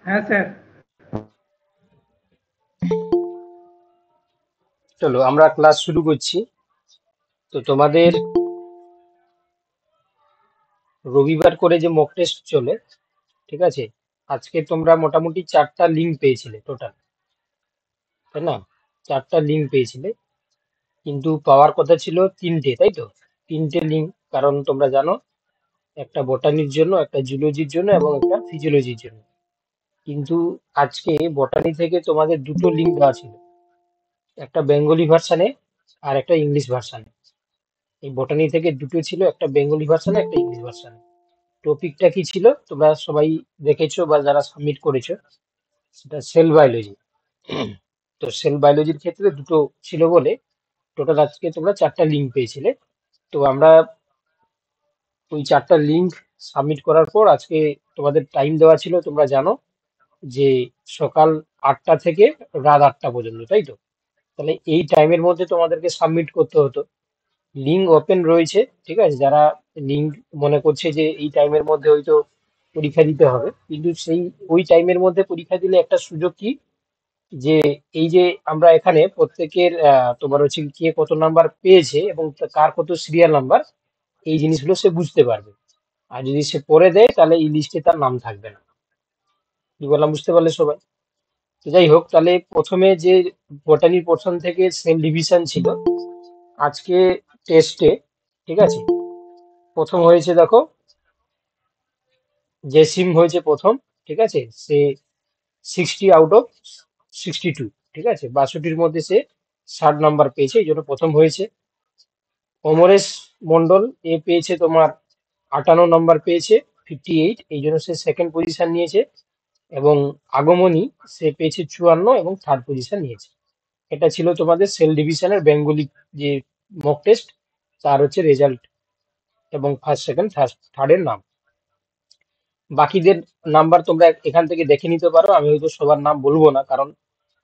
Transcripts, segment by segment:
হ্যাঁ স্যার। চলো আমরা ক্লাস শুরু করছি। তো তোমাদের রবিবার করে যে মক টেস্ট চলে, ঠিক আছে, আজকে তোমরা মোটামুটি 4টা লিঙ্ক পেয়েছিলে টোটাল, তাই না? 4টা লিঙ্ক পেয়েছিলে, কিন্তু পাওয়ার কথা ছিল 3টে, তাই তো? 3টে লিঙ্ক, কারণ তোমরা জানো একটা বটানির জন্য, একটা জুলজির জন্য এবং একটা ফিজিওলজির জন্য। কিন্তু আজকে বটানি থেকে তোমাদের দুটো লিঙ্ক দেওয়া ছিল, একটা বেঙ্গলি ভার্সানে আর একটা ইংলিশ ভার্সানে। এই বটানি থেকে দুটো ছিল, একটা বেঙ্গলি ভার্সানে একটা ইংলিশ ভার্সানে। টপিকটা কি ছিল তোমরা সবাই দেখেছো বা যারা সাবমিট করেছো, সেটা সেল বায়োলজি। তো সেল বায়োলজির ক্ষেত্রে দুটো ছিল বলে টোটাল আজকে তোমরা 4টা লিঙ্ক পেয়েছিলে। তো আমরা ওই 4টা লিঙ্ক সাবমিট করার পর আজকে তোমাদের টাইম দেওয়া ছিল, তোমরা জানো যে সকাল 8টা থেকে রাত 8টা পর্যন্ত, তাই তো? তাহলে এই টাইমের মধ্যে তোমাদেরকে সাবমিট করতে হতো। লিঙ্ক ওপেন রয়েছে, ঠিক আছে, যারা লিঙ্ক মনে করছে যে এই টাইমের মধ্যে হয়তো পরীক্ষা দিতে হবে, কিন্তু সেই ওই টাইমের মধ্যে পরীক্ষা দিলে একটা সুযোগ কি, যে এই যে আমরা এখানে প্রত্যেকের তোমার হচ্ছে কে কত নাম্বার পেয়েছে এবং কার কত সিরিয়াল নাম্বার, এই জিনিসগুলো সে বুঝতে পারবে। আর যদি সে পরে দেয় তাহলে এই লিস্টে তার নাম থাকবে না। কি বললাম, বুঝতে পারলে সবাই? তো যাই হোক, তাহলে প্রথমে যে বটানি পোর্শন থেকে সেল ডিভিশন ছিল আজকে টেস্টে, ঠিক আছে, প্রথম হয়েছে দেখো, জেসিম হয়েছে প্রথম, ঠিক আছে, সে 60 আউট অফ 62, ঠিক আছে, 62-র মধ্যে সে 60 নাম্বার পেয়েছে, এই জন্য প্রথম হয়েছে। অমরেশ মন্ডল, এ পেয়েছে তোমার 58 নাম্বার পেয়েছে, 58, এই জন্য সে সেকেন্ড পজিশন নিয়েছে। এবং আগমনী, সে পেয়েছে 54 এবং থার্ড পজিশন নিয়েছে। এটা ছিল তোমাদের সেল ডিভিশনের বেঙ্গলি যে মক টেস্ট, তার হচ্ছে রেজাল্ট এবং ফার্স্ট সেকেন্ড থার্ডের নাম। বাকিদের নাম্বার তোমরা এখান থেকে দেখে নিতে পারো, আমি হয়তো সবার নাম বলবো না, কারণ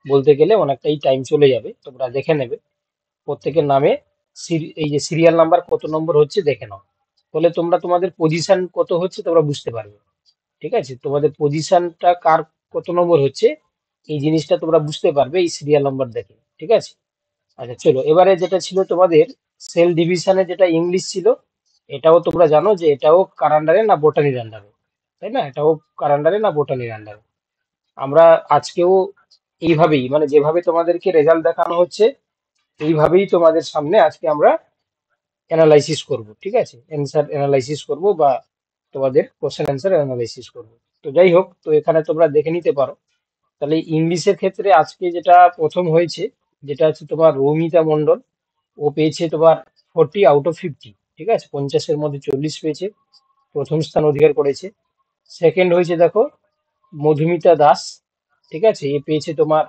বলতে গেলে অনেকটাই টাইম চলে যাবে, তোমরা দেখে নেবে প্রত্যেকের নামে। এই যে সিরিয়াল নাম্বার কত নম্বর হচ্ছে দেখে নাও, তাহলে তোমরা তোমাদের পজিশন কত হচ্ছে তোমরা বুঝতে পারবে। ঠিক আছে, তোমাদের পজিশনটা কার কত নম্বর হচ্ছে এই জিনিসটা তোমরা বুঝতে পারবে এই সিরিয়াল নাম্বার দেখে, ঠিক আছে। আচ্ছা চলো, এবারে যেটা ছিল তোমাদের সেল ডিভিশনে, যেটা ইংলিশ ছিল, এটাও তোমরা জানো যে এটাও কার আন্ডারে না বোটানির আন্ডারে, তাই না? এটাও কার আন্ডারে না বোটানির আন্ডারে। আমরা আজকেও এইভাবেই, মানে যেভাবে তোমাদেরকে রেজাল্ট দেখানো হচ্ছে এইভাবেই তোমাদের সামনে আজকে আমরা অ্যানালাইসিস করব, ঠিক আছে, অ্যান্সার অ্যানালাইসিস করব বা তোমাদের কোশ্চেন অ্যান্সার অ্যানালাইসিস করব। তো যাই হোক, তো এখানে তোমরা দেখে নিতে পারো। তাহলে ইংলিশের ক্ষেত্রে আজকে যেটা প্রথম হয়েছে, যেটা হচ্ছে তোমার রৌমিতা মণ্ডল, ও পেয়েছে তোমার 40 আউট অফ 50, ঠিক আছে, 50-এর মধ্যে 40 পেয়েছে, প্রথম স্থান অধিকার করেছে। সেকেন্ড হয়েছে দেখো মধুমিতা দাস, ঠিক আছে, এ পেয়েছে তোমার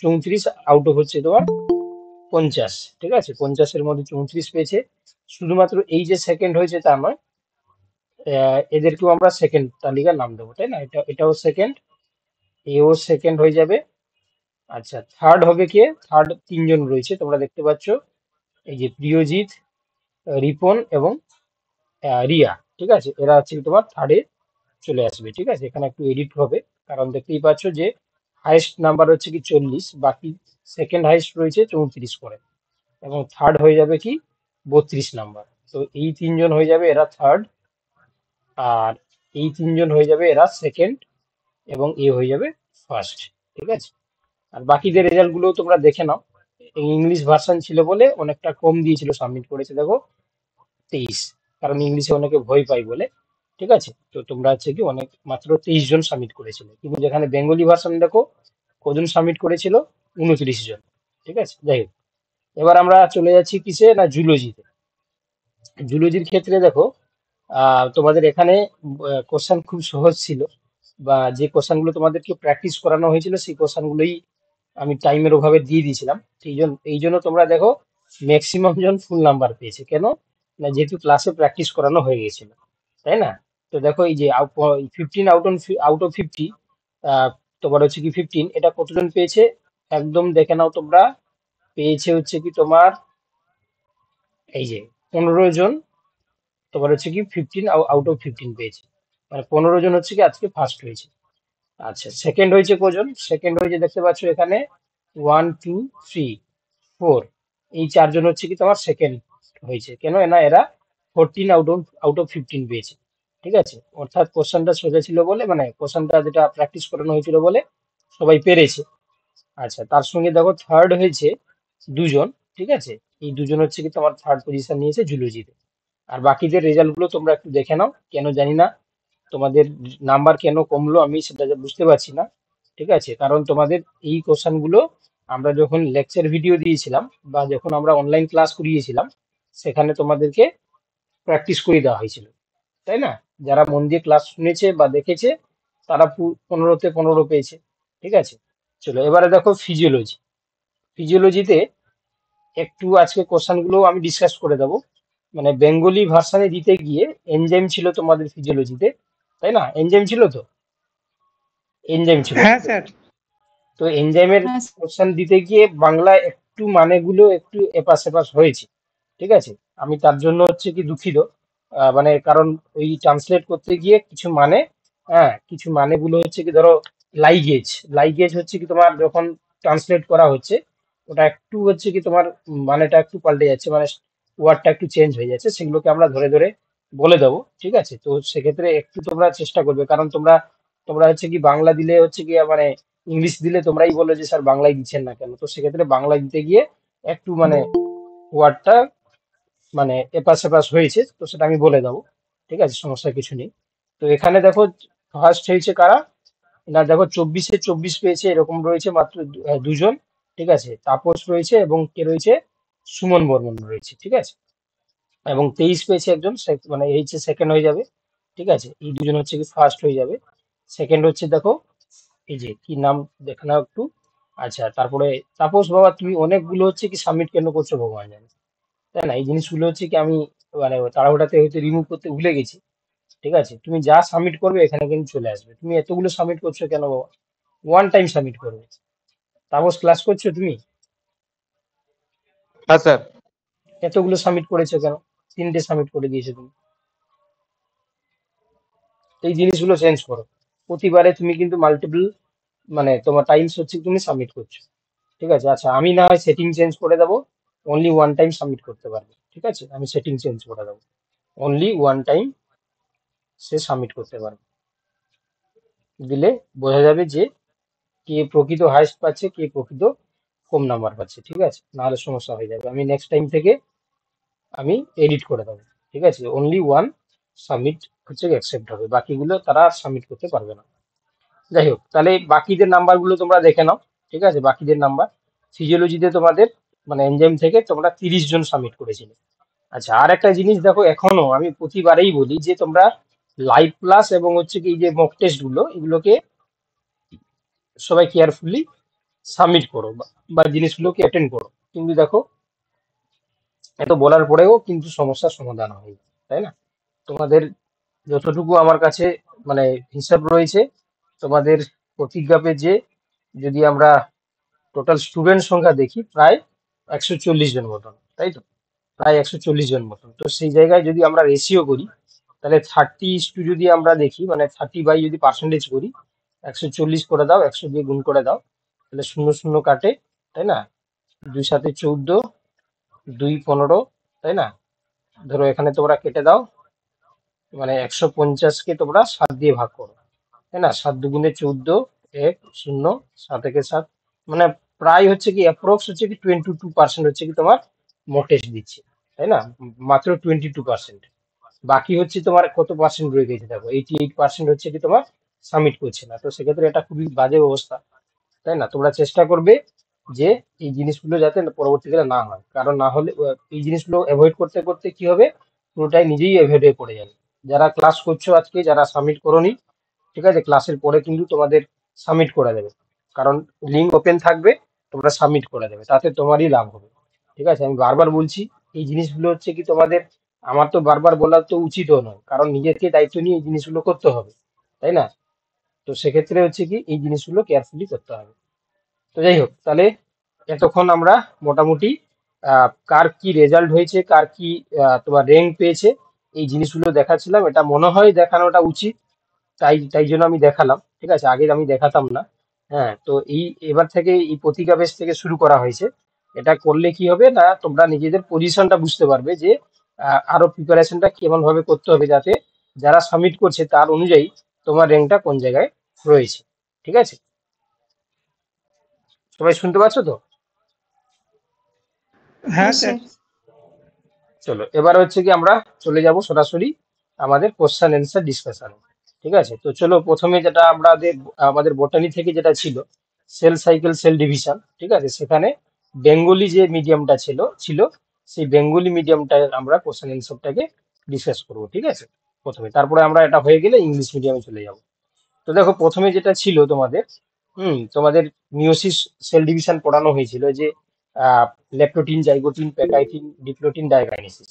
34 আউট অফ হচ্ছে তোমার 50, ঠিক আছে, 50-এর মধ্যে 34 পেয়েছে। শুধুমাত্র এই যে সেকেন্ড হয়েছে তা নয়, এদেরকেও আমরা সেকেন্ড তালিকার নাম দেবো, তাই না? এটাও সেকেন্ড, এও সেকেন্ড হয়ে যাবে। আচ্ছা, থার্ড হবে কে? থার্ড তিনজন রয়েছে, তোমরা দেখতে পাচ্ছ, এই যে প্রিয়জিৎ, রিপন এবং রিয়া, ঠিক আছে, এরা হচ্ছে তোমার থার্ডে চলে আসবে, ঠিক আছে। এখানে একটু এডিট হবে, কারণ দেখতেই পাচ্ছ যে হাইয়েস্ট নাম্বার হচ্ছে কি 40, বাকি সেকেন্ড হাইয়েস্ট রয়েছে 34 করে, এবং থার্ড হয়ে যাবে কি 32 নাম্বার। তো এই তিনজন হয়ে যাবে এরা থার্ড, আর এই তিনজন হয়ে যাবে এরা সেকেন্ড, এবং এ হয়ে যাবে ফার্স্ট, ঠিক আছে। আর বাকিদের রেজাল্ট গুলো তোমরা দেখে নাও। ইংলিশ ভার্সন ছিল বলে অনেকটা কম দিয়েছিল, সাবমিট করেছে দেখো 23, কারণ ইংলিশে অনেকে ভয় পায় বলে, ঠিক আছে। তো তোমরা হচ্ছে কি অনেক মাত্র 23 জন সাবমিট করেছিল, কিন্তু যেখানে বেঙ্গলি ভার্সন দেখো কজন সাবমিট করেছিল, 29 জন, ঠিক আছে। যাই হোক, এবার আমরা চলে যাচ্ছি কিসে না জুলজিতে। জুলজির ক্ষেত্রে দেখো, তোমাদের এখানে কোশ্চেন খুব সহজ ছিল, বা যে কোশ্চেন গুলো তোমাদেরকে প্র্যাকটিস করানো হয়েছিল সেই কোশ্চেন গুলোই আমি টাইমের অভাবে দিয়ে দিয়েছিলাম। এই জন্য তোমরা দেখো ম্যাক্সিমাম জন ফুল নাম্বার পেয়েছে, কেন না, যেহেতু ক্লাসে প্র্যাকটিস করানো হয়ে গেছিল, তাই না? তো দেখো এই যে 15 আউট অফ 50, তোমার হচ্ছে কি 15, এটা কতজন পেয়েছে একদম দেখে নাও তোমরা। পেয়েছে হচ্ছে কি তোমার এই যে 15 জন, তোমার হচ্ছে কি 15 আউট অফ 15 পেয়েছে, মানে 15 জন হচ্ছে কি আজকে ফার্স্ট হয়েছে। আচ্ছা, সেকেন্ড হয়েছে কজন? সেকেন্ড হয়েছে দেখতে পাচ্ছ এখানে 1 2 3 4, এই চারজন হচ্ছে কি তোমার সেকেন্ড হয়েছে। কেন না, এরা 14 আউট অফ 15 পেয়েছে। ঠিক আছে, অর্থাৎ কোশ্চেনটা সোজা ছিল বলে, মানে কোশ্চেনটা যেটা প্র্যাকটিস করানো হয়েছিল বলে সবাই পেরেছে। আচ্ছা, তার সঙ্গে দেখো থার্ড হয়েছে দুজন। ঠিক আছে, এই দুজন হচ্ছে কি তোমার থার্ড পজিশন নিয়েছে জুলজিতে। আর বাকিদের রেজাল্ট গুলো তোমরা একটু দেখে নাও, কেন জানি না তোমাদের নাম্বার কেন কমলো আমি সেটা যে বুঝতে পারছি না। ঠিক আছে, কারণ তোমাদের এই কোশ্চেন গুলো আমরা যখন লেকচার ভিডিও দিয়েছিলাম বা যখন আমরা অনলাইন ক্লাস করিয়েছিলাম, সেখানে তোমাদেরকে প্র্যাকটিস করে দেওয়া হয়েছিল, তাই না? যারা মন দিয়ে ক্লাস শুনেছে বা দেখেছে তারা 15-তে 15 পেয়েছে। ঠিক আছে, চলো এবারে দেখো ফিজিওলজি। ফিজিওলজিতে একটু আজকে কোশ্চেন গুলো আমি ডিসকাস করে দেবো। মানে বেঙ্গলি ভার্সানে দিতে গিয়ে এনজাইম ছিল তোমাদের ফিজিওলজিতে, তাই না? এনজাইম ছিল তো, এনজাইম ছিল হ্যাঁ ঠিক স্যার। আছে। তো এনজাইমের হ্যাঁ কোশ্চেন দিতে গিয়ে বাংলায় একটু মানেগুলো একটু এপাশ এপাশ হয়েছে। ঠিক আছে, আমি তার জন্য হচ্ছে কি দুঃখিত। মানে কারণ ওই ট্রান্সলেট করতে গিয়ে কিছু মানে, হ্যাঁ কিছু মানেগুলো হচ্ছে কি ধরো লাইগেজ, লাইগেজ হচ্ছে কি তোমার যখন ট্রান্সলেট করা হচ্ছে ওটা একটু হচ্ছে কি তোমার মানেটা একটু পাল্টে যাচ্ছে, মানে ওয়ার্ডটা একটু চেঞ্জ হয়ে যাচ্ছে, সেগুলোকে আমরা ধরে ধরে বলে দেবো। ঠিক আছে, তো সেক্ষেত্রে একটু তোমরা চেষ্টা করবে, কারণ তোমরা তোমরা হচ্ছে কি বাংলা দিলে হচ্ছে কি মানে ইংলিশ দিলে তোমরাই বলো যে স্যার বাংলায় দিচ্ছেন না কেন, তো সেক্ষেত্রে বাংলা দিতে গিয়ে একটু মানে ওয়ার্ডটা মানে এপাশ সেপাশ হয়েছে, তো সেটা আমি বলে দেবো। ঠিক আছে, সমস্যা কিছু নেই। তো এখানে দেখো ফার্স্ট হয়েছে কারা না, দেখো 24-এ 24 পেয়েছে এরকম রয়েছে মাত্র দুজন। ঠিক আছে, তাপস রয়েছে এবং কে রয়েছে, সুমন বর্মন রয়েছে। ঠিক আছে, এবং 23 পেয়েছে একজন, মানে এই হচ্ছে সেকেন্ড হয়ে যাবে। ঠিক আছে, এই দুজন হচ্ছে কি ফার্স্ট হয়ে যাবে। সেকেন্ড হচ্ছে দেখো এই যে কি নাম দেখে নাও একটু। আচ্ছা, তারপরে তাপস বাবা তুমি অনেকগুলো হচ্ছে কি সাবমিট কেন করছো ভগবান জানে, তাই না? এই জিনিসগুলো হচ্ছে কি আমি মানে তাড়াহুড়াতে হয়তো রিমুভ করতে ভুলে গেছি। ঠিক আছে, তুমি যা সাবমিট করবে এখানে কিন্তু চলে আসবে। তুমি এতগুলো সাবমিট করছো কেন বাবা? ওয়ান টাইম সাবমিট করবে। তাপস ক্লাস করছো তুমি? হ্যাঁ স্যার। এতগুলো সাবমিট করেছো কেন? 3টে সাবমিট করে দিয়েছো তুমি। এই জিনিসগুলো চেঞ্জ করো। প্রতিবারে তুমি কিন্তু মাল্টিপল মানে তোমার টাইমস হচ্ছে তুমি সাবমিট করছো। ঠিক আছে, আচ্ছা আমি না হয় সেটিং চেঞ্জ করে দেবো, অনলি ওয়ান টাইম সাবমিট করতে পারবে। ঠিক আছে, আমি সেটিং চেঞ্জ করে দেবো, অনলি ওয়ান টাইম সে সাবমিট করতে পারবে। দিলে বোঝা যাবে যে কে প্রকৃত হাইস্ট পাচ্ছে, কে প্রকৃত কম নাম্বার পাচ্ছে। ঠিক আছে, নাহলে সমস্যা হয়ে যাবে, আমি নেক্সট টাইম থেকে আমি এডিট করে দেবো। ঠিক আছে, অনলি ওয়ান সাবমিট হচ্ছে অ্যাকসেপ্ট হবে, বাকিগুলো তারা সাবমিট করতে পারবে না। যাই হোক, তাহলে বাকিদের নাম্বারগুলো তোমরা দেখে নাও। ঠিক আছে, বাকিদের নাম্বার ফিজিওলজিতে তোমাদের মানে এনজাইম থেকে তোমরা 30 জন সাবমিট করেছিলে। আচ্ছা, আর একটা জিনিস দেখো, এখনো আমি প্রতিবারেই বলি যে তোমরা লাইভ ক্লাস এবং হচ্ছে কি এই যে মক টেস্ট গুলো এগুলোকে সবাই কেয়ারফুলি সাবমিট করো বা জিনিসগুলোকে অ্যাটেন্ড করো। কিন্তু দেখো এত বলার পরেও কিন্তু সমস্যার সমাধান হয়, তাই না? তোমাদের যতটুকু আমার কাছে মানে হিসাব রয়েছে, তোমাদের প্রতিজ্ঞা পেজে যদি আমরা টোটাল স্টুডেন্ট সংখ্যা দেখি প্রায় 140 জন মতন, তাই তো? প্রায় 140 জন মতন। তো সেই জায়গায় যদি আমরা রেশিও করি, তাহলে 30 যদি আমরা দেখি, মানে 30 বাই যদি পার্সেন্টেজ করি, 140 করে দাও, 100 দিয়ে গুণ করে দাও, তাহলে শূন্য শূন্য কাটে, তাই না? 2 × 7 = 14, 2 × 15, তাই না? ধরো এখানে তোমরা কেটে দাও, মানে 150কে তোমরা 7 দিয়ে ভাগ করো, তাই না? 7 × 2 = 14, 1 0, 7 × 7 মানে প্রায় হচ্ছে কি অ্যাপ্রক্স হচ্ছে কি 22% হচ্ছে কি তোমার মক টেস্ট দিচ্ছে, তাই না? মাত্র 22%। বাকি হচ্ছে তোমার কত পার্সেন্ট রয়ে গেছে দেখো, 88% হচ্ছে কি তোমার সাবমিট করছে না। তো সেক্ষেত্রে এটা খুবই বাজে অবস্থা, তাই না? তোমরা চেষ্টা করবে যে এই জিনিসগুলো যাতে পরবর্তীকালে না হয়, কারণ না হলে এই জিনিসগুলো অ্যাভয়েড করতে করতে কি হবে, পুরোটাই নিজেই অ্যাভয়েড হয়ে পড়ে যাবে। যারা ক্লাস করছো আজকে, যারা সাবমিট করোনি, ঠিক আছে, ক্লাসের পরে কিন্তু তোমাদের সাবমিট করে দেবে, কারণ লিঙ্ক ওপেন থাকবে, তোমরা সাবমিট করে দেবে, তাতে তোমারই লাভ হবে। ঠিক আছে, আমি বারবার বলছি এই জিনিসগুলো হচ্ছে কি তোমাদের, আমার তো বারবার বলা তো উচিতও নয়, কারণ নিজেকে দায়িত্ব নিয়ে এই জিনিসগুলো করতে হবে, তাই না? তো সেক্ষেত্রে হচ্ছে কি এই জিনিসগুলো কেয়ারফুলি করতে হবে। তো যাই হোক, তাহলে এতক্ষণ আমরা মোটামুটি কার কি রেজাল্ট হয়েছে, কার কি তোমার র্যাঙ্ক পেয়েছে, এই জিনিসগুলো দেখাচ্ছিলাম। এটা মনে হয় দেখানোটা উচিত, তাই তাই জন্য আমি দেখালাম। ঠিক আছে, আগে আমি দেখাতাম না। হ্যাঁ, তো এবার থেকে এই পত্রিকা বেস থেকে শুরু করা হয়েছে। এটা করলে কি হবে না, তোমরা নিজেদের পজিশনটা বুঝতে পারবে যে আরো প্রিপারেশনটা কেমন ভাবে করতে হবে, যাতে যারা সাবমিট করছে তার অনুযায়ী তোমার র্যাঙ্কটা কোন জায়গায় রয়েছে। ঠিক আছে, সবাই শুনতে পাচ্ছ তো? হ্যাঁ হ্যাঁ স্যার। স্যার। চলো এবার হচ্ছে কি আমরা চলে যাব সরাসরি আমাদের কোশ্চেন অ্যান্সার ডিসকাশন। ঠিক আছে, তো চলো প্রথমে যেটা আমাদের আমাদের বোটানি থেকে যেটা ছিল, সেল সাইকেল সেল ডিভিশন। ঠিক আছে, সেখানে বেঙ্গলি যে মিডিয়ামটা ছিল সেই বেঙ্গলি মিডিয়ামটা আমরা কোশ্চেন অ্যান্সারটাকে ডিসকাস করবো। ঠিক আছে, প্রথমে, তারপরে আমরা এটা হয়ে গেলে ইংলিশ মিডিয়ামে চলে যাব। তো দেখো প্রথমে যেটা ছিল তোমাদের, তোমাদের মিওসিস সেল ডিভিশন পড়ানো হয়েছিল, যে leptotene, zygotene, pachytene, diplotene, diakinesis.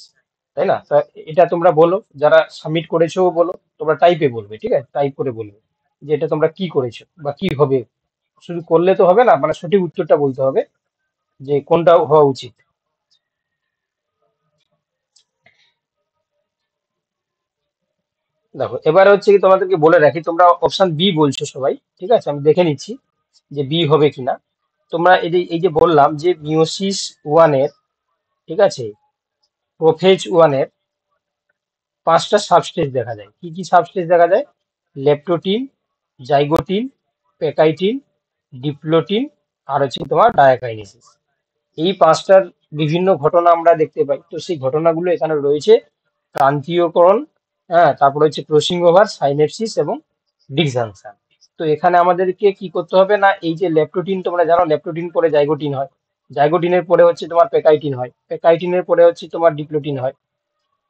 তাই না? তা এটা তোমরা বলো, যারা সাবমিট করেছো বলো, তোমরা টাইপে বলবে। ঠিক আছে, টাইপ করে বলবে যে এটা তোমরা কি করেছো বা কি হবে। শুধু করলে তো হবে না, মানে সঠিক উত্তরটা বলতে হবে যে কোনটা হওয়া উচিত। দেখো এবারে হচ্ছে কি তোমাদেরকে বলে রাখি, তোমরা অপশন বি বলছো সবাই। ঠিক আছে, আমি দেখে নিচ্ছি যে বি হবে কিনা। তোমরা এই যে বললাম যে মিওসিস ওয়ানের, ঠিক আছে, প্রোফেজ ওয়ানের 5টা সাবস্টেজ দেখা যায়। কি কি সাবস্টেজ দেখা যায়? লেপটোটিন, জাইগোটিন, পেকাইটিন, ডিপ্লোটিন, আর হচ্ছে তোমার ডায়াকাইনেসিস। এই 5টার বিভিন্ন ঘটনা আমরা দেখতে পাই। তো সেই ঘটনাগুলো এখানে রয়েছে: ক্রান্তীয়করণ, হ্যাঁ, তারপরে হচ্ছে ক্রসিং ওভার, সাইনেপসিস এবং ডিসজাংশন। তো এখানে আমাদেরকে কি করতে হবে না, এই যে লেপটোটিন, তোমরা জানো লেপটোটিন পরে জাইগোটিন হয়, জাইগোটিনের পরে হচ্ছে তোমার পেকাইটিন হয়, পেকাইটিনের পরে হচ্ছে তোমার ডিপ্লোটিন হয়।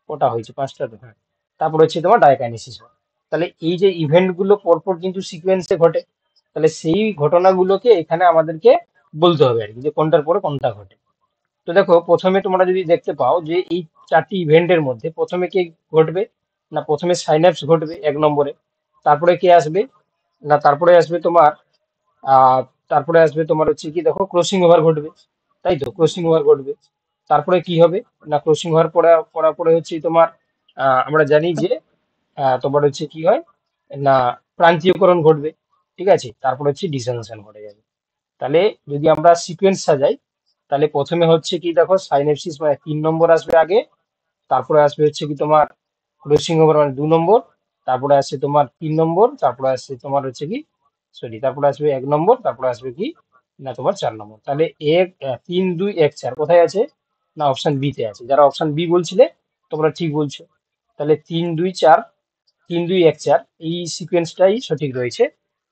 ওটা হয়েছে 5টা তো, হ্যাঁ। তারপর হচ্ছে তোমার ডায়াকাইনেসিস হয়। তাহলে এই যে ইভেন্ট গুলো পরপর কিন্তু সিকোয়েন্সে ঘটে, তাহলে সেই ঘটনাগুলোকে এখানে আমাদেরকে বলতে হবে আর কি, যে কোনটার পরে কোনটা ঘটে। তো দেখো প্রথমে তোমরা যদি দেখতে পাও যে এই 4টি ইভেন্টের মধ্যে প্রথমে কে ঘটবে না, প্রথমে সাইন্যাপস ঘটবে 1 নম্বরে। তারপরে কে আসবে না, তারপরে আসবে তোমার আহ তারপরে আসবে তোমার হচ্ছে কি, দেখো ক্রসিং ওভার ঘটবে। তাই তো, ক্রসিং ওভার ঘটবে। তারপরে কি হবে না, ক্রসিং ওভার করার পরে হচ্ছে তোমার আমরা জানি যে তোমার হচ্ছে কি হয় না, প্রান্তীয়করণ ঘটবে। ঠিক আছে, তারপর হচ্ছে ডিসেনশন ঘটে যাবে। তাহলে যদি আমরা সিকোয়েন্স সাজাই, তাহলে প্রথমে হচ্ছে কি দেখো সাইনেপসিস মানে 3 নম্বর আসবে আগে। তারপরে আসবে হচ্ছে কি তোমার ক্রসিং ওভার মানে 2 নম্বর। তারপরে আসছে তোমার 3 নম্বর। তারপরে আসছে তোমার হচ্ছে কি, সরি, তারপরে আসবে 1 নম্বর। তারপরে আসবে কি না তোমার 4 নম্বর। তাহলে 3, 2, 1, 4 কোথায় আছে না, অপশন বি তে আছে। যারা অপশন বি বলছিলে তোমরা ঠিক বলছো। তাহলে 3, 2, 4, 3, 2, 1, 4 এই সিকোয়েন্সটাই সঠিক রয়েছে।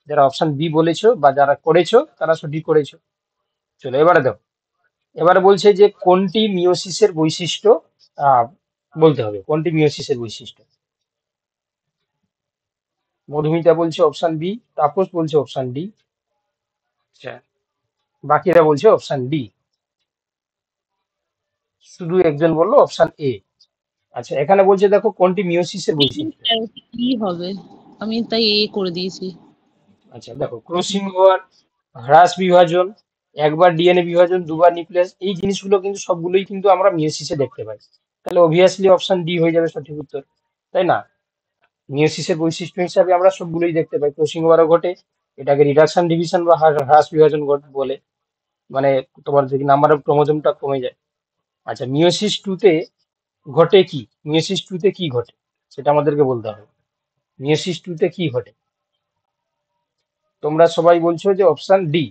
যারা অপশন বি বলেছো বা যারা করেছো তারা সঠিক করেছো। চলো এবারে দেখো, এবারে বলছে যে কোনটি মিওসিসের বৈশিষ্ট্য, আহ বলতে হবে কোনটি মিওসিসের বৈশিষ্ট্য। মধুমিতা বলছে অপশন বি, তাপস বলছে অপশন ডি, আচ্ছা, বাকিরা বলছে অপশন ডি, শুধু একজন বললো অপশন এ। আচ্ছা, এখানে বলছে দেখো কোনটি মিওসিসের বৈশিষ্ট্য। কি হবে, আমি তাই এ করে দিয়েছি। আচ্ছা দেখো, ক্রসিং ওভার, হ্রাস বিভাজন, একবার ডিএনএ বিভাজন, দুবার নিউক্লিয়াস, এই জিনিসগুলো কিন্তু সবগুলোই কিন্তু আমরা মিওসিসে দেখতে পাই। তাহলে অবভিয়াসলি অপশন ডি হয়ে যাবে সঠিক উত্তর, তাই না? মিওসিসের বৈশিষ্ট্য হিসাবে আমরা সবগুলোই দেখতে পাই, ক্রসিং ওভারও ঘটে, এটাকে রিডাকশন ডিভিশন বা হ্রাস বিভাজন বলে, মানে তোমার যদি নাম্বার অফ ক্রোমোজোমটা কমে যায়। আচ্ছা, মিওসিস 2 তে ঘটে কি, মিওসিস 2 তে কি ঘটে সেটা আমাদেরকে বলতে হবে। মিওসিস 2 তে কি ঘটে? তোমরা সবাই বলছো যে অপশন ডি।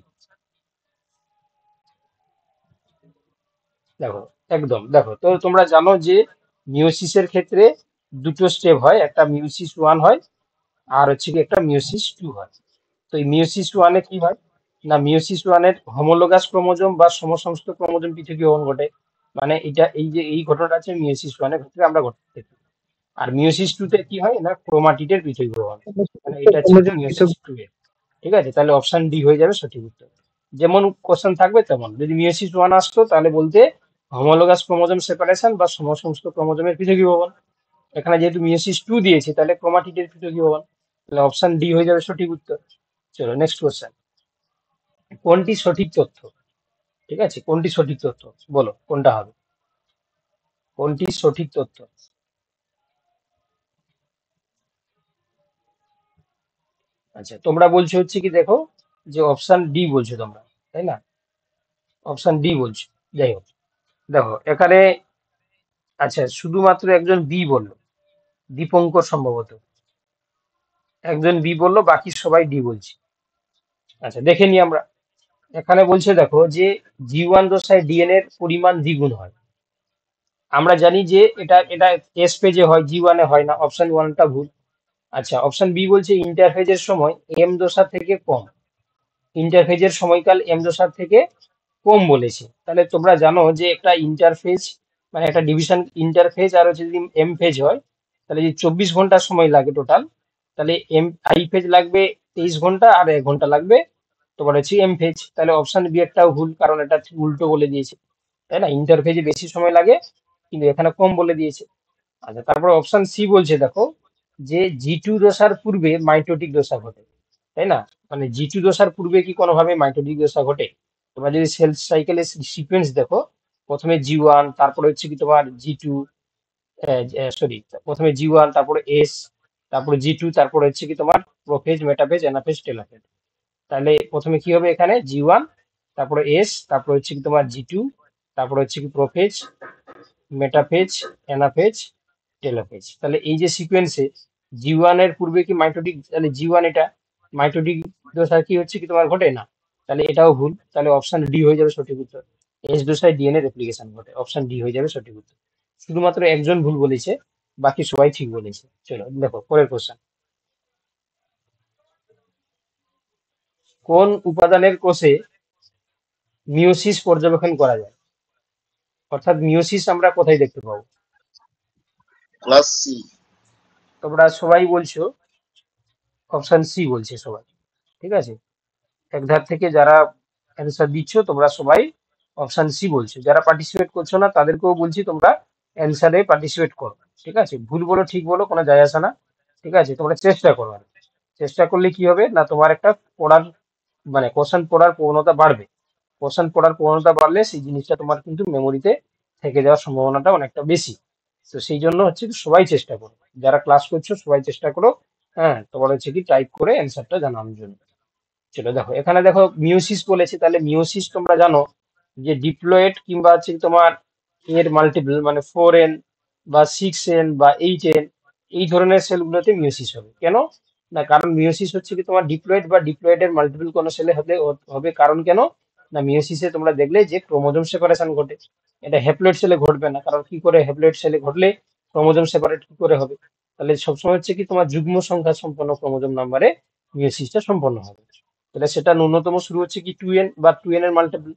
দেখো, একদম দেখো, তো তোমরা জানো যে মিওসিসের ক্ষেত্রে দুটো স্টেপ হয়, একটা মিওসিস 1 হয় আর হচ্ছে কি একটা মিওসিস 2 হয়। তো এই মিওসিস 1-এ কি হয় না, মিওসিস 1-এর হোমোলোগাস ক্রোমোজোম বা সমসংস্থ ক্রোমোজোম পৃথকীকরণ ঘটে। মানে এটা এই যে এই ঘটনাটা আছে মিওসিস 1-এর ক্ষেত্রে আমরা ঘটতে দেখি। আর মিওসিস 2-তে কি হয় না, ক্রোমাটিডের পৃথকীকরণ। মানে এটা ছিল ক্রোমোজোম পৃথক। মিওসিস 2-এ। ঠিক আছে, তাহলে অপশন ডি হয়ে যাবে সঠিক উত্তর। যেমন কোশ্চেন থাকবে তেমন, যদি মিওসিস 1 আসতো তাহলে বলতে হোমোলোগাস ক্রোমোজোম সেপারেশন বা সমসংস্থ ক্রোমোজোমের পৃথকীকরণ। এখানে যেহেতু মিওসিস 2 দিয়েছে তাহলে ক্রোমাটিডের পৃথকীকরণ। তাহলে অপশন ডি হয়ে যাবে সঠিক উত্তর। চলো নেক্সট কোশ্চেন, কোনটি সঠিক তথ্য? ঠিক আছে, কোনটি সঠিক তথ্য বলো, কোনটা হবে, কোনটি সঠিক তথ্য? আচ্ছা, তোমরা বলছো হচ্ছে কি, দেখো যে অপশন ডি বলছো তোমরা, তাই না? অপশন ডি বলছো। যাই হোক, দেখো এখানে, আচ্ছা শুধুমাত্র একজন বি বললো, দীপঙ্কর সম্ভবত একজন বি বললো, বাকি সবাই ডি বলছে। আচ্ছা দেখে নি আমরা। এখানে বলছে দেখো যে জি1 দশায় ডিএনএ এর পরিমাণ দ্বিগুণ হয়। আমরা জানি যে এটা এটা এস পেজে হয়, জি1 এ হয় না, অপশন ওয়ানটা ভুল। আচ্ছা, অপশন বি বলছে ইন্টারফেজের সময় এম দশা থেকে কম। ইন্টারফেজের সময়কাল এম দশার থেকে কম বলেছে। তাহলে তোমরা জানো যে একটা ইন্টারফেজ মানে একটা ডিভিশন ইন্টারফেজ আর হচ্ছে যদি এম ফেজ হয়, তাহলে যদি 24 ঘন্টা সময় লাগে টোটাল, তাহলে এম আই ফেজ লাগবে 23 ঘন্টা, আর 1 ঘন্টা লাগবে তোমার হচ্ছে এম ফেজ। তাহলে অপশন বি একটাও ভুল, কারণ এটা ঠিক উল্টো বলে দিয়েছে, তাই না? ইন্টারফেজে বেশি সময় লাগে, কিন্তু এখানে কম বলে দিয়েছে। আচ্ছা, তারপর অপশন সি বলছে দেখো যে জি2 দশার পূর্বে মাইটোটিক দশা ঘটে, তাই না? মানে জি2 দশার পূর্বে কি কোনোভাবে মাইটোটিক দশা ঘটে? তোমরা যদি সেল সাইকেলের সিকোয়েন্স দেখো, প্রথমে জি1, তারপরে হচ্ছে কি তোমার জি2, সরি, প্রথমে জি1, তারপরে এস, তারপরে জি2, তারপরে হচ্ছে কি তোমার প্রোফেজ, মেটাফেজ, অ্যানাফেজ, টেলোফেজ। তাহলে প্রথমে কি হবে এখানে, জি1, তারপরে এস, তারপরে হচ্ছে কি তোমার জি2, তারপরে হচ্ছে কি প্রোফেজ, মেটাফেজ, অ্যানাফেজ, টেলোফেজ। তাহলে এই যে সিকোয়েন্সে জি1 এর পূর্বে কি মাইটোটিক, তাহলে জি1 এটা মাইটোটিক দশা কি হচ্ছে কি তোমার ঘটে না, তাহলে এটাও ভুল। তাহলে অপশন ডি হয়ে যাবে সঠিক উত্তর। এস দশায় ডিএনএ রেপ্লিকেশন ঘটে, অপশন ডি হয়ে যাবে সঠিক উত্তর। শুধুমাত্র একজন ভুল বলেছে, বাকি সবাই ঠিক বলেছে। চলো দেখো পরের কোশ্চেন। কোন উপাদানের কোষে মিওসিস পর্যবেক্ষণ করা যায়? অর্থাৎ মিওসিস আমরা কোথায় দেখতে পাবো? Class C. তোমরা সবাই বলছো অপশন সি, বলছে সবাই। ঠিক আছে, এক ধার থেকে যারা অ্যান্সার দিচ্ছ তোমরা সবাই অপশন সি বলছো। যারা পার্টিসিপেট করছো না তাদেরকেও বলছি তোমরা অ্যান্সারে পার্টিসিপেট করো। ঠিক আছে, ভুল বলো ঠিক বলো কোনো যায় আসে না। ঠিক আছে, তোমরা চেষ্টা করো। চেষ্টা করলে কি হবে না, তোমার একটা পড়ার মানে কোশ্চেন পড়ার প্রবণতা বাড়বে। কোশ্চেন পড়ার প্রবণতা বাড়লে সেই জিনিসটা তোমার কিন্তু মেমোরিতে থেকে যাওয়ার সম্ভাবনাটা অনেকটা বেশি। তো সেই জন্য হচ্ছে কি সবাই চেষ্টা করো, যারা ক্লাস করছো সবাই চেষ্টা করো। হ্যাঁ, তোমার হচ্ছে কি টাইপ করে অ্যান্সারটা জানানোর জন্য। চলো দেখো এখানে দেখো মিওসিস বলেছে, তাহলে মিওসিস তোমরা জানো যে ডিপ্লয়েড কিংবা হচ্ছে তোমার এর মাল্টিপল মানে 4n বা 6n বা 8n, এই ধরনের সেলগুলোতে মিওসিস হবে। কেন না, কারণ মিওসিস হচ্ছে কি তোমার ডিপ্লয়েড বা ডিপ্লয়েডের মাল্টিপল কোনো সেলে হতে হবে। কারণ কেন না, মিওসিসে তোমরা দেখলে যে ক্রোমোজোম সেপারেশন ঘটে, এটা হ্যাপ্লয়েড সেলে ঘটবে না। কারণ কি করে, হ্যাপ্লয়েড সেলে ঘটলে ক্রোমোজোম সেপারেট কি করে হবে? তাহলে সবসময় হচ্ছে কি তোমার যুগ্ম সংখ্যা সম্পন্ন ক্রোমোজোম নাম্বারে মিওসিসটা সম্পন্ন হবে। তাহলে সেটা ন্যূনতম শুরু হচ্ছে কি 2n বা 2n এর মাল্টিপল।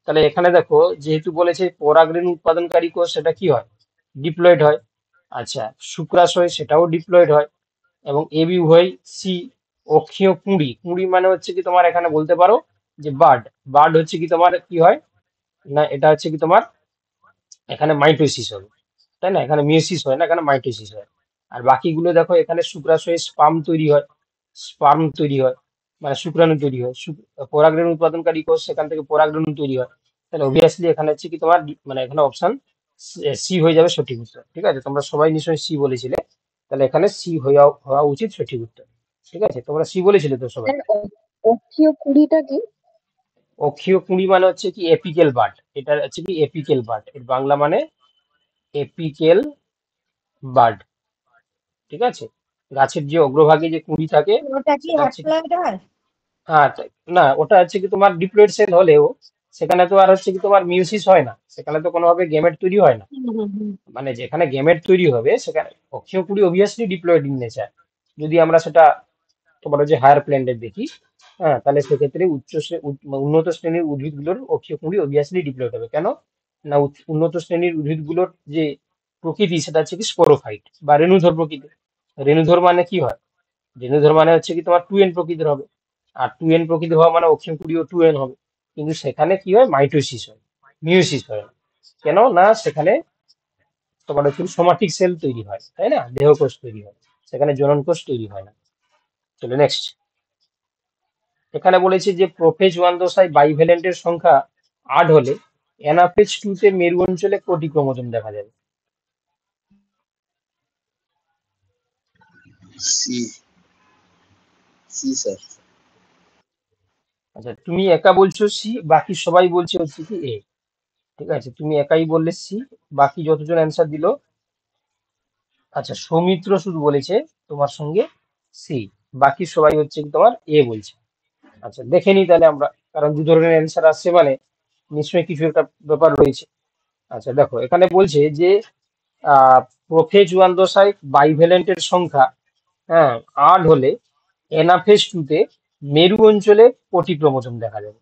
তাহলে এখানে দেখো যেহেতু বলেছে পরাগরেণু উৎপাদনকারী কোষ, সেটা কি হয়, ডিপ্লয়েড হয়। আচ্ছা, শুক্রাশয় সেটাও ডিপ্লয়েড হয়। এবং এবি উভয় সি। অক্ষীয় কুঁড়ি, কুঁড়ি মানে হচ্ছে কি তোমার এখানে বলতে পারো যে বার্ড। বার্ড হচ্ছে কি তোমার কি হয় না, এটা হচ্ছে কি তোমার এখানে মাইটোসিস হবে, তাই না? এখানে মিওসিস হয় না, এখানে মাইটোসিস হয়। আর বাকিগুলো দেখো, এখানে শুক্রাশয়ে স্পার্ম তৈরি হয়, স্পার্ম তৈরি হয় মানে শুক্রাণু তৈরি হয়। পরাগরেণু উৎপাদনকারী কোষ, সেখান থেকে পরাগরেণু তৈরি হয়। তাহলে অবভিয়াসলি এখানে হচ্ছে কি তোমার মানে এখানে অপশন সি হয়ে যাবে সঠিক উত্তর। ঠিক আছে, তোমরা সবাই নিশ্চয়ই সি বলেছিলে, তাহলে এখানে সি হওয়া হওয়া উচিত সঠিক উত্তর। ঠিক আছে, তোমরা সি বলেছিলে তো সবাই। অক্ষীয় কুড়িটা কি? অক্ষীয় কুঁড়ি মানে হচ্ছে কি এপিকেল বাড, এটা হচ্ছে কি এপিকেল বাড, এর বাংলা মানে এপিকেল বাড। ঠিক আছে, গাছের যে অগ্রভাগে যে কুঁড়ি থাকে, ওটা কি সেটা হচ্ছে কি, হ্যাপ্লয়েড হয়? হ্যাঁ না ওটা হচ্ছে কি তোমার ডিপ্লয়েড সেল হলেও সেখানে তো আর হচ্ছে কি তোমার মিউসিস হয় না, সেখানে তো কোনোভাবে গেমেট তৈরি হয় না। হুম, হুম, হুম। মানে যেখানে গেমেট তৈরি হবে সেখানে অক্ষীয় কুঁড়ি অবভিয়াসলি ডিপ্লয়েড ইন নেচার। যদি আমরা সেটা তোমার যে হায়ার প্ল্যান্টের দেখি, হ্যাঁ, তাহলে সেক্ষেত্রে উন্নত শ্রেণীর উদ্ভিদগুলোর অক্ষীয় কুঁড়ি অবভিয়াসলি ডিপ্লয়েড হবে। কেন না, উন্নত শ্রেণীর উদ্ভিদগুলোর যে প্রকৃতি সেটা হচ্ছে কি স্পোরোফাইট বা রেণুধর প্রকৃতি। রেণুধর মানে কি হয়, রেণুধর মানে হচ্ছে কি তোমার 2n প্রকৃতির হবে। আর 2n প্রকৃতির হওয়া মানে অক্ষীয় কুড়িও 2n হবে। কিন্তু সেখানে কি হয়, মাইটোসিস হয়, মিওসিস হয় না। কেন না, সেখানে তোমার হচ্ছে সোমাটিক সেল তৈরি হয়, তাই না, দেহকোষ তৈরি হয়, সেখানে জনন কোষ তৈরি হয় না। চলো নেক্সট। এখানে বলেছে যে প্রোফেজ 1 দশায় বাইভ্যালেন্টের সংখ্যা 8 হলে অ্যানাফেজ 2 তে মেরু অঞ্চলে কটি ক্রোমোজোম দেখা যাবে? সি। C sir. আচ্ছা, তুমি একা বলছো সি, বাকি সবাই বলছে হচ্ছে কি এ। ঠিক আছে, তুমি একাই বললে সি, বাকি যতজন অ্যান্সার দিল, আচ্ছা সৌমিত্র শুধু বলেছে তোমার সঙ্গে সি, বাকি সবাই হচ্ছে কি তোমার এ বলছে। আচ্ছা দেখে নিই তাহলে আমরা, কারণ দু ধরনের অ্যান্সার আসছে মানে নিশ্চয়ই কিছু একটা ব্যাপার রয়েছে। আচ্ছা দেখো এখানে বলছে যে প্রোফেজ ওয়ান দশায় বাইভ্যালেন্টের সংখ্যা, হ্যাঁ, 8 হলে এনাফেজ টুতে মেরু অঞ্চলে কটি ক্রোমোজোম দেখা যাবে।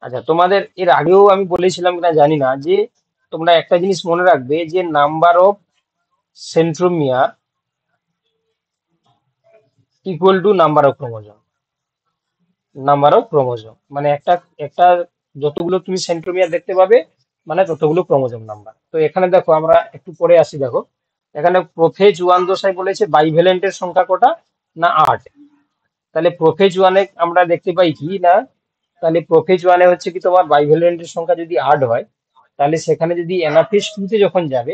আচ্ছা তোমাদের এর আগেও আমি বলেছিলাম কিনা জানি না, যে তোমরা একটা জিনিস মনে রাখবে যে number of centromere equal to number of chromosome. Number of chromosome মানে একটা একটা যতগুলো তুমি সেন্ট্রোমিয়ার দেখতে পাবে মানে ততগুলো ক্রোমোজোম নাম্বার। তো এখানে দেখো আমরা একটু পরে আসি, দেখো এখানে প্রোফেজ ওয়ান দশায় বলেছে বাইভ্যালেন্টের সংখ্যা কটা, না 8। তাহলে প্রোফেজ ওয়ানে আমরা দেখতে পাই কি না, তাহলে প্রোফেজ ওয়ানে হচ্ছে কি তোমার বাইভ্যালেন্টের সংখ্যা যদি 8 হয়, তাহলে সেখানে যদি অ্যানাফেজ টুতে যখন যাবে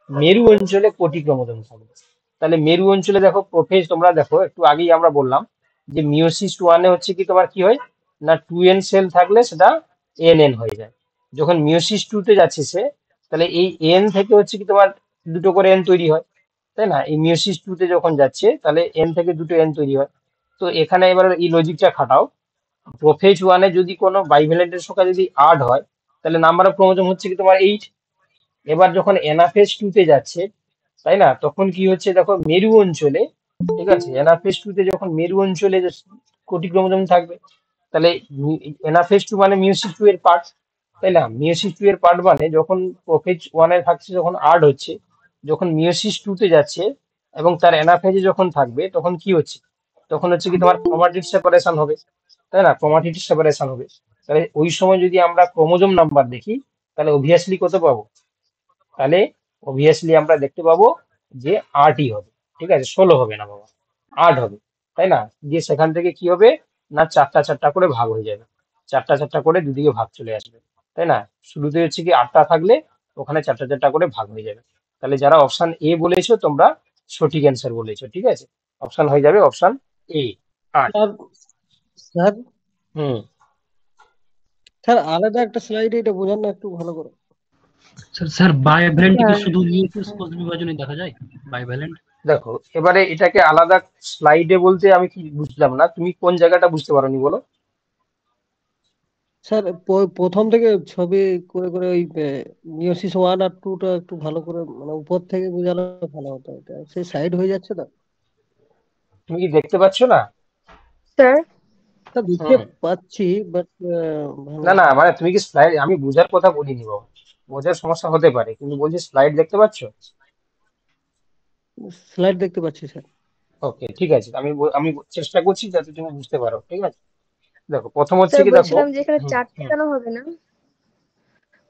মেরু অঞ্চলে কোটি ক্রোমোজোম থাকবে। তাহলে মেরু অঞ্চলে দেখো প্রোফেজ, তোমরা দেখো একটু আগেই আমরা বললাম যে মিওসিস ওয়ানে হচ্ছে কি তোমার কি হয় না, 2n সেল থাকলে সেটা nn হয়ে যায়। যখন মিওসিস টুতে যাচ্ছে সে, তাহলে এই n থেকে হচ্ছে কি তোমার দুটো করে n তৈরি হয়, তাই না? এই মিওসিস টুতে যখন যাচ্ছে তাহলে n থেকে দুটো n তৈরি হয়। তো এখানে এবার এই লজিকটা খাটাও, প্রোফেজ ওয়ানে যদি কোনো বাইভ্যালেন্টের সংখ্যা যদি 8 হয়, তাহলে নাম্বার অফ ক্রোমোজোম হচ্ছে কি তোমার 8। এবার যখন এনাফেজ টুতে যাচ্ছে, তাই না, তখন কি হচ্ছে দেখো মেরু অঞ্চলে, ঠিক আছে, এনাফেজ টুতে যখন মেরু অঞ্চলে যে কোটি ক্রোমোজোম থাকবে, তাহলে এনাফেজ টু মানে মিওসিস টু এর পার্ট, তাই না? মিওসিস টু এর পার্ট মানে যখন প্রোফেজ ওয়ানে থাকছে যখন 8 হচ্ছে, যখন মিওসিস টুতে যাচ্ছে এবং তার এনাফেজে যখন থাকবে তখন কি হচ্ছে, তখন হচ্ছে কি তোমার ক্রোমাটিড সেপারেশন হবে, তাই না? ক্রোমাটিড সেপারেশন হবে। তাহলে ওই সময় যদি আমরা ক্রোমোজোম নাম্বার দেখি, তাহলে অবভিয়াসলি কত পাবো, তাহলে অবভিয়াসলি আমরা দেখতে পাবো যে 8ই হবে। ঠিক আছে, 16 হবে না বাবা, 8 হবে, তাই না? দিয়ে সেখান থেকে কি হবে না, চারটা চারটা করে ভাগ হয়ে যাবে, চারটা চারটা করে দুদিকে ভাগ চলে আসবে, তাই না? শুরুতে হচ্ছে কি 8টা থাকলে ওখানে চারটা চারটা করে ভাগ হয়ে যাবে। তাহলে যারা অপশন এ বলেছো তোমরা সঠিক অ্যান্সার বলেছো। ঠিক আছে, অপশন হয়ে যাবে option A, 8। Sir sir hmm. Sir আলাদা একটা স্লাইডে এটা বোঝান না একটু ভালো করে। স্যার বাইভ্যালেন্ট কি স্যার শুধু মিউচুয়াল কোষ বিভাজনে দেখা যায়? বাইভ্যালেন্ট দেখো এবারে এটাকে আলাদা স্লাইডে বলতে আমি কি বুঝলাম না, তুমি কোন জায়গাটা বুঝতে পারোনি বলো। স্যার প্রথম থেকে ছবি করে করে ওই মিওসিস 1 আর 2 টা একটু ভালো করে মানে উপর থেকে বোঝালে ভালো হতো, এটা সেই সাইড হয়ে যাচ্ছে তো। তুমি কি দেখতে পাচ্ছ না? স্যার স্যার দেখতে হুম। পাচ্ছি বাট ভালো না না, মানে তুমি কি স্লাইড, আমি বোঝার কথা বলিনি বাবা, বোঝার সমস্যা হতে পারে, কিন্তু বলছি স্লাইড দেখতে পাচ্ছ? স্লাইড দেখতে পাচ্ছি স্যার। ওকে ঠিক আছে, আমি চেষ্টা করছি যাতে তুমি বুঝতে পারো। ঠিক আছে, দেখো প্রথম হচ্ছে স্যার কি দেখো। বলছিলাম যে এখানে হুম 4টে হুম। কেন হবে না,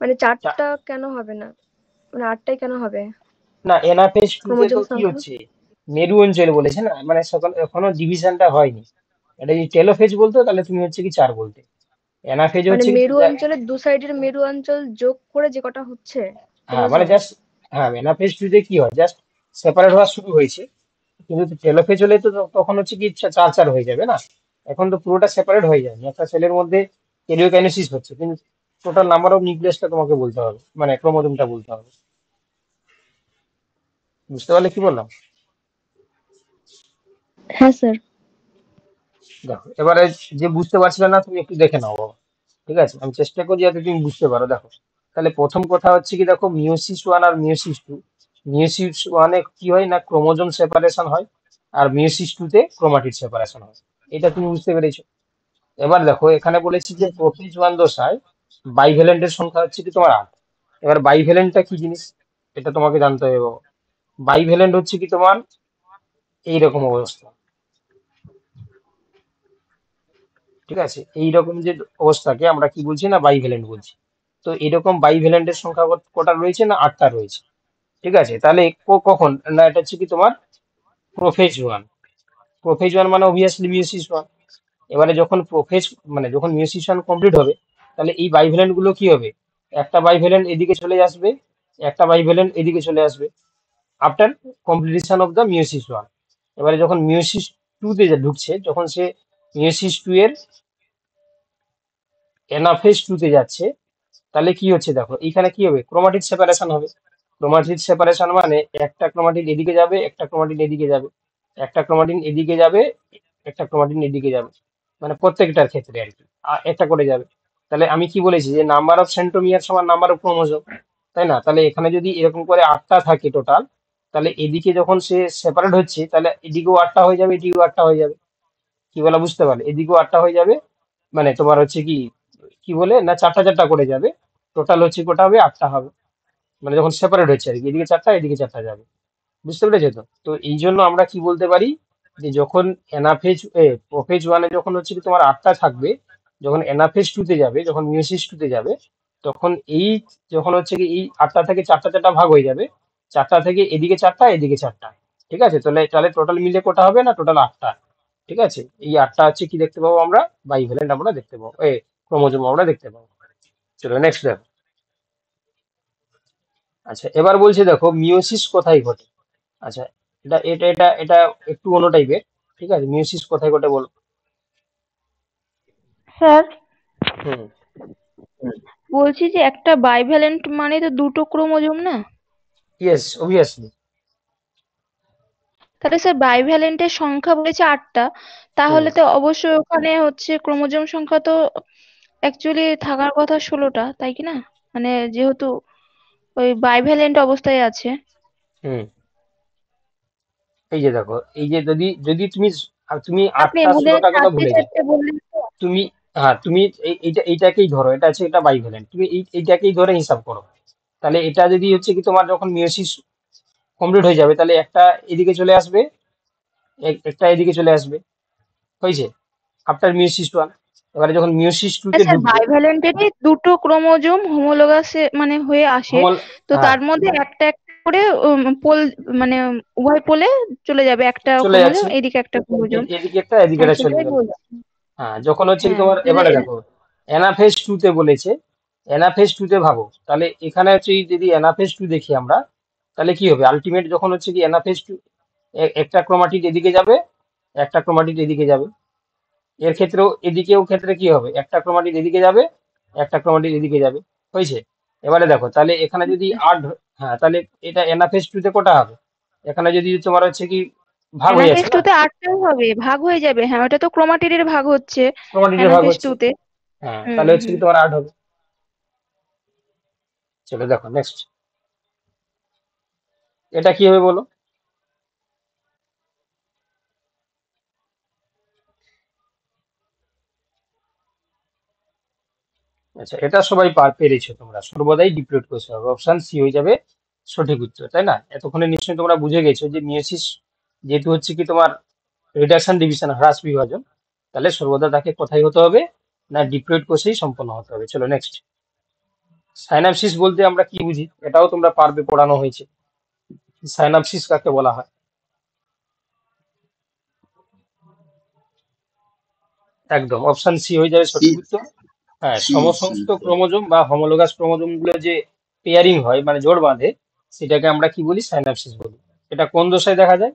মানে চা- 4টা কেন হবে না, মানে 8টাই কেন হবে না, এনাফেজ টুতে তো ক্রোমোজোম কি সংখ্যা? হচ্ছে, মেরু অঞ্চল বলেছে না, মানে সকল এখনো ডিভিশনটা হয়নি। এটা যদি টেলোফেজ বলতো তাহলে তুমি হচ্ছে কি 4 বলতে। এনাফেজ মানে হচ্ছে কি মেরু অঞ্চলের দু সাইডের মেরু অঞ্চল যোগ করে যে কটা হচ্ছে হ্যাঁ মানে ক্রোমোজোম। জাস্ট, হ্যাঁ এনাফেজ টুতে কি হয়, জাস্ট সেপারেট হওয়া শুরু হয়েছে, কিন্তু টেলোফেজ হলে তো তখন হচ্ছে কি চার চার হয়ে যাবে না। এখন তো পুরোটা সেপারেট হয়ে যায়নি, একটা সেলের মধ্যে ক্যারিওকাইনেসিস হচ্ছে, কিন্তু টোটাল নাম্বার অফ নিউক্লিয়াসটা তোমাকে বলতে হবে, মানে ক্রোমোজোমটা বলতে হবে। বুঝতে পারলে কি বললাম? হ্যাঁ স্যার। দেখো এবারে যে বুঝতে পারছিলে না তুমি একটু দেখে নাও বাবা। ঠিক আছে, আমি চেষ্টা করি যাতে তুমি বুঝতে পারো। দেখো তাহলে প্রথম কথা হচ্ছে কি, দেখো মিওসিস ওয়ান আর মিওসিস টু, মিওসিস ওয়ানে কি হয় না ক্রোমোজোম সেপারেশন হয়, আর মিওসিস টুতে ক্রোমাটিড সেপারেশন হয়। এটা তুমি বুঝতে পেরেছো। এবার দেখো এখানে বলেছি যে প্রোফেজ ওয়ান দশায় বাইভ্যালেন্টের সংখ্যা হচ্ছে কি তোমার 8। এবার বাইভ্যালেন্টটা কি জিনিস এটা তোমাকে জানতে হবে বাবা। বাইভ্যালেন্ট হচ্ছে কি তোমার এইরকম অবস্থা, ঠিক আছে, এইরকম যে অবস্থাকে আমরা কি বলছি না বাইভ্যালেন্ট বলছি। তো এরকম বাইভ্যালেন্টের সংখ্যা কটা রয়েছে না 8টা রয়েছে। ঠিক আছে, তাহলে কখন না, এটা হচ্ছে কি তোমার প্রোফেজ ওয়ান। প্রোফেজ ওয়ান মানে অবভিয়াসলি মিওসিস ওয়ান। এবারে যখন প্রোফেজ মানে যখন মিওসিস ওয়ান কমপ্লিট হবে, তাহলে এই বাইভ্যালেন্ট গুলো কি হবে, একটা বাইভ্যালেন্ট এদিকে চলে আসবে, একটা বাইভ্যালেন্ট এদিকে চলে আসবে after completion of the meiosis one. এবারে যখন মিওসিস টু তে ঢুকছে, যখন সে মিওসিস টু এর এনাফেজ টু তে যাচ্ছে, তাহলে কি হচ্ছে দেখো এখানে কি হবে, ক্রোমাটিড সেপারেশন হবে। ক্রোমাটিড সেপারেশন মানে একটা ক্রোমাটিড এদিকে যাবে, একটা ক্রোমাটিড এদিকে যাবে, একটা ক্রোমাটিন এদিকে যাবে, একটা ক্রোমাটিন এদিকে যাবে, মানে প্রত্যেকটার ক্ষেত্রে আর কি একটা করে যাবে। তাহলে আমি কি বলেছি যে নাম্বার অফ সেন্ট্রোমিয়ার সমান নাম্বার অফ ক্রোমোজোম, তাই না? তাহলে এখানে যদি এরকম করে 8টা থাকে টোটাল, তাহলে এদিকে যখন সে সেপারেট হচ্ছে তাহলে এদিকেও 8টা হয়ে যাবে, এদিকেও 8টা হয়ে যাবে। কি বলা বুঝতে পারলে? এদিকেও 8টা হয়ে যাবে, মানে তোমার হচ্ছে কি কি বলে না 4টা 4টা করে যাবে, টোটাল হচ্ছে কোটা হবে 8টা হবে, মানে যখন সেপারেট হচ্ছে আর কি, এদিকে 4টা এদিকে 4টা যাবে। বুঝতে পেরেছো তো? তো এই জন্য আমরা কি বলতে পারি যে যখন এনাফেজ প্রোফেজ ওয়ানে যখন হচ্ছে কি তোমার 8টা থাকবে, যখন এনাফেজ টু তে যাবে, যখন মিওসিস টু তে যাবে, তখন এই যখন হচ্ছে কি এই 8টা থেকে 4টা 4টা ভাগ হয়ে যাবে, 4টা থেকে এদিকে 4টা এদিকে 4টা, ঠিক আছে? তাহলে তাহলে টোটাল মিলে কোটা হবে না, টোটাল 8টা। ঠিক আছে, এই 8টা হচ্ছে কি দেখতে পাবো আমরা, বাইভ্যালেন্ট আমরা দেখতে পাবো, ক্রোমোজোম আমরা দেখতে পাবো। চলো নেক্সট দেখো। আচ্ছা এবার বলছে দেখো মিওসিস কোথায় ঘটে। আচ্ছা এটা এটা এটা এটা একটু অন্য টাইপের, ঠিক আছে? মিওসিস কোথায় ঘটে বলো। স্যার হুম, বলছি যে একটা বাইভ্যালেন্ট মানে তো দুটো ক্রোমোজোম না? Yes obviously. তাহলে স্যার বাইভ্যালেন্টের সংখ্যা বলেছে 8টা, হুম, তাহলে তো অবশ্যই ওখানে হচ্ছে ক্রোমোজোম সংখ্যা তো অ্যাকচুয়ালি থাকার কথা 16টা, তাই কি না? মানে যেহেতু ওই বাইভ্যালেন্ট অবস্থায় আছে। হুম, এই যে দেখো, এই যে যদি যদি তুমি তুমি আপনি 8টা এর মধ্যে 16টা কথা ভুলে যাও, 4টে বললেন তো। তুমি হ্যাঁ তুমি এইটাকেই ধরো, এটা আছে এটা বাইভ্যালেন্ট, তুমি এইটাকেই ধরে হিসাব করো। তাহলে এটা যদি হচ্ছে কি তোমার যখন মিওসিস কমপ্লিট হয়ে যাবে, তাহলে একটা এদিকে চলে আসবে, একটা এদিকে চলে আসবে, হয়েছে আফটার মিওসিস ওয়ান। এবারে যখন মিওসিস টু তে স্যার ঢুকবে, বাইভ্যালেন্টেরই দুটো ক্রোমোজোম হোমোলোগাসে মানে হয়ে আসে, হোমল তো হ্যাঁ তার মধ্যে একটা একটা করে পোল, মানে উভয় পোলে চলে যাবে, একটা চলে ক্রোমোজোম যাচ্ছে, এদিকে একটা ক্রোমোজোম। এদিকে একটা এদিকে হ্যাঁ একটা চলে সেটাই যাবে। বলছি। হ্যাঁ যখন হচ্ছে কি হ্যাঁ তোমার, তাহলে এবারে দেখো এনাফেজ টু তে বলেছে, এনাফেজ টু তে ভাবো, তাহলে এখানে হচ্ছে যদি এনাফেজ টু দেখি আমরা, তাহলে কি হবে আলটিমেট যখন হচ্ছে কি এনাফেজ টু, একটা ক্রোমাটিড এদিকে যাবে, একটা ক্রোমাটিড এদিকে যাবে, এর ক্ষেত্রেও এদিকেও ক্ষেত্রে কি হবে, একটা ক্রোমাটিড এদিকে যাবে, একটা ক্রোমাটিড এদিকে যাবে, হয়েছে? এবারে দেখো তাহলে এখানে যদি হ্যাঁ তাহলে এটা এনাফেজ টু তে কোটা হবে, এখানে যদি তোমার হচ্ছে কি ভাগ হয়ে অ্যানাফেজ যাচ্ছে টু না, তে 8টাই হবে, ভাগ হয়ে যাবে। হ্যাঁ ওটা তো ক্রোমাটিডের ভাগ হচ্ছে ক্রোমাটিডের ভাগ অ্যানাফেজ হচ্ছে, টু তে। হ্যাঁ হুম তাহলে হচ্ছে হুম। কি তোমার 8 হবে। চলো দেখো নেক্সট, এটা কি হবে বলো। আচ্ছা এটা সবাই পেরেছো তোমরা, সর্বদাই ডিপ্লয়েড করতে হবে, অপশন সি হয়ে যাবে সঠিক উত্তর, তাই না? এতক্ষণে নিশ্চয়ই তোমরা বুঝে গেছো যে মিয়োসিস যেহেতু হচ্ছে কি তোমার রিডাকশন ডিভিশন হ্রাস বিভাজন, তাহলে সর্বদা তাকে কোথায় হতে হবে না ডিপ্লয়েড কোষেই সম্পন্ন হতে হবে। চলো নেক্সট, সাইনাপসিস বলতে আমরা কি বুঝি, এটাও তোমরা পারবে, পড়ানো হয়েছে। সাইনাপসিস কাকে বলা হয়? একদম অপশন সি হয়ে যাবে সি সঠিক উত্তর। হ্যাঁ সি সি সমসংস্থ ক্রোমোজোম বা হোমোলোগাস ক্রোমোজোম গুলো যে পেয়ারিং হয় মানে জোড় বাঁধে, সেটাকে আমরা কি বলি, সাইনাপসিস বলি। এটা কোন দশায় দেখা যায়?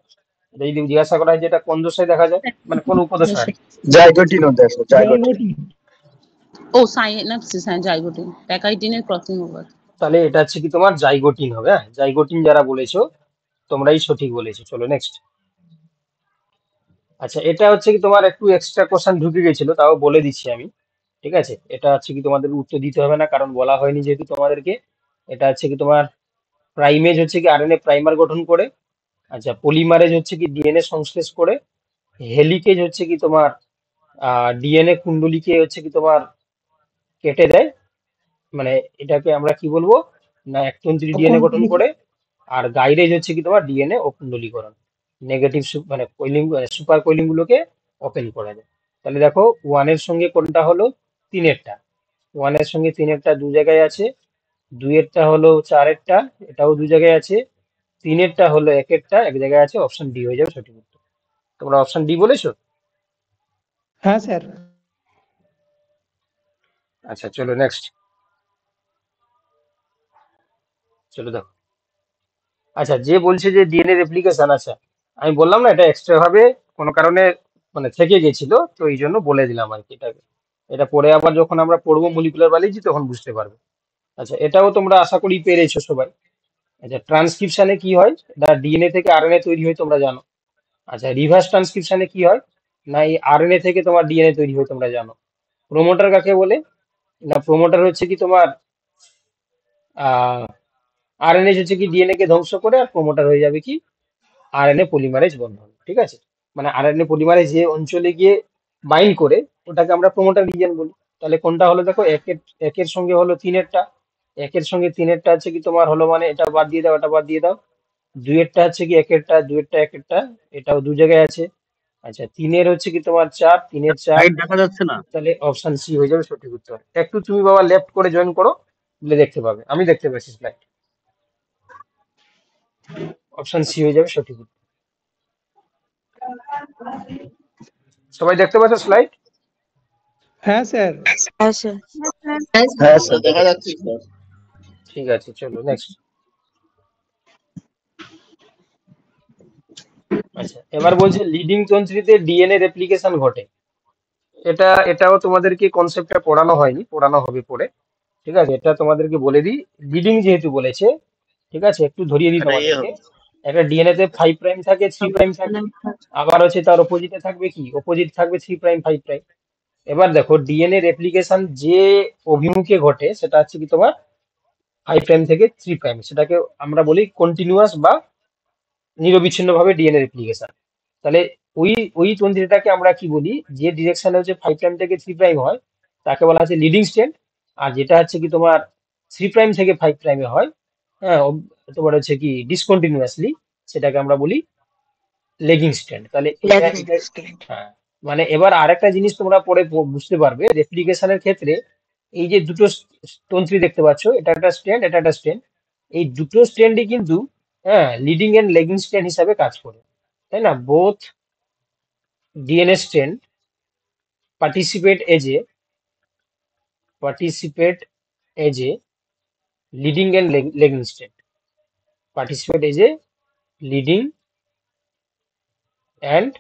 এটা যদি জিজ্ঞাসা করা হয় যে এটা কোন দশায় দেখা যায়, মানে কোন উপদশা আর কি। জাইগোটিনো দেখো জাইগোটিন। ও সাইন্যাপসিস, হ্যাঁ জাইগোটিন প্যাকাইটিনের ক্রসিং ওভার। তাহলে এটা হচ্ছে কি তোমার জাইগোটিন হবে। হ্যাঁ জাইগোটিন যারা বলেছো তোমরাই সঠিক বলেছো। চলো নেক্সট। আচ্ছা এটা হচ্ছে কি তোমার একটু এক্সট্রা কোশ্চেন ঢুকে গেছিল, তাও বলে দিচ্ছি আমি, ঠিক আছে? এটা হচ্ছে কি তোমাদের উত্তর দিতে হবে না, কারণ বলা হয়নি যেহেতু তোমাদেরকে। এটা হচ্ছে কি তোমার প্রাইমেজ হচ্ছে কি আরএনএ প্রাইমার গঠন করে, আচ্ছা পলিমারেজ হচ্ছে কি ডিএনএ সংশ্লেষ করে, হেলিকেজ হচ্ছে কি তোমার ডিএনএ কুণ্ডলীকে হচ্ছে কি তোমার কেটে দেয়, মানে এটাকে আমরা কি বলবো না একতন্ত্রী ডিএনএ গঠন করে, আর গাইরেজ হচ্ছে কি তোমার ডিএনএ অকুণ্ডলীকরণ, নেগেটিভ মানে কইলিং সুপার কইলিং গুলোকে ওপেন করে দেয়। তাহলে দেখো ওয়ানের সঙ্গে কোনটা হলো, তিনেরটা, ওয়ানের সঙ্গে তিনেরটা দু জায়গায় আছে, দুইয়েরটা হলো চারেরটা, এটাও দু জায়গায় আছে, তিনেরটা হলো একেরটা এক জায়গায় আছে, অপশন ডি হয়ে যাবে সঠিক উত্তর। তোমরা অপশন ডি বলেছো? হ্যাঁ স্যার। আচ্ছা চলো নেক্সট, চলো দেখো। আচ্ছা যে বলছে যে ডিএনএ রেপ্লিকেশন, আচ্ছা আমি বললাম না এটা এক্সট্রা ভাবে কোনো কারণে মানে থেকে গেছিল, তো এই জন্য বলে দিলাম আর কি এটাকে। এটা পরে আবার যখন আমরা পড়বো মলিকুলার বায়োলজি তখন বুঝতে পারবে। আচ্ছা, এটাও তোমরা আশা করি পেরেছো সবাই। আচ্ছা, ট্রান্সক্রিপশনে কি হয়? এটা ডিএনএ থেকে আরএনএ তৈরি হয়, তোমরা জানো। আচ্ছা, রিভার্স ট্রান্সক্রিপশনে কি হয়? না, এই আরএনএ থেকে তোমার ডিএনএ তৈরি হয়, তোমরা জানো। প্রোমোটার কাকে বলে? না, প্রোমোটার হচ্ছে কি তোমার আরএনএ হচ্ছে কি ডিএনএ কে ধ্বংস করে, আর প্রোমোটার হয়ে যাবে কি আরএনএ পলিমারেজ বন্ধন। ঠিক আছে, মানে আরএনএ পলিমারেজ যে অঞ্চলে গিয়ে বাইন্ড করে ওটাকে আমরা প্রোমোটার রিজিয়ন বলি। তাহলে কোনটা হলো দেখো, একের সঙ্গে হলো তিনেরটা, একের সঙ্গে তিনেরটা হচ্ছে কি তোমার হলো, মানে এটা বাদ দিয়ে দাও, এটা বাদ দিয়ে দাও। দুইয়েরটা হচ্ছে কি একেরটা, দুইয়েরটা একেরটা, এটাও দু জায়গায় আছে। আচ্ছা, তিনের হচ্ছে কি তোমার চার, তিনের চার, লাইট দেখা যাচ্ছে না। তাহলে অপশন সি হয়ে যাবে সঠিক উত্তর। একটু তুমি বাবা লেফট করে জয়েন করো, তাহলে দেখতে পাবে, আমি দেখতে পাচ্ছি স্লাইড। অপশন সি হয়ে যাবে সঠিক উত্তর। সবাই দেখতে পাচ্ছ স্লাইড? হ্যাঁ স্যার। হ্যাঁ স্যার। হ্যাঁ স্যার, দেখা যাচ্ছে স্যার। ঠিক আছে, চলো নেক্সট। আচ্ছা, এবার বলছে লিডিং তন্ত্রীতে ডিএনএ রেপ্লিকেশন ঘটে। এটাও তোমাদেরকে কনসেপ্টটা পড়ানো হয়নি, পড়ানো হবে পরে। ঠিক আছে, এটা তোমাদেরকে বলে দিই। লিডিং যেহেতু বলেছে, ঠিক আছে, একটু ধরিয়ে দিই তোমাদেরকে। একটা ডিএনএ তে 5 প্রাইম থাকে, 3 প্রাইম থাকে, আবার হচ্ছে তার অপোজিটে থাকবে কি, অপোজিট থাকবে 3 প্রাইম 5 প্রাইম। এবার দেখো ডিএনএ রেপ্লিকেশন যে অভিমুখে ঘটে সেটা হচ্ছে কি তোমার 5 প্রাইম থেকে 3 প্রাইম, সেটাকে আমরা বলি কন্টিনিউয়াস বা নিরবিচ্ছিন্নভাবে ডিএনএ রেপ্লিকেশন। তাহলে ওই ওই তন্ত্রীটাকে আমরা কি বলি, যে ডিরেকশনে হচ্ছে 5 প্রাইম থেকে 3 প্রাইম হয় তাকে বলা হচ্ছে লিডিং স্ট্র্যান্ড। আর যেটা হচ্ছে কি তোমার 3 প্রাইম থেকে 5 প্রাইমে হয়, হ্যাঁ, তোমার হচ্ছে কি ডিসকন্টিনিউয়াসলি, সেটাকে আমরা বলি লেগিং স্ট্র্যান্ড। তাহলে হ্যাঁ, মানে এবার আরেকটা জিনিস তোমরা পরে বুঝতে পারবে, রেপ্লিকেশনের ক্ষেত্রে এই যে দুটো তন্ত্রী দেখতে পাচ্ছ, এটা একটা স্ট্র্যান্ড, এটা একটা স্ট্র্যান্ড, এই দুটো স্ট্র্যান্ডই কিন্তু হ্যাঁ লিডিং এন্ড লেগিং স্ট্র্যান্ড হিসাবে কাজ করে, তাই না? Both DNA strand participate as a leading and lagging strand, participate as a leading and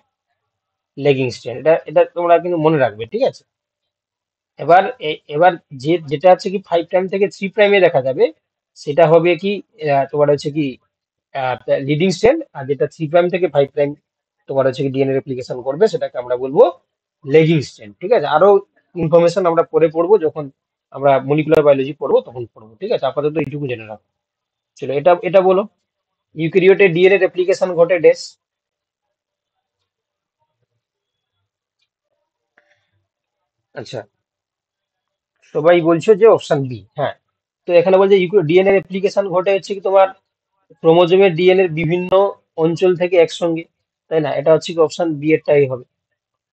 lagging strand। এটা এটা তোমরা কিন্তু মনে রাখবে, ঠিক আছে? এবার এবার যেটা হচ্ছে কি 5 প্রাইম থেকে 3 প্রাইমে দেখা যাবে সেটা হবে কি তোমার হচ্ছে কি লিডিং স্ট্র্যান্ড, আর যেটা 3 প্রাইম থেকে 5 প্রাইম তোমার হচ্ছে কি ডিএনএ রেপ্লিকেশন করবে সেটাকে আমরা বলবো লেগিং স্ট্র্যান্ড। ঠিক আছে, আরো ইনফরমেশন আমরা পরে পড়বো, যখন আমরা মলিকুলার বায়োলজি পড়বো তখন পড়বো। ঠিক আছে, আপাতত এইটুকু জেনে রাখো। চলো, এটা এটা বলো, ইউক্যারিওটে ডিএনএ রেপ্লিকেশন ঘটে ড্যাশ। আচ্ছা, সবাই বলছো যে অপশন বি। হ্যাঁ, তো এখানে বলছে ডিএনএ রেপ্লিকেশন ঘটে হচ্ছে কি তোমার ক্রোমোজোমের ডিএনএর বিভিন্ন অঞ্চল থেকে একসঙ্গে, তাই না? এটা হচ্ছে কি অপশন বি এরটাই হবে।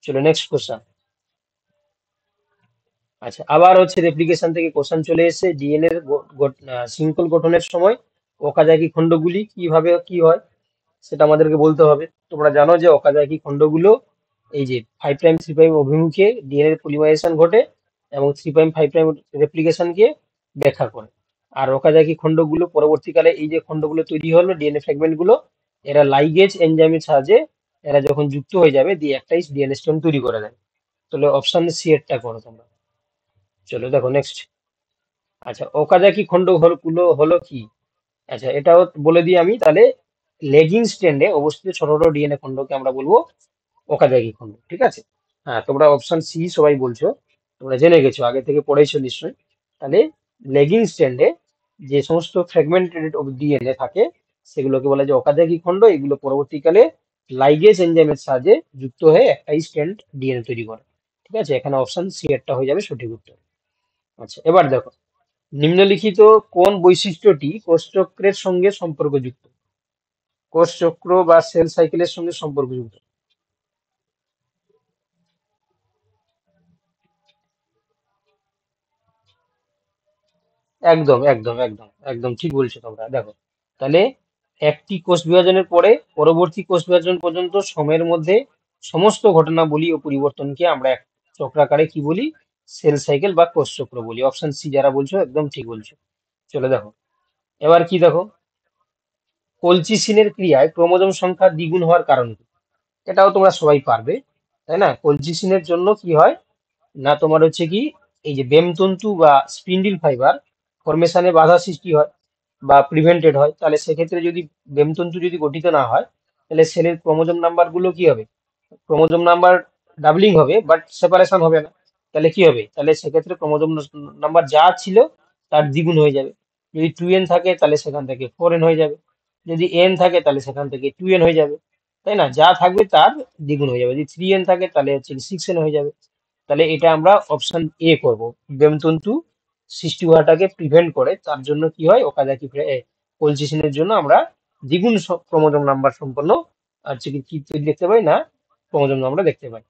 চলো নেক্সট কোশ্চেন। আচ্ছা, আবার হচ্ছে রেপ্লিকেশন থেকে কোশ্চেন চলে এসেছে, ডিএনএ এর শৃঙ্খল গঠনের সময় অকাজাকি খণ্ডগুলি কিভাবে কি হয় সেটা আমাদেরকে বলতে হবে। তোমরা জানো যে অকাজাকি খণ্ডগুলো এই যে 5 প্রাইম 3 প্রাইম অভিমুখে ডিএনএ পলিমারাইজেশন ঘটে এবং 3 প্রাইম 5 প্রাইম রেপ্লিকেশনকে ব্যাখ্যা করে। আর অকাজাকি খণ্ডগুলো পরবর্তীকালে এই যে খণ্ডগুলো তৈরি হলো ডিএনএ ফ্র্যাগমেন্ট গুলো, এরা লাইগেজ এনজাইমের সাহায্যে এরা যখন যুক্ত হয়ে যাবে দিয়ে একটাই ডিএনএ স্ট্র্যান্ড তৈরি করে দেয়। তাহলে অপশন সি এরটা করো তোমরা। চলো দেখো নেক্সট। আচ্ছা, অকাজাকি খণ্ড গুলো হলো কি? আচ্ছা, এটাও বলে দিই আমি তাহলে। লেগিং স্ট্র্যান্ডে অবস্থিত ছোট ছোট ডিএনএ খণ্ডকে আমরা বলবো অকাজাকি খণ্ড। ঠিক আছে, হ্যাঁ, তোমরা অপশন সি সবাই বলছো, তোমরা জেনে গেছো, আগে থেকে পড়েছো নিশ্চয়ই। তাহলে লেগিং স্ট্র্যান্ডে যে সমস্ত ফ্র্যাগমেন্টেড ডিএনএ থাকে সেগুলোকে বলা যায় অকাজাকি খণ্ড। এগুলো পরবর্তীকালে লাইগেজ এনজাইমের সাহায্যে যুক্ত হয়ে একটাই স্ট্র্যান্ড ডিএনএ তৈরি করে। ঠিক আছে, এখানে অপশন সি এরটা হয়ে যাবে সঠিক উত্তর। আচ্ছা, এবার দেখো, নিম্নলিখিত কোন বৈশিষ্ট্যটি কোষচক্রের সঙ্গে সম্পর্কযুক্ত? কোষচক্র বা সেল সাইকেলের সঙ্গে সম্পর্কযুক্ত। একদম একদম একদম একদম ঠিক বলছো তোমরা। দেখো, তাহলে একটি কোষ বিভাজনের পরে পরবর্তী কোষ বিভাজন পর্যন্ত সময়ের মধ্যে সমস্ত ঘটনাবলী ও পরিবর্তনকে আমরা এক চক্রাকারে কি বলি? সেল সাইকেল বা কোষ চক্র বলি। অপশন সি যারা বলছো একদম ঠিক বলছো। চলে দেখো, এবার কি দেখো, কলচিসিনের ক্রিয়ায় ক্রোমোজোম সংখ্যা দ্বিগুণ হওয়ার কারণ কি? এটাও তোমরা সবাই পারবে। তাই না? কোলচিসিনের জন্য কি হয় না, তোমার হচ্ছে কি এই যে বেমতন্তু বা স্পিন্ডিল ফাইবার ফরমেশনে বাধা সৃষ্টি হয় বা প্রিভেন্টেড হয়, তাহলে সেক্ষেত্রে যদি বেমতন্তু যদি গঠিত না হয়, তাহলে সেলের ক্রোমোজোম নাম্বার গুলো কি হবে, ক্রোমোজোম নাম্বার ডাবলিং হবে বাট সেপারেশন হবে না। তাহলে কি হবে, তাহলে সেক্ষেত্রে ক্রোমোজোম নাম্বার যা ছিল তার দ্বিগুণ হয়ে যাবে। যদি 2n থাকে তাহলে সেখান থেকে 4n হয়ে যাবে, যদি n থাকে তাহলে সেখান থেকে 2n হয়ে যাবে, তাই না? যা থাকবে তার দ্বিগুণ হয়ে যাবে। যদি 3n থাকে তাহলে হচ্ছে 6n হয়ে যাবে। তাহলে এটা আমরা অপশন এ করব, বেমতন্তু সৃষ্টি হওয়াটাকে প্রিভেন্ট করে তার জন্য কি হয়, ওকাজাকি কোলচিসিনের জন্য আমরা দ্বিগুণ ক্রোমোজোম নাম্বার সম্পন্ন হচ্ছে কি তৈরি দেখতে পাই না, ক্রোমোজোম আমরা দেখতে পাই।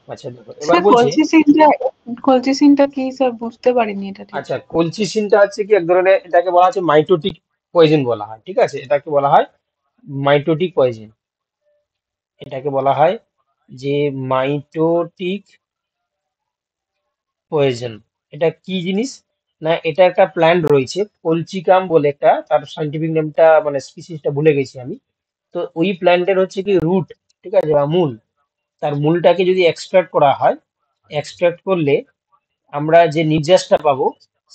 আচ্ছা দেখো এবার স্যার বলছে, কলচিসিনটা কি স্যার বুঝতে পারিনি এটা ঠিক। আচ্ছা কোলচিসিনটা হচ্ছে কি এক ধরনের, এটাকে বলা হচ্ছে মাইটোটিক পয়জন বলা হয়, ঠিক আছে? এটাকে বলা হয় মাইটোটিক পয়জন, এটাকে বলা হয় যে মাইটোটিক পয়জন। এটা কি জিনিস না, এটা একটা প্ল্যান্ট রয়েছে কলচিকাম বলে একটা, তার সাইন্টিফিক নেমটা মানে স্পিসিসটা ভুলে গেছি আমি। তো ওই প্ল্যান্টের হচ্ছে কি রুট, ঠিক আছে, বা মূল, তার মূলটাকে যদি এক্সট্রাক্ট করা হয়, এক্সট্রাক্ট করলে আমরা যে নির্যাসটা পাবো,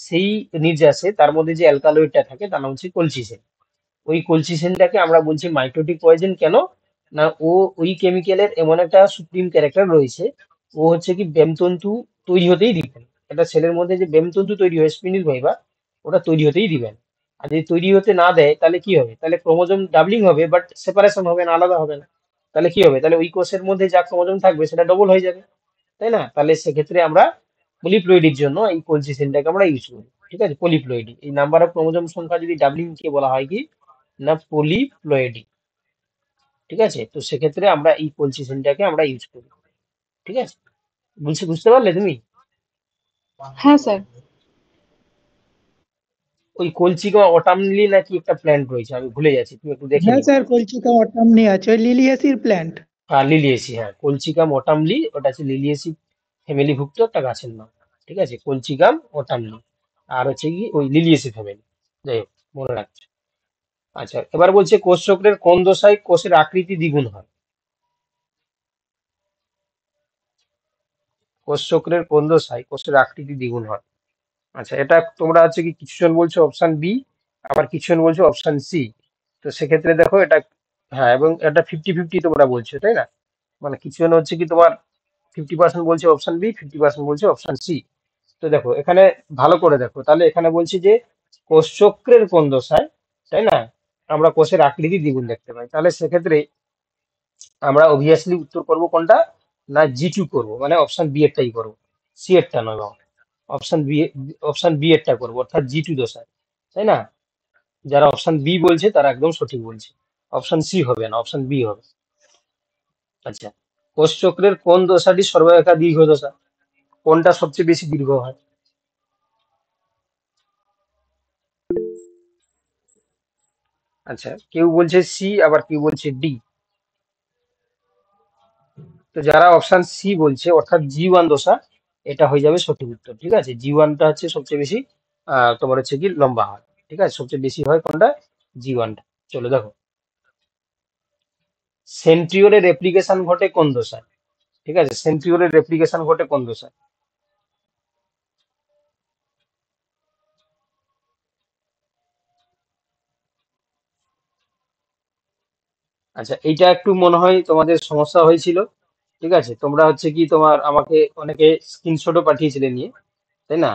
সেই নির্যাসে তার মধ্যে যে অ্যালকালয়েডটা থাকে তার নাম হচ্ছে কলচিসেন। ওই কলচিসেনটাকে আমরা বলছি মাইটোটিক পয়জন। কেন না, ও ওই কেমিক্যালের এমন একটা সুপ্রিম ক্যারেক্টার রয়েছে, ও হচ্ছে কি বেমতন্তু তৈরি হতেই দিবেন। একটা সেলের মধ্যে যে বেমতন্তু তৈরি হয় স্পিন্ডিল ফাইবার, ওটা তৈরি হতেই দিবেন। আর যদি তৈরি হতে না দেয় তাহলে কি হবে, তাহলে ক্রোমোজোম ডাবলিং হবে বাট সেপারেশন হবে না, আলাদা হবে না। তাহলে কি হবে, তাহলে ওই কোষের মধ্যে যা ক্রোমোজোম থাকবে সেটা ডবল হয়ে যাবে, তাই না? তাহলে সেক্ষেত্রে আমরা পলিপ্লয়েডির জন্য এই কোলচিসেনটাকে আমরা ইউজ করি, ঠিক আছে? পলিপ্লয়েডি, এই নাম্বার অফ ক্রোমোজোম সংখ্যা যদি ডাবলিং কে বলা হয় কি না, পলিপ্লয়েডি, ঠিক আছে? তো সেক্ষেত্রে আমরা এই কোলচিসেনটাকে আমরা ইউজ করি, ঠিক আছে? বুঝতে পারলে তুমি? হ্যাঁ স্যার। ওই কলচিকা অটামলি নাকি একটা প্ল্যান্ট রয়েছে, আমি ভুলে যাচ্ছি, তুমি একটু দেখে হ্যাঁ নিও। স্যার, কলচিকা অটামনি আছে, ওই লিলিয়াসির প্ল্যান্ট। হ্যাঁ লিলিয়েসি, হ্যাঁ কলচিকাম অটামলি, ওটা হচ্ছে লিলিয়েসি ফ্যামিলিভুক্ত একটা গাছের নাম, ঠিক আছে? কলচিকাম অটামলি, আর হচ্ছে কি ওই লিলিয়েসি ফ্যামিলি, যাই হোক মনে রাখছো। আচ্ছা এবার বলছে কোষ চক্রের কোন দশায় কোষের আকৃতি দ্বিগুণ হয়? কোষ চক্রের কোন দশায় কোষের আকৃতি দ্বিগুণ হয়? আচ্ছা এটা তোমরা হচ্ছে কি কিছু জন বলছো অপশন বি, আবার কিছু জন বলছো অপশন সি। তো সেক্ষেত্রে দেখো এটা, হ্যাঁ এবং এটা 50-50 তোমরা বলছো, তাই না? মানে কিছু জন হচ্ছে কি তোমার 50% বলছে অপশন বি, 50% বলছে অপশন সি। তো দেখো এখানে ভালো করে দেখো, তাহলে এখানে বলছি যে কোষ চক্রের কোন দশায়, তাই না, আমরা কোষের আকৃতি দ্বিগুণ দেখতে পাই। তাহলে সেক্ষেত্রে আমরা অবভিয়াসলি উত্তর করব কোনটা না, জি2 করবো, মানে অপশন বি এরটাই করবো, সি এরটা নয় বাবা। অপশন বি, অপশন বি এরটা করবো, অর্থাৎ জি2 দশায়, তাই না? যারা অপশন বি বলছে তারা একদম সঠিক বলছে, অপশন সি হবে না, অপশন বি হবে। আচ্ছা কোষ চক্রের কোন দশাটি সর্বাপেক্ষা দীর্ঘ দশা, কোনটা সবচেয়ে বেশি দীর্ঘ হয়? আচ্ছা কেউ বলছে সি, আবার কেউ বলছে ডি। তো যারা অপশন সি বলছে অর্থাৎ জি1 দশা, এটা হয়ে যাবে সঠিক উত্তর, ঠিক আছে? জি1টা হচ্ছে সবচেয়ে বেশি তোমার হচ্ছে কি লম্বা হয়, ঠিক আছে? সবচেয়ে বেশি হয় কোনটা, জি1টা। চলো দেখো, সেন্ট্রিওলের রেপ্লিকেশন ঘটে কোন দশায়? ঠিক আছে, সেন্ট্রিওলের রেপ্লিকেশন ঘটে কোন দশায়? আচ্ছা এইটা একটু মনে হয় তোমাদের সমস্যা হয়েছিল, ঠিক আছে? তোমরা হচ্ছে কি তোমার আমাকে অনেকে স্ক্রিনশটও পাঠিয়েছিলে নিয়ে, তাই না,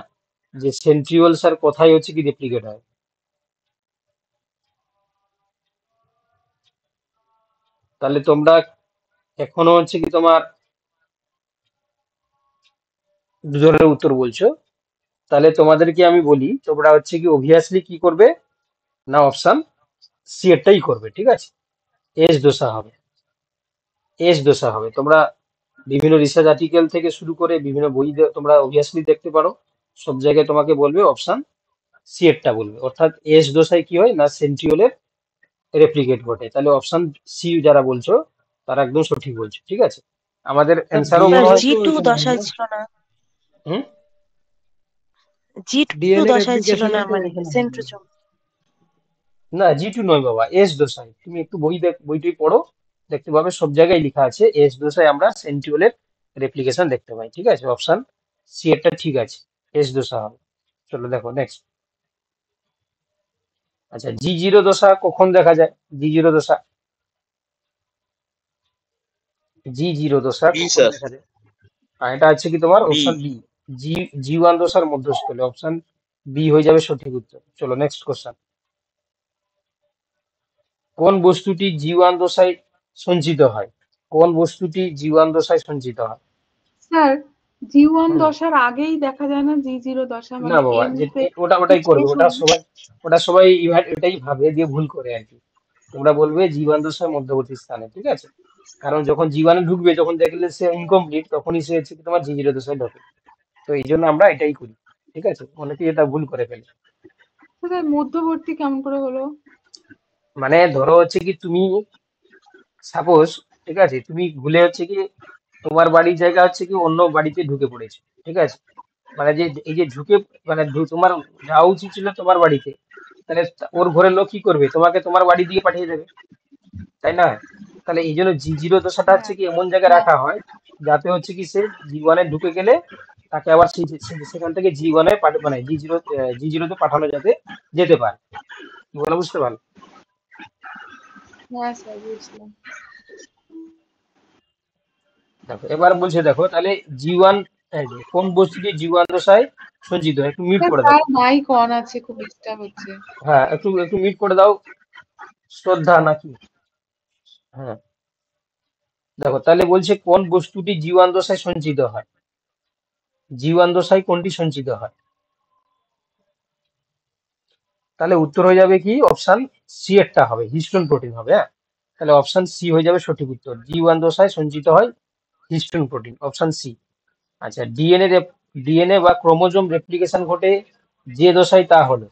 যে সেন্ট্রিওল স্যার কোথায় হচ্ছে কি রেপ্লিকেট হয়। তাহলে তোমরা এখনো হচ্ছে কি তোমার দুজনের উত্তর বলছো। তাহলে তোমাদেরকে আমি বলি, তোমরা হচ্ছে কি অবভিয়াসলি কি করবে না, অপশন সি এরটাই করবে, ঠিক আছে? এস দোষা হবে, এস দোষা হবে। তোমরা বিভিন্ন রিসার্চ আর্টিকেল থেকে শুরু করে বিভিন্ন বই তোমরা অবভিয়াসলি দেখতে পারো, সব জায়গায় তোমাকে বলবে অপশন সি এরটা বলবে, অর্থাৎ এস দোষায় কি হয় না, সেন্ট্রিওলের রেপ্লিকেট ঘটে। তাহলে অপশন সি যারা বলছো তারা একদম সঠিক বলছো, ঠিক আছে? আমাদের অ্যান্সারও মনে হয়, জি টু দশায় ছিল না, হুম, জি টু ডিএনএ দশায় ছিল রেপ্লিকেশনই না, তো মানে এখানে হবে। সেন্ট্রোজোম। না জি2 নয় বাবা, এস দোষায়। তুমি একটু বইটি পড়ো, দেখতে পাবে সব জায়গায় লেখা আছে এস দশায় আমরা সেন্ট্রিওলের রেপ্লিকেশন দেখতে পাই। ঠিক আছে, অপশন সি এরটা ঠিক আছে, এস দশা হবে। চলো দেখো নেক্সট। আচ্ছা, জি জিরো দশা কখন দেখা যায়? জি জিরো দশা, জি জিরো দশা বি কখন স্যার, দেখা যায়? এটা আছে কি তোমার বি। অপশন বি, জি জি ওয়ান দশার মধ্যস্থলে, অপশন বি হয়ে যাবে সঠিক উত্তর। চলো নেক্সট কোশ্চেন। কোন বস্তুটি জি ওয়ান দশায় সঞ্চিত হয়? কোন বস্তুটি জি ওয়ান দশায় সঞ্চিত হয়? স্যার জি1 হুম, দশার আগেই দেখা যায় না জি0 দশা, না মানে বাবা, এন যে ওটাই করবে, শেষ ওটা হয়ে যায়। সবাই, এটাই ভাবে দিয়ে ভুল করে আর কি। তোমরা বলবে জীবান দশার মধ্যবর্তী স্থানে, ঠিক আছে? কারণ যখন জীবাণু ঢুকবে, যখন দেখলে সে ইনকমপ্লিট, তখনই সে হচ্ছে কি তোমার জি জিরো দশায় ঢোকে। তো এই জন্য আমরা এটাই করি, ঠিক আছে? অনেকেই এটা ভুল করে ফেলে। স্যার মধ্যবর্তী কেমন করে হলো? মানে ধরো হচ্ছে কি তুমি সাপোজ, ঠিক আছে, তুমি ভুলে হচ্ছে কি তোমার বাড়ির জায়গা হচ্ছে কি অন্য বাড়িতে ঢুকে পড়েছে, ঠিক আছে? মানে যে এই যে ঢুকে, মানে তোমার যাওয়া উচিত ছিল তোমার বাড়িতে, তাহলে ওর ঘরের লোক কি করবে? তোমাকে তোমার বাড়ি দিয়ে পাঠিয়ে দেবে, তাই না? তাহলে এই জন্য জি জিরো দশাটা হচ্ছে হ্যাঁ কি এমন জায়গায় হ্যাঁ রাখা হয় যাতে হচ্ছে কি সে জীবনে ঢুকে গেলে তাকে আবার সেখান থেকে জীবনে মানে জি জিরোতে পাঠানো যাতে যেতে পারে। কি বলে বুঝতে পারলো? হ্যাঁ স্যার বুঝলাম। দেখো এবার বলছে, দেখো তাহলে জি ওয়ান, কোন বস্তুটি জি ওয়ান দশায় সঞ্চিত হয়? একটু মিট স্যার করে দাও। তার মাইক অন আছে, খুব ডিস্টার্ব হচ্ছে। হ্যাঁ, একটু একটু মিট করে দাও, শ্রদ্ধা নাকি? হ্যাঁ, দেখো তাহলে বলছে কোন বস্তুটি জি ওয়ান দশায় সঞ্চিত হয়? জি ওয়ান দশায় কোনটি সঞ্চিত হয়? তাহলে উত্তর হয়ে যাবে কি অপশন সি একটা হবে, হিস্টোন প্রোটিন হবে। হ্যাঁ, তাহলে অপশন সি হয়ে যাবে সঠিক উত্তর। জি ওয়ান দশায় সঞ্চিত হয় হিস্টোন প্রোটিন, অপশন সি। আচ্ছা, ডিএনএ বা ক্রোমোজোম রেপ্লিকেশন ঘটে যে দশায়, তা হলো?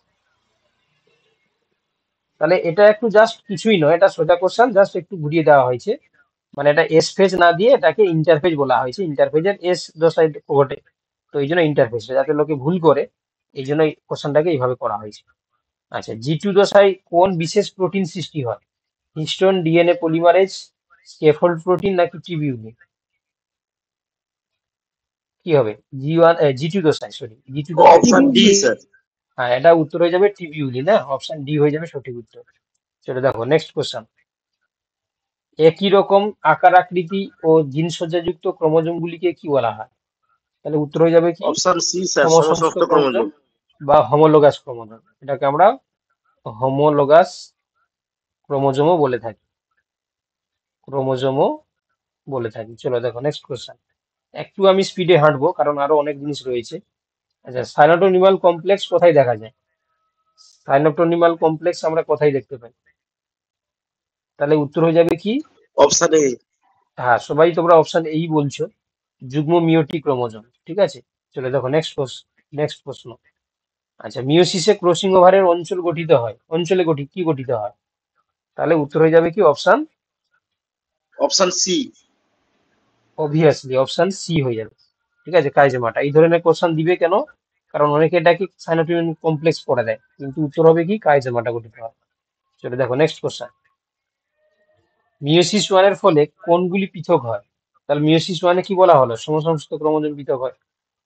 তাহলে এটা একটু জাস্ট কিছুই নয়, এটা সোজা কোশ্চেন, জাস্ট একটু ঘুরিয়ে দেওয়া হয়েছে। মানে এটা এস ফেজ না দিয়ে এটাকে ইন্টারফেজ বলা হয়েছে, ইন্টারফেজের এস দশায় ঘটে, তো এই জন্য ইন্টারফেজ, যাতে লোকে ভুল করে, এই জন্য এই কোশ্চেনটাকে এইভাবে করা হয়েছে। আচ্ছা, জি টু দশায় কোন বিশেষ প্রোটিন সৃষ্টি হয়? হিস্টোন, ডিএনএ পলিমারেজ, স্কেফোল্ড প্রোটিন নাকি টিবিউলিন? কি হবে জি টু দশায়, সরি জি টু দশায় অপশন ডি টিবিউলি। স্যার। হ্যাঁ, এটা উত্তর হয়ে যাবে টিবিউলিন। না, অপশন ডি হয়ে যাবে সঠিক উত্তর। চলো দেখো নেক্সট কোশ্চেন। একই রকম আকার আকৃতি ও জিনসজ্জাযুক্ত ক্রোমোজোমগুলিকে কি বলা হয়? তাহলে উত্তর হয়ে যাবে কি অপশন সি স্যার, সমসংস্থ সমসপ্ত ক্রোমোজোম ক্রোমোজোম। বা হোমোলোগাস ক্রোমোজোম। এটাকে আমরা হোমোলোগাস ক্রোমোজোমও বলে থাকি, ক্রোমোজোমও বলে থাকি। চলো দেখো নেক্সট কোশ্চেন। একটু আমি স্পিডে হাঁটবো কারণ আরো অনেক জিনিস রয়েছে। আচ্ছা, সাইনোটোনিমাল কমপ্লেক্স কোথায় দেখা যায়? সাইনোটোনিমাল কমপ্লেক্স আমরা কোথায় দেখতে পাই? তাহলে উত্তর হয়ে যাবে কি, অপশন এ। হ্যাঁ সবাই তোমরা অপশন এই বলছো, যুগ্ম মিওটিক ক্রোমোজোম, ঠিক আছে? চলে দেখো নেক্সট প্রশ্ন। আচ্ছা, মিওসিসে ক্রসিং ওভারের অঞ্চল গঠিত হয়, কি গঠিত হয়? তাহলে উত্তর হয়ে যাবে কি option C. Obviously option C হয়ে যাবে, ঠিক আছে? কাইজেমাটা। এই ধরনের কোশ্চেন দিবে কেন? কারণ অনেকে এটাকে সাইনোটোনিমাল কমপ্লেক্স পড়ে দেয়, কিন্তু উত্তর হবে কি কাইজেমাটা গঠিত হয়। চলে দেখো নেক্সট কোশ্চেন। মিওসিস ওয়ানের ফলে কোনগুলি পৃথক হয়? তাহলে মিওসিস ওয়ানে কি বলা হলো? সমসংস্থ ক্রোমোজোম পৃথক হয়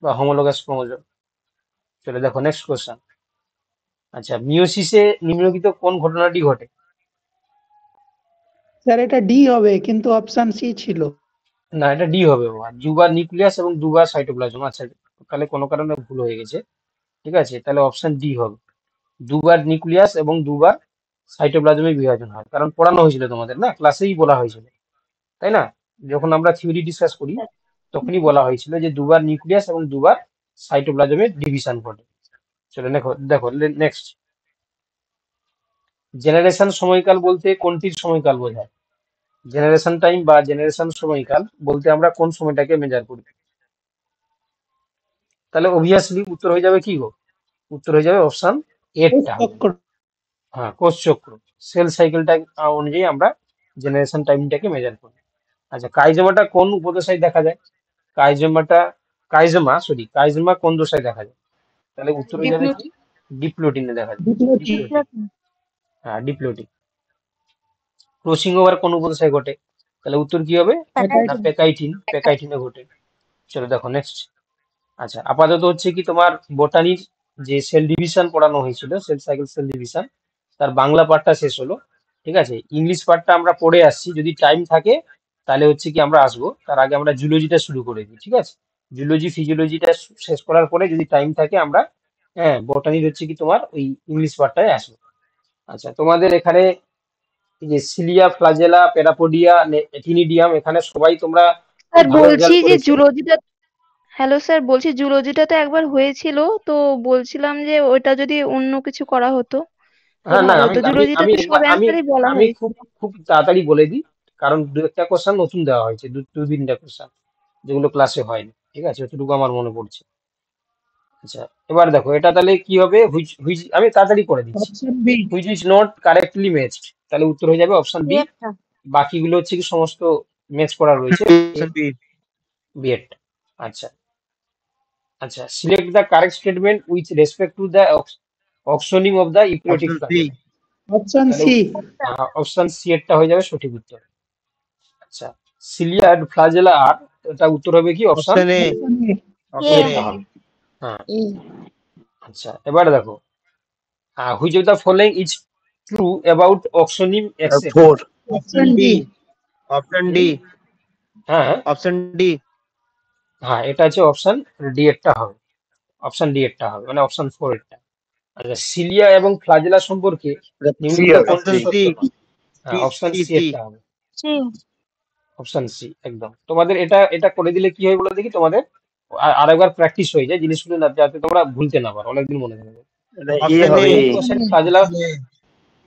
বা হোমোলোগাস ক্রোমোজোম। চলে দেখো নেক্সট কোশ্চেন। আচ্ছা, মিওসিসে নিম্নলিখিত কোন ঘটনাটি ঘটে? স্যার এটা ডি হবে, কিন্তু অপশন সি ছিল। না, এটা ডি হবে বাবা, দুবার নিউক্লিয়াস এবং দুবার সাইটোপ্লাজম। আচ্ছা, তাহলে কোনো কারণে ভুল হয়ে গেছে, ঠিক আছে? তাহলে অপশন ডি হবে, দুবার নিউক্লিয়াস এবং দুবার সাইটোপ্লাজমে বিভাজন হয়। কারণ পড়ানো হয়েছিল তোমাদের, না ক্লাসেই বলা হয়েছিল, তাই না? যখন আমরা থিওরি ডিসকাস করি তখনই বলা হয়েছিল যে দুবার নিউক্লিয়াস এবং দুবার সাইটোপ্লাজমের ডিভিশন ঘটে। চলো দেখো দেখো নেক্সট। জেনারেশন সময়কাল বলতে কোনটির সময়কাল বোঝায়? জেনারেশন টাইম বা জেনারেশন সময়কাল বলতে আমরা কোন সময়টাকে মেজার করি? তাহলে অবভিয়াসলি উত্তর হয়ে যাবে কি গো? উত্তর হয়ে যাবে অপশন এরটা হবে। চক্র। হ্যাঁ, কোষ চক্র, সেল সাইকেলটা অনুযায়ী আমরা জেনারেশন টাইমটাকে মেজার করি। আচ্ছা, কাইজেমাটা কোন উপদশায় দেখা যায়? কাইজেমা কোন দশায় দেখা যায়? তাহলে উত্তর হয়ে যাবে কি ডিপ্লোটিক। ডিপ্লোটিনে দেখা যায়, ডিপ্লোটি। ডিপ্লোটিক। হ্যাঁ, ডিপ্লোটিক। ক্রসিং ওভার কোন উপদশায় ঘটে? তাহলে উত্তর কি হবে? না প্যাকাইটিন। প্যাকাইটিনে ঘটে। চলো দেখো নেক্সট। আচ্ছা, আপাতত হচ্ছে কি তোমার বোটানির যে সেল ডিভিশন পড়ানো হয়েছিল, সেল সাইকেল সেল ডিভিশন, তার বাংলা পার্টটা শেষ হলো। ঠিক আছে, ইংলিশ পার্টটা আমরা পড়ে আসছি, যদি টাইম থাকে তাহলে হচ্ছে কি আমরা আসবো, তার আগে আমরা জুলজিটা শুরু করে দিই। ঠিক আছে, জুলজি ফিজিওলজিটা শেষ করার পরে যদি টাইম থাকে আমরা বোটানির হচ্ছে কি তোমার ওই ইংলিশ পার্টটায় আসবো। আচ্ছা, তোমাদের এখানে এই যে সিলিয়া, ফ্লাজেলা, প্যারাপোডিয়া, এথিনিডিয়াম, এখানে সবাই তোমরা স্যার ভালো বলছি রেজাল্ট যে করেছো। জুলজিটা, হ্যালো স্যার, বলছি জুলজিটা তো একবার হয়েছিল, তো বলছিলাম যে ওইটা যদি অন্য কিছু করা হতো তো হ্যাঁ না, ভালো আমি হতো। আমি জুলজিটা আমি তো সব একবার আমি অ্যান্সারই বলা আমি হয়েছে। খুব খুব তাড়াতাড়ি বলে দিই, কারণ দু একটা কোশ্চেন নতুন দেওয়া হয়েছে, দু তিনটা কোশ্চেন যেগুলো ক্লাসে হয়নি। ঠিক আছে, যতটুকু আমার মনে পড়ছে। আচ্ছা, এবার দেখো এটা তাহলে কি হবে, হুইচ হুইচ আমি তাড়াতাড়ি করে দিচ্ছি। Option B. Which is not correctly matched, তাহলে উত্তর হয়ে যাবে অপশন বি। বাকিগুলো হচ্ছে কি সমস্ত ম্যাচ করা রয়েছে বিএড। আচ্ছা আচ্ছা, select the correct statement with respect to the functioning of the eukaryotic flagella. Option তাহলে সি। অপশন সি এরটা হয়ে যাবে সঠিক উত্তর। আচ্ছা, সিলিয়া আর ফ্লাজেলা আর, এটা উত্তর হবে কি অপশন অপশন এ। এরটা হবে। হ্যাঁ, আচ্ছা এবার দেখো, which of the following is true about axoneme except. Option D. হ্যাঁ হ্যাঁ, এটা হচ্ছে অপশন ডি এরটা হবে, অপশন ডি এরটা হবে, মানে অপশন 4 এরটা। আচ্ছা, সিলিয়া এবং ফ্লাজেলা সম্পর্কে নিম্নলিখিত কোনটি সত্য নয়? হ্যাঁ, অপশন সি এরটা হবে, অপশন সি একদম। তোমাদের এটা এটা করে দিলে কি হয় বলে দেখি, তোমাদের আরেকবার প্র্যাকটিস হয়ে যায় জিনিসগুলো, না যাতে তোমরা ভুলতে না পারো, অনেকদিন মনে থাকবে। ফ্লাজেলা,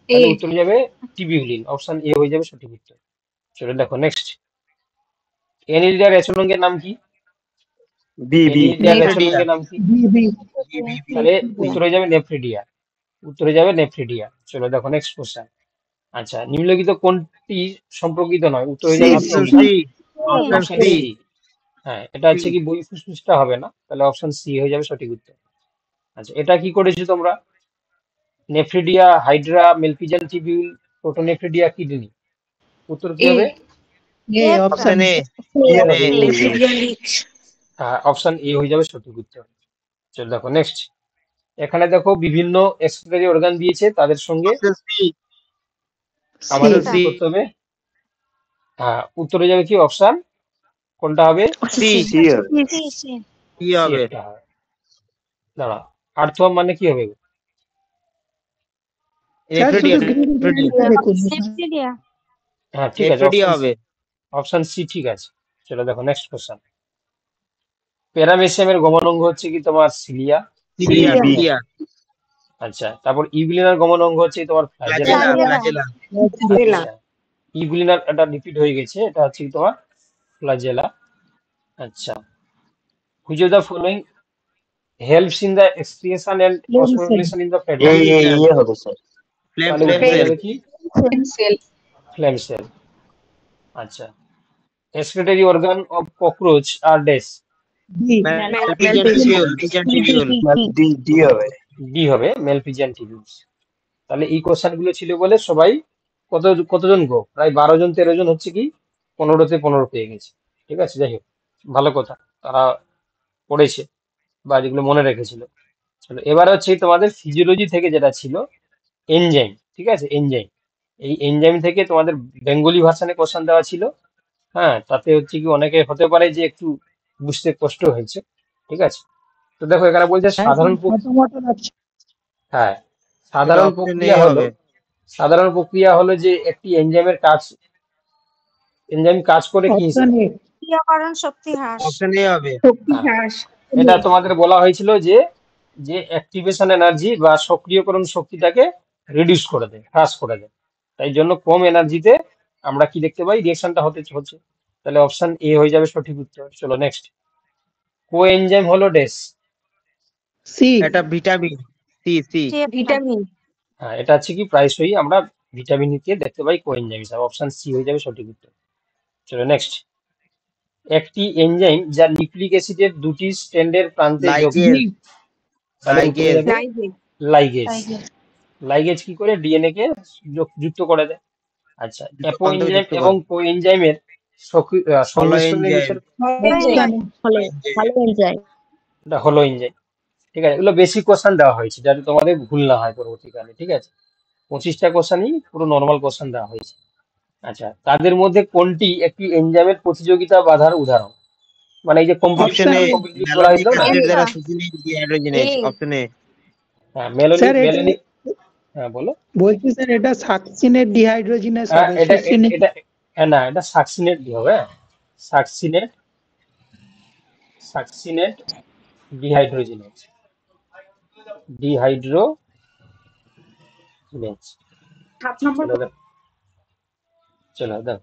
তাহলে উত্তর হয়ে যাবে টিবিউলিন, অপশন এ হয়ে যাবে সঠিক উত্তর। চলো দেখো নেক্সট। এনিলিডার রেচনঙ্গের নাম কি? এনিলিডার রেচনঙ্গের নাম কি? B B. তাহলে উত্তর হয়ে যাবে নেফ্রিডিয়া, উত্তর হয়ে যাবে নেফ্রিডিয়া। চলো দেখো নেক্সট কোশ্চেন। আচ্ছা, নিম্নলিখিত কোনটি সম্পর্কিত নয়? উত্তর হয়ে যাবে অপশন অপশন সি। হ্যাঁ, এটা হচ্ছে কি বই ফুসফুসটা হবে না, তাহলে অপশন সি হয়ে যাবে সঠিক উত্তর। আচ্ছা, এটা কি করেছো তোমরা? Nephridia, hydra, Malpighian tubule, protonephridia, kidney. উত্তর কি হবে? A option A. হ্যাঁ, অপশন এ হয়ে যাবে সঠিক উত্তর। চলো দেখো নেক্সট। এখানে দেখো বিভিন্ন এক্সক্রিটরি অর্গান দিয়েছে, তাদের সঙ্গে আমাদের কি করতে হবে? হ্যাঁ, উত্তর হয়ে যাবে কি অপশন কোনটা হবে? সি এটা হবে। দাঁড়া, আর্থওয়ার্ম মানে কি হবে? স্যার শুধু গ্রিন দেখুন। হ্যাঁ ঠিক আছে, অপশন সি ঠিক আছে। চলো দেখো নেক্সট কোশ্চেন। প্যারামেসিয়ামের গমন অঙ্গ হচ্ছে কি তোমার সিলিয়া। আচ্ছা, তারপর ইউগ্লিনার গমন অঙ্গ হচ্ছে তোমার ফ্ল্যাজেলা। আচ্ছা, ইউগ্লিনার এটা রিপিট হয়ে গেছে, এটা হচ্ছে কি তোমার ফ্ল্যাজেলা। আচ্ছা, which of the following helps in the excretion and phosphorylation in the fat? তাহলে উত্তর হবে কি ফ্লেম সেল। আচ্ছা, এক্সক্রিটরি অর্গান অফ ককরোচ আর ড্যাশ। ডি হবে, মেলপিজিয়ান টিবিউলস। তাহলে এই কোশ্চেন গুলো ছিল বলে সবাই কতজন গো, প্রায় 12 জন 13 জন হচ্ছে কি 15তে 15 পেয়ে গেছে। ঠিক আছে, যাই হোক ভালো কথা, তারা পড়েছে বা যেগুলো মনে রেখেছিল। চলো এবার হচ্ছে তোমাদের ফিজিওলজি থেকে যেটা ছিল এনজাইম। ঠিক আছে, এনজাইম, এই এনজাইম থেকে তোমাদের বেঙ্গলি ভার্সনে কোশ্চেন দেওয়া ছিল। হ্যাঁ, তাতে হচ্ছে কি অনেকে হতে পারে যে একটু বুঝতে কষ্ট হয়েছে। ঠিক আছে, তো দেখো এখানে বলছে হ্যাঁ, সাধারণ প্রক্রিয়া হলো যে একটি এনজাইমের কাজ, এনজাইম কাজ করে কি হিসেবে? এটা তোমাদের বলা হয়েছিল যে যে অ্যাক্টিভেশন এনার্জি বা সক্রিয়করণ শক্তিটাকে রিডিউস করে দেয়, হ্রাস করে দেয়। তাই জন্য কম এনার্জিতে আমরা কি দেখতে পাই, রিঅ্যাকশনটা হচ্ছে। তাহলে অপশন এ হয়ে যাবে সঠিক উত্তর। চলো নেক্সট। কো এনজাইম হলো ড্যাশ। সি। হ্যাঁ, এটা হচ্ছে কি প্রায়শই আমরা ভিটামিন কে দেখতে পাই কো এনজাইম হিসাবে, অপশন সি হয়ে যাবে সঠিক উত্তর। চলো নেক্সট। একটি এনজাইম যা নিউক্লিক অ্যাসিডের দুটি স্ট্র্যান্ডের প্রান্তে লাইগেজ। লাইগেজ কি করে? ডিএনএ কে যুক্ত করে দেয়। আচ্ছা, অ্যাপো এনজাইম এবং কো এনজাইমের সংমিশ্রণের ভিতর এটা হলো এনজাইম। ঠিক আছে, এগুলো বেশি কোশ্চেন দেওয়া হয়েছে যাতে তোমাদের ভুল না হয় পরবর্তীকালে। ঠিক আছে, 25টা কোশ্চেনই পুরো নর্মাল কোশ্চেন দেওয়া হয়েছে। আচ্ছা, তাদের মধ্যে কোনটি একটি এনজাইমের প্রতিযোগিতা বাধার উদাহরণ? মানে এই যে অপশন এ কম্পিটিটিভ বলা হয়েছিল না? ম্যালোনিক দ্বারা সুসিনেট ডিহাইড্রোজেনেজ, অপশন এ। হ্যাঁ, স্যার এটা মেলানিক। হ্যাঁ বলো। বলছি স্যার এটা সাকসিনেট ডিহাইড্রোজিনেস হ্যাঁ, হবে, এটা সুসিনেট। এটা না, এটা সাকসিনেট হবে। Succinate succinate dehydrogenase, dehydrogenase. চলো দেখ,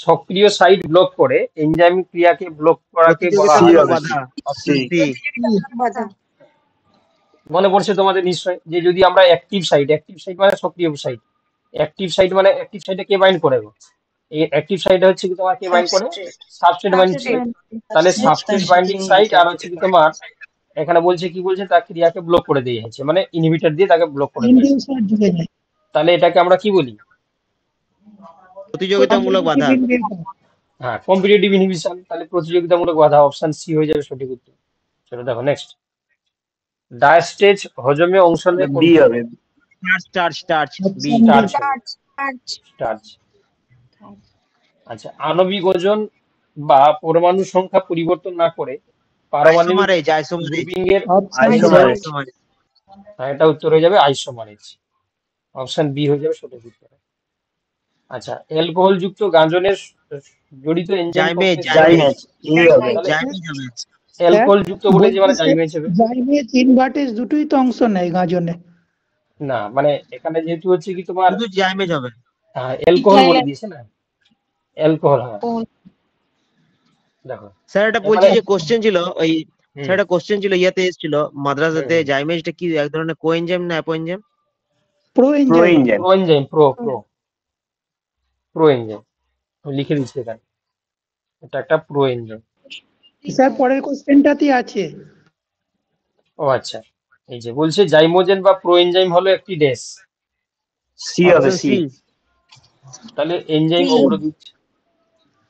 সক্রিয় সাইট ব্লক করে এনজাইম ক্রিয়াকে ব্লক করাকে বলা হয়। বাধা, অপশন সি। মনে পড়ছে তোমাদের নিশ্চয় যে যদি আমরা অ্যাক্টিভ সাইট মানে সক্রিয় সাইট, অ্যাক্টিভ সাইটে কে বাইন্ড করে গো? এই অ্যাক্টিভ সাইট হচ্ছে কি তোমার কে বাইন্ড করে? Substrate bind site. তাহলে সাবস্ট্রেট বাইন্ডিং সাইট আর হচ্ছে কি তোমার এখানে বলছে কি বলছে তার ক্রিয়াকে ব্লক করে দিয়েছে, মানে ইনহিবিটর দিয়ে তাকে ব্লক করে দিয়েছে। ইনডিউসার ঢুকে যায়। তাহলে এটাকে আমরা কি বলি? প্রতিযোগিতামূলক বাধা। হ্যাঁ, কম্পিটিটিভ ইনহিবিশন। তাহলে প্রতিযোগিতামূলক বাধা, অপশন সি হয়ে যাবে সঠিক উত্তর। চলো দেখো নেক্সট, ডায়াস্টেজ হজমে অংশ নেয় বি হবে। Starch B. স্টার্চ। আচ্ছা, আণবিক ওজন বা পরমাণু সংখ্যা পরিবর্তন না করে পারমাণবিক গ্রুপিং এর এটা উত্তর হয়ে যাবে আইসোমারেজ। অপশন বি হয়ে যাবে সঠিক উত্তর। আচ্ছা, অ্যালকোহল যুক্ত গাঁজনের জড়িত এনজাইম অ্যালকোহল যুক্ত বলে যে মানে জাইমেজ হবে। জাইমেজ ইনভার্টেজ দুটোই তো অংশ নেয় গাজনে। না, মানে এখানে যেহেতু হচ্ছে কি তোমার শুধু জাইমেজ হবে। হ্যাঁ, অ্যালকোহল বলে দিয়েছে না, অ্যালকোহল। হ্যাঁ দেখো স্যার এটা বলছি যে কোশ্চেন ছিল ওই, স্যার এটা কোশ্চেন ছিল ইয়াতে এসেছিল মাদ্রাসাতে, জাইমেজটা কি এক ধরনের কোএনজাইম না অ্যাপোএনজাইম? প্রোএনজাইম। প্রো এনজাইম লিখে দিচ্ছি এখানে, এটা একটা প্রো এনজাইম। স্যার পরের কোশ্চেনটাতেই আছে। ও আচ্ছা, এই যে বলছে জাইমোজেন বা প্রো এনজাইম হলো একটি ড্যাশ। সি হবে, সি। তাহলে এনজাইম অগ্রদূত।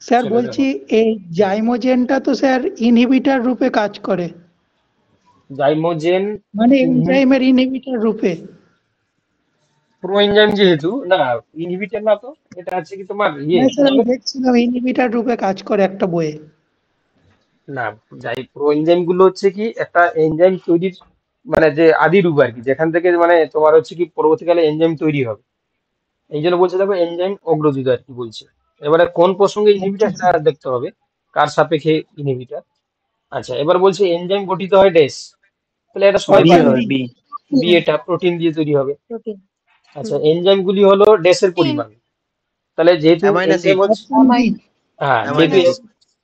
স্যার বলছি এই জাইমোজেনটা তো স্যার ইনহিবিটর রূপে কাজ করে, জাইমোজেন মানে এনজাইমের ইনহিবিটর রূপে। প্রো এনজাইম যেহেতু না, ইনহিবিটর না তো, এটা আছে কি তোমার ইয়ে আমি দেখছিলাম ইনহিবিটর রূপে কাজ করে একটা বইয়ে। না, প্রো এনজাইম গুলো হচ্ছে কি একটা এনজাইম তৈরির মানে যে আদি রূপ আর কি, যেখান থেকে মানে তোমার হচ্ছে কি পরবর্তীকালে এনজাইম তৈরি হবে। এই জন্য বলছে দেখো এনজাইম অগ্রদূত আর কি বলছে। এবারে কোন প্রসঙ্গে ইনহিবিটর সেটা দেখতে হবে, কার সাপেক্ষে ইনহিবিটর। আচ্ছা, এবার বলছে এনজাইম গঠিত হয় ড্যাশ, তাহলে এটা সবাই বি, এটা প্রোটিন দিয়ে তৈরি হবে। আচ্ছা, এনজাইম গুলি হলো ড্যাশের পরিমাণ, তাহলে যেহেতু এনজাইম হচ্ছে হ্যাঁ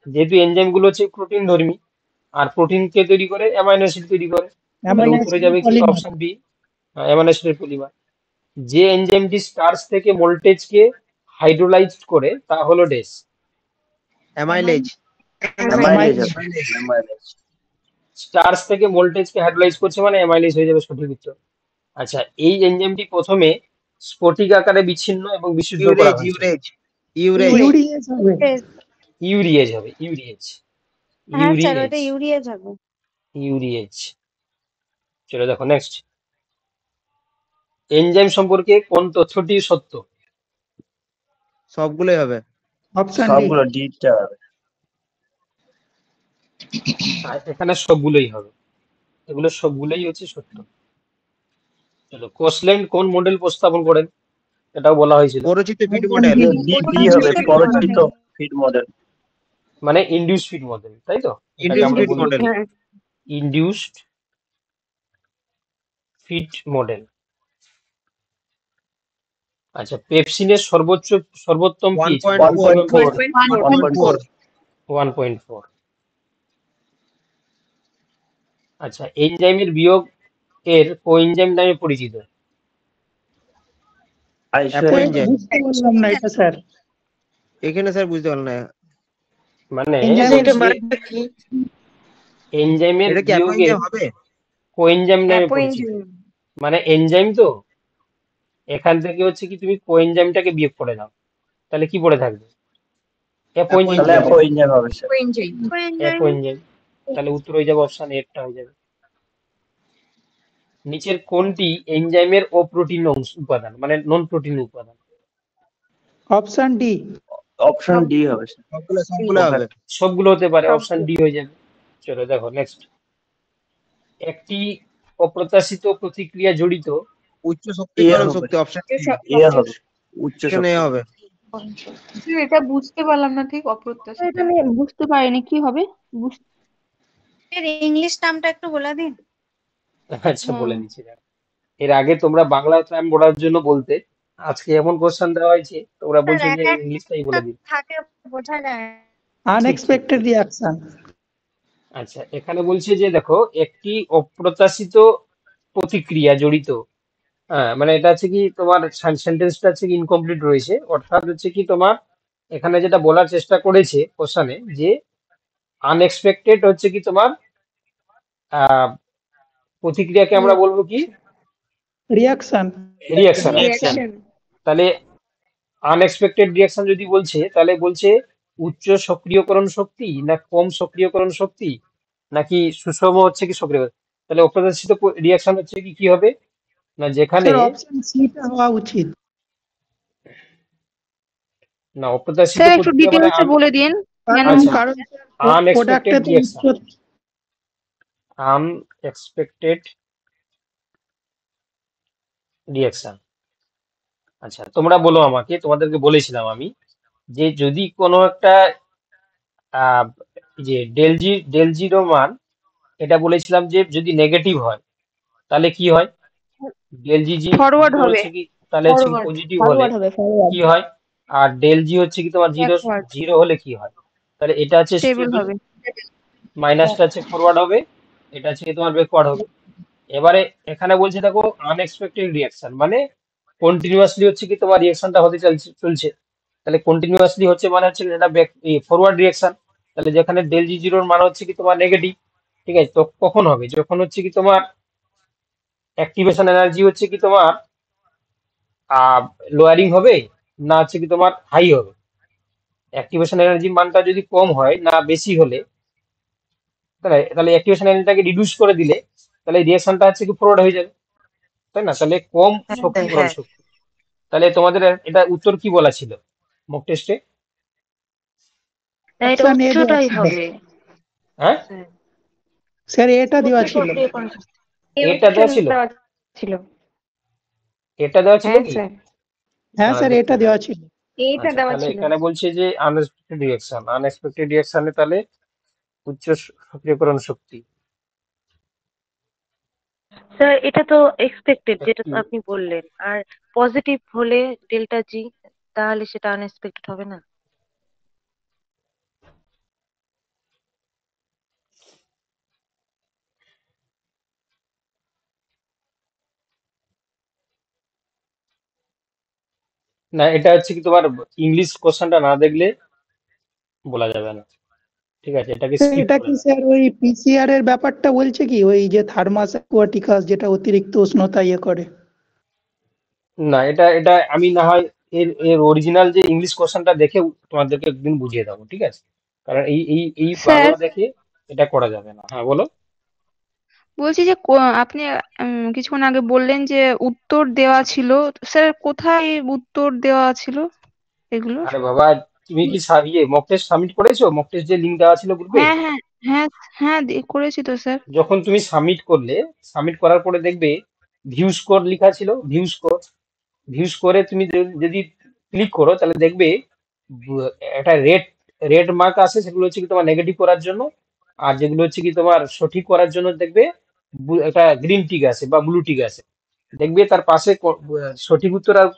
যেহেতু এনজাইম গুলো হচ্ছে প্রোটিন ধর্মী, আর প্রোটিন কে তৈরি করে? অ্যামাইনো অ্যাসিড তৈরি করে। উত্তরে যাবে কি? অপশন বি, অ্যামাইনো অ্যাসিডের পলিমার। যে এনজাইমটি স্টার্চ থেকে মোল্টেজকে হাইড্রোলাইজ করে তা হলো ড্যাশ। অ্যামাইলেজ। স্টার্চ থেকে মোল্টেজকে হাইড্রোলাইজ করছে মানে অ্যামাইলেজ হয়ে যাবে সঠিক উত্তর। আচ্ছা, এই এনজাইমটি প্রথমে স্ফটিক আকারে বিচ্ছিন্ন এবং বিশুদ্ধ করা হয়েছে। ইউরিয়েজ হবে, ইউরিয়েজ। চলো দেখো নেক্সট, এনজাইম সম্পর্কে কোন তথ্যটি সত্য? সবগুলোই হবে। সবগুলো ডিটা হবে। এখানে সবগুলোই হবে, এগুলো সবগুলোই হচ্ছে সত্য। চলো, কোসলেন্ড কোন মডেল প্রস্তাবন করেন? এটাও বলা হয়েছিল। পরিচিত ফিড মডেল। ডি হবে, পরিচিত ফিড মডেল। মানে ইনডিউস ফিড মডেল, তাই তো? Induced feed model. আচ্ছা, পেপসিনের সর্বোত্তম পিএইচ 1.4। আচ্ছা, এনজাইমের বিয়োগ এর কোএনজাইম নামে পরিচিত। এখানে স্যার বুঝতে পারলাম না, মানে এনজাইমের বিয়োগে কোএনজাইম নামে পরিচিত, মানে এনজাইম তো এখান থেকে হচ্ছে কি তুমি কোএনজাইমটাকে বিয়োগ করে দাও, তাহলে কি পড়ে থাকবে? অ্যাপো তাহলে এনজাইম, এনজাইম হবে স্যার। Apo enzyme. তাহলে উত্তর হয়ে যাবে অপশন এরটা হয়ে যাবে। নিচের কোনটি এনজাইমের অপ্রোটিন উপাদান, মানে নন প্রোটিন উপাদান? Option D. অপশন ডি হবে স্যার। সবগুলো হবে। সবগুলো হতে পারে, অপশন ডি হয়ে যাবে। চলো দেখো নেক্সট। একটি অপ্রত্যাশিত প্রতিক্রিয়া জড়িত উচ্চ শক্তিকরণ শক্তি, অপশন এ হবে উচ্চ এ শক্তি। হবে। এটা বুঝতে পারলাম না ঠিক, অপ্রত্যাশিত। এটা আমি বুঝতে পারিনি কি হবে। ইংলিশ নামটা একটু বলে দিন। আচ্ছা বলে দিচ্ছি। দেখো, এর আগে তোমরা বাংলা টাইম বলার জন্য বলতে, আজকে এমন কোশ্চেন দেওয়া হয়েছে তোমরা বলছো যে ইংলিশটাই বলে দিন। থাকে বোঝা যায়। Unexpected reaction. আচ্ছা, এখানে বলছে যে দেখো একটি অপ্রত্যাশিত প্রতিক্রিয়া জড়িত, হ্যাঁ মানে এটা হচ্ছে কি তোমার সেন্টেন্সটা হচ্ছে কি ইনকমপ্লিট রয়েছে, অর্থাৎ হচ্ছে কি তোমার এখানে যেটা বলার চেষ্টা করেছে কোশ্চেনে যে আনএক্সপেক্টেড হচ্ছে কি তোমার প্রতিক্রিয়াকে আমরা বলবো কি রিয়াকশন। রিয়াকশন। তাহলে আনএক্সপেক্টেড রিয়াকশন যদি বলছে তাহলে বলছে উচ্চ সক্রিয়করণ শক্তি না কম সক্রিয়করণ শক্তি নাকি সুষম হচ্ছে কি সক্রিয়। তাহলে অপ্রত্যাশিত রিয়াকশন হচ্ছে কি কি হবে না, যেখানে স্যার অপশন সিটা হওয়া উচিত। না অপ্রত্যাশিত স্যার একটু প্রতিক্রিয়া মানে ডিটেইলসে বলে দিন কেন। আচ্ছা, কারণ আনএক্সপেক্টেড প্রোডাক্টে তো রিয়াকশন, উচ্চ আনএক্সপেক্টেড রিয়াকশন। আচ্ছা তোমরা বলো আমাকে, তোমাদেরকে বলেছিলাম আমি যে যদি কোনো একটা আহ, যে ডেল জিরো মান, এটা বলেছিলাম যে যদি নেগেটিভ হয় তাহলে কি হয়, ডেল জি জি ফরওয়ার্ড হবে, হচ্ছে কি তাহলে হচ্ছে কি পজিটিভ হলে ফরওয়ার্ড হবে, ফরওয়ার্ড কি হয়, আর ডেল জি হচ্ছে কি তোমার জিরো ব্যাকওয়ার্ড, জিরো হলে কি হয়। তাহলে এটা হচ্ছে স্টেবল স্টেবল, হবে। মাইনাসটা হচ্ছে ফরওয়ার্ড হবে, এটা হচ্ছে কি তোমার ব্যাকওয়ার্ড হবে। এবারে এখানে বলছে দেখো আনএক্সপেক্টেড রিয়াকশন মানে কন্টিনিউয়াসলি হচ্ছে কি তোমার রিয়াকশনটা হতে চলছে। তাহলে কন্টিনিউয়াসলি হচ্ছে মানে হচ্ছে এটা ব্যাক ফরওয়ার্ড রিয়াকশন। তাহলে যেখানে ডেল জি জিরোর মান হচ্ছে কি তোমার নেগেটিভ, ঠিক আছে, তো কখন হবে যখন হচ্ছে কি তোমার অ্যাক্টিভেশন এনার্জি হচ্ছে কি তোমার লোয়ারিং হবে না হচ্ছে কি তোমার হাই হবে। অ্যাক্টিভেশন এনার্জি মানটা যদি কম হয় না বেশি হলে, তাহলে তাহলে অ্যাক্টিভেশন এনার্জিটাকে রিডিউস করে দিলে তাহলে রিয়াকশনটা হচ্ছে কি ফরওয়ার্ড হয়ে যাবে, তাই না? তাহলে কম শক্তিকরণ শক্তি। তাহলে তোমাদের এটা উত্তর কি বলা ছিল মক টেস্টে? এটা উচ্চটাই হবে। হ্যাঁ স্যার এটা দেওয়া ছিল। এটা দেওয়া ছিল, এটা দেওয়া ছিল কি? হ্যাঁ স্যার এটা দেওয়া ছিল। আচ্ছা, তাহলে এখানে বলছে যে আনএক্সপেক্টেড রিয়াকশন, আনএক্সপেক্টেড রিয়াকশনে তাহলে উচ্চ সক্রিয়করণ শক্তি। স্যার এটা তো এক্সপেক্টেড যেটা আপনি বললেন, আর পজিটিভ হলে ডেল্টা জি তাহলে সেটা আনএক্সপেক্টেড হবে না? না এটা হচ্ছে কি তোমার ইংলিশ কোশ্চেনটা না দেখলে বলা যাবে না, ঠিক আছে? এটাকে স্কিপ এটা করে কি দাও। স্যার ওই পিসিআর এর ব্যাপারটা বলছে কি, ওই যে থার্মাস অ্যাকুয়াটিকাস যেটা অতিরিক্ত উষ্ণতা ইয়ে করে? না এটা এটা আমি না হয় এর এর অরিজিনাল যে ইংলিশ কোশ্চেনটা দেখে তোমাদেরকে একদিন বুঝিয়ে দেবো, ঠিক আছে? কারণ এই এই এই স্যার বাংলা দেখে এটা করা যাবে না। হ্যাঁ বলো। বলছি যে আপনি কিছুক্ষণ আগে বললেন যে উত্তর দেওয়া ছিল, স্যার কোথায় উত্তর দেওয়া ছিল এগুলো? আরে বাবা, তুমি কি মক টেস্ট সাবমিট করেছো? মক টেস্ট যে লিংক দেওয়া ছিল গ্রুপে, হ্যাঁ হ্যাঁ হ্যাঁ হ্যাঁ করেছি তো স্যার। যখন তুমি সাবমিট করলে, সাবমিট করার পরে দেখবে ভিউ স্কোর লেখা ছিল, ভিউ স্কোর। ভিউ স্কোরে তুমি যদি ক্লিক করো তাহলে দেখবে একটা রেড রেড মার্ক আছে, সেগুলো হচ্ছে কি তোমার নেগেটিভ করার জন্য, আর যেগুলো হচ্ছে কি তোমার সঠিক করার জন্য দেখবে একটা গ্রিন টিক আছে বা ব্লু টিক আছে। দেখবে তার পাশে সঠিক উত্তর আর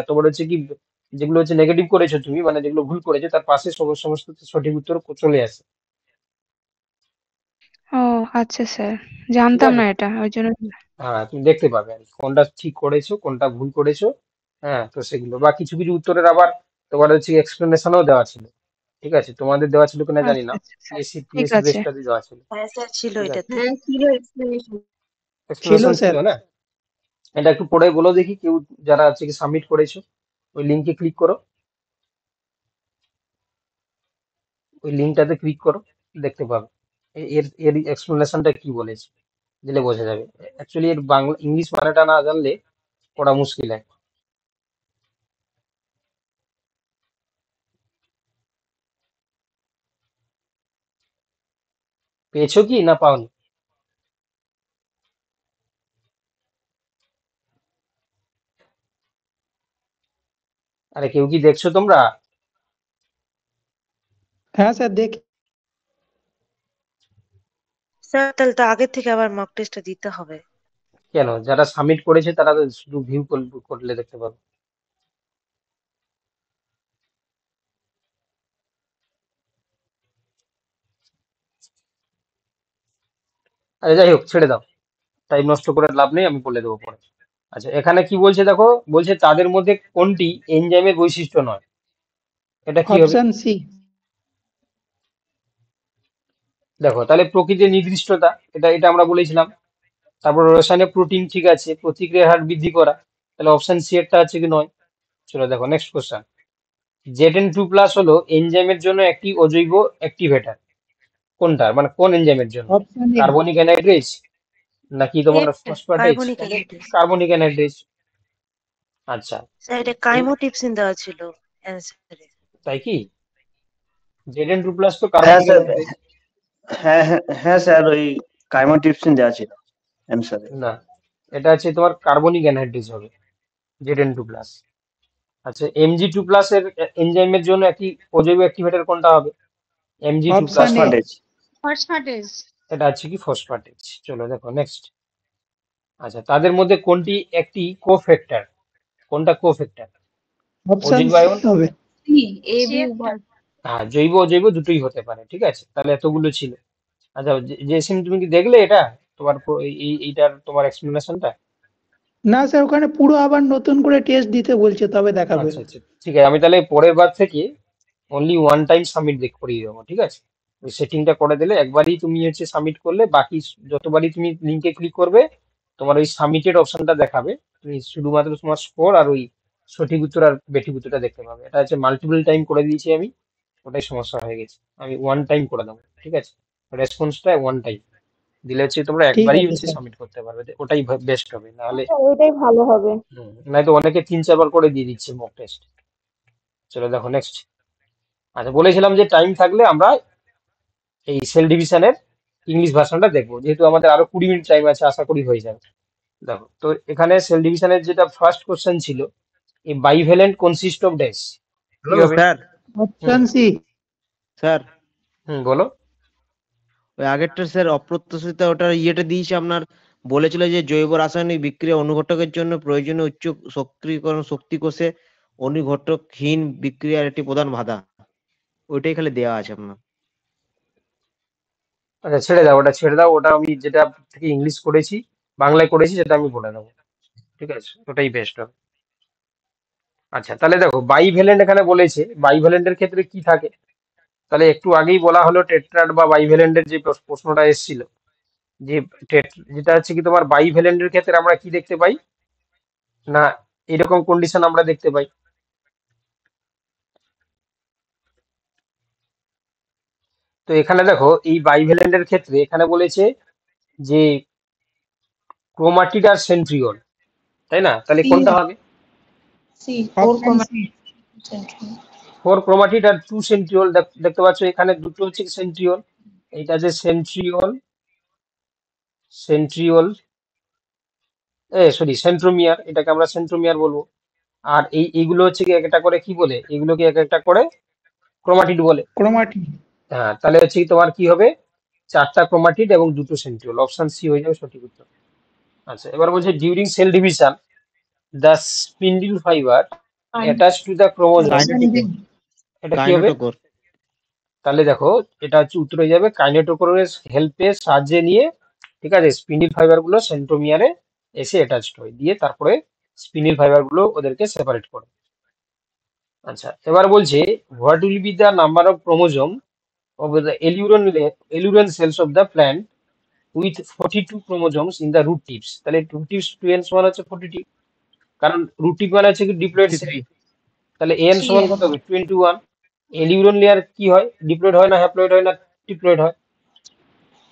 তোমার হচ্ছে কি যেগুলো হচ্ছে নেগেটিভ করেছো তুমি, মানে যেগুলো ভুল করেছো তার পাশে সমস্ত সঠিক উত্তর চলে আসে। ও আচ্ছা স্যার, ঠিক জানতাম আছে, না এটা, ওই জন্য। হ্যাঁ তুমি দেখতে পাবে আর কি, কোনটা ঠিক করেছো কোনটা ভুল করেছো। হ্যাঁ তো সেগুলো বা কিছু কিছু উত্তরের আবার তোমার হচ্ছে এক্সপ্লেনেশনও দেওয়া ছিল, ঠিক আছে? তোমাদের দেওয়া ছিল কিনা জানি না, আচ্ছা আচ্ছা পিএসসি ঠিক পিএসসি আছে। বেসটাতে দেওয়া ছিল। হ্যাঁ স্যার ছিল ঠিক আছে, এটাতে। ছিল এক্সপ্লেনেশন ছিল স্যার। না? এটা একটু পড়ে বলো দেখি, কেউ যারা হচ্ছে কি সাবমিট করেছো ওই লিঙ্কে ক্লিক করো। ওই লিঙ্কটাতে ক্লিক করো, দেখতে পাবে এর এর এক্সপ্লেনেশনটা কি বলেছে, দিলে বোঝা যাবে। অ্যাকচুয়ালি এর বাংলা ইংলিশ মানেটা না জানলে পড়া মুশকিল হয়। পেয়েছো কি না পাওনি? আরে কেউ কি দেখছো তোমরা? হ্যাঁ স্যার দেখি। স্যার তাহলে তো আগের থেকে আবার মক টেস্টটা দিতে হবে। কেন? যারা সাবমিট করেছে তারা তো শুধু ভিউ করলে দেখতে পাবে। আরে যাই হোক, ছেড়ে দাও, টাইম নষ্ট করে লাভ নেই, আমি বলে দেবো পরে। আচ্ছা, এখানে কি বলছে দেখো, বলছে তাদের মধ্যে কোনটি এনজাইমের বৈশিষ্ট্য নয়। এটা কি হবে? Option C. দেখো তাহলে প্রকৃতির নির্দিষ্টতা, এটা এটা আমরা বলেছিলাম। তারপর রসায়নে প্রোটিন, ঠিক আছে, প্রতিক্রিয়ার হার বৃদ্ধি করা, তাহলে অপশন সি একটা আছে কি নয়। চলো দেখো নেক্সট কোশ্চেন। ZN2+ হলো এনজাইমের জন্য একটি অজৈব অ্যাক্টিভেটর। কোনটা, মানে কোন এনজাইমের জন্য? Option A. কার্বনিক অ্যানহাইড্রেজ নাকি তোমার phosphatase? Carbonic anhydrous. Carbonic anhydrous. আচ্ছা, স্যার এটা কাইমোটিপসিন দেওয়া ছিল অ্যান্সারে। তাই কি? ZN2+ তো হ্যাঁ কার্বনিক স্যার, অ্যানহাইড্রেজ। হ্যাঁ স্যার, ওই কাইমোটিপসিন দেওয়া ছিল অ্যান্সারে। না, এটা আছে তোমার কার্বনিক অ্যানহাইড্রেজ হবে ZN2+। আচ্ছা, Mg2+ এর এনজাইমের জন্য একটি অজৈব অ্যাক্টিভেটর কোনটা হবে? Mg2+। Option A. Phosphatase. Phosphatase. এটা আছে কি ফসফেটেজ। চলো দেখো নেক্সট। আচ্ছা, তাদের মধ্যে কোনটি একটি কোফ্যাক্টর? কোনটা কোফ্যাক্টর? অপশন অজৈব সি আয়ন? হবে। এ সি বি একটা। উভয়। হ্যাঁ, জৈব অজৈব দুটোই হতে পারে, ঠিক আছে। তাহলে এতগুলো ছিল। আচ্ছা, জেসিম তুমি কি দেখলে এটা তোমার এইটার তোমার এক্সপ্লেনেশনটা? না স্যার, ওখানে পুরো আবার নতুন করে টেস্ট দিতে বলছে, তবে দেখাবে। আচ্ছা আচ্ছা, ঠিক আছে, আমি তাহলে পরের বার থেকে অনলি ওয়ান টাইম সাবমিট করিয়ে দেবো, ঠিক আছে। ওই সেটিংটা করে দিলে একবারই তুমি হচ্ছে সাবমিট করলে, বাকি যতবারই তুমি লিঙ্কে ক্লিক করবে তোমার ওই সাবমিটেড অপশনটা দেখাবে। তুমি শুধুমাত্র তোমার স্কোর আর ওই সঠিক উত্তর আর বেঠিক উত্তরটা দেখতে পাবে। এটা হচ্ছে মাল্টিপল টাইম করে দিয়েছি আমি, ওটাই সমস্যা হয়ে গেছে। আমি ওয়ান টাইম করে দেবো, ঠিক আছে। রেসপন্সটা ওয়ান টাইম দিলে হচ্ছে তোমরা ঠিক একবারই আছে হচ্ছে স্যার। সাবমিট করতে পারবে, ওটাই বেস্ট হবে। নাহলে ওইটাই ভালো হবে। নয়তো অনেকে 3-4 বার করে দিয়ে দিচ্ছে মক টেস্ট। চলো দেখো নেক্সট। আচ্ছা, বলেছিলাম যে টাইম থাকলে আমরা এই সেল ডিভিশনের ইংলিশ ভার্সনটা দেখবো, যেহেতু আমাদের আরো 20 মিনিট টাইম আছে, আশা করি হয়ে যাবে। দেখো তো এখানে সেল ডিভিশনের যেটা ফার্স্ট কোশ্চেন ছিল, এই বাইভ্যালেন্ট কনসিস্ট অফ ড্যাশ, কি হ্যালো হবে? স্যার। Option C. স্যার বলো। ওই আগেরটা স্যার অপ্রত্যাশিত ওটার ইয়েটা দিয়েছে আপনার, বলেছিল যে জৈব রাসায়নিক বিক্রিয়া অনুঘটকের জন্য প্রয়োজনীয় উচ্চ সক্রিয়করণ শক্তি কোষে অনুঘটকহীন বিক্রিয়ার একটি প্রধান বাধা। ওইটাই খালি দেওয়া আছে আপনার। আচ্ছা, ছেড়ে দাও, ওটা ছেড়ে দাও, ওটা আমি যেটা থেকে ইংলিশ করেছি বাংলায় করেছি সেটা আমি বলে দেবো, ঠিক আছে, ওটাই বেস্ট হবে। আচ্ছা, তাহলে দেখো বাইভ্যালেন্ট এখানে বলেছে, বাইভ্যালেন্টের ক্ষেত্রে কি থাকে? তাহলে একটু আগেই বলা হলো টেট্রাড বা বাইভ্যালেন্টের যে প্রশ্নটা এসেছিল, যে যেটা হচ্ছে কি তোমার বাইভ্যালেন্টের ক্ষেত্রে আমরা কি দেখতে পাই না, এরকম কন্ডিশন আমরা দেখতে পাই। তো এখানে দেখো এই বাইভ্যালেন্টের ক্ষেত্রে এখানে বলেছে যে ক্রোমাটিড আর সেন্ট্রিওল, তাই না? তাহলে সি কোনটা হবে? C four option C. Central. 4 chromatid আর 2 সেন্ট্রিওল। দেখতে পাচ্ছ এখানে দুটো হচ্ছে সেন্ট্রিওল, এইটা যে সেন্ট্রিওল, সেন্ট্রিওল সরি সেন্ট্রোমিয়ার, এটাকে আমরা সেন্ট্রোমিয়ার বলবো। আর এইগুলো হচ্ছে কি একটা করে কি বলে, এগুলোকে এক একটা করে ক্রোমাটিড বলে। ক্রোমাটিন। হ্যাঁ, তাহলে হচ্ছে কি তোমার কি হবে, 4টা ক্রোমাটিড এবং 2টো সেন্ট্রিওল, অপশন সি হয়ে যাবে সঠিক উত্তর। আচ্ছা, এবার বলছে during cell division the spindle fibre attach to the chromosome, option B. এটা কি হবে? কাইনেটোকোর। তাহলে দেখো এটা হচ্ছে উত্তর হয়ে যাবে কাইনেটোকোরের হেল্পে, সাহায্যে নিয়ে, ঠিক আছে, স্পিন্ডিল ফাইবার গুলো সেন্ট্রোমিয়ারে এসে অ্যাটাচড হয়, দিয়ে তারপরে স্পিন্ডিল ফাইবার গুলো ওদেরকে সেপারেট করে। আচ্ছা, এবার বলছে what will be the number of chromosome of the eluren cells of the plant with 42 chromosomes in the root tips? তাহলে root tips 2n সমান হচ্ছে 42, কারণ root tip মানে হচ্ছে কি ডিপ্লয়েড সেল। তাহলে an সমান কত হবে? 21। এলিউরন লেয়ার কি হয়? ডিপ্লয়েড হয় না হ্যাপ্লয়েড হয় না ট্রিপ্লয়েড হয়?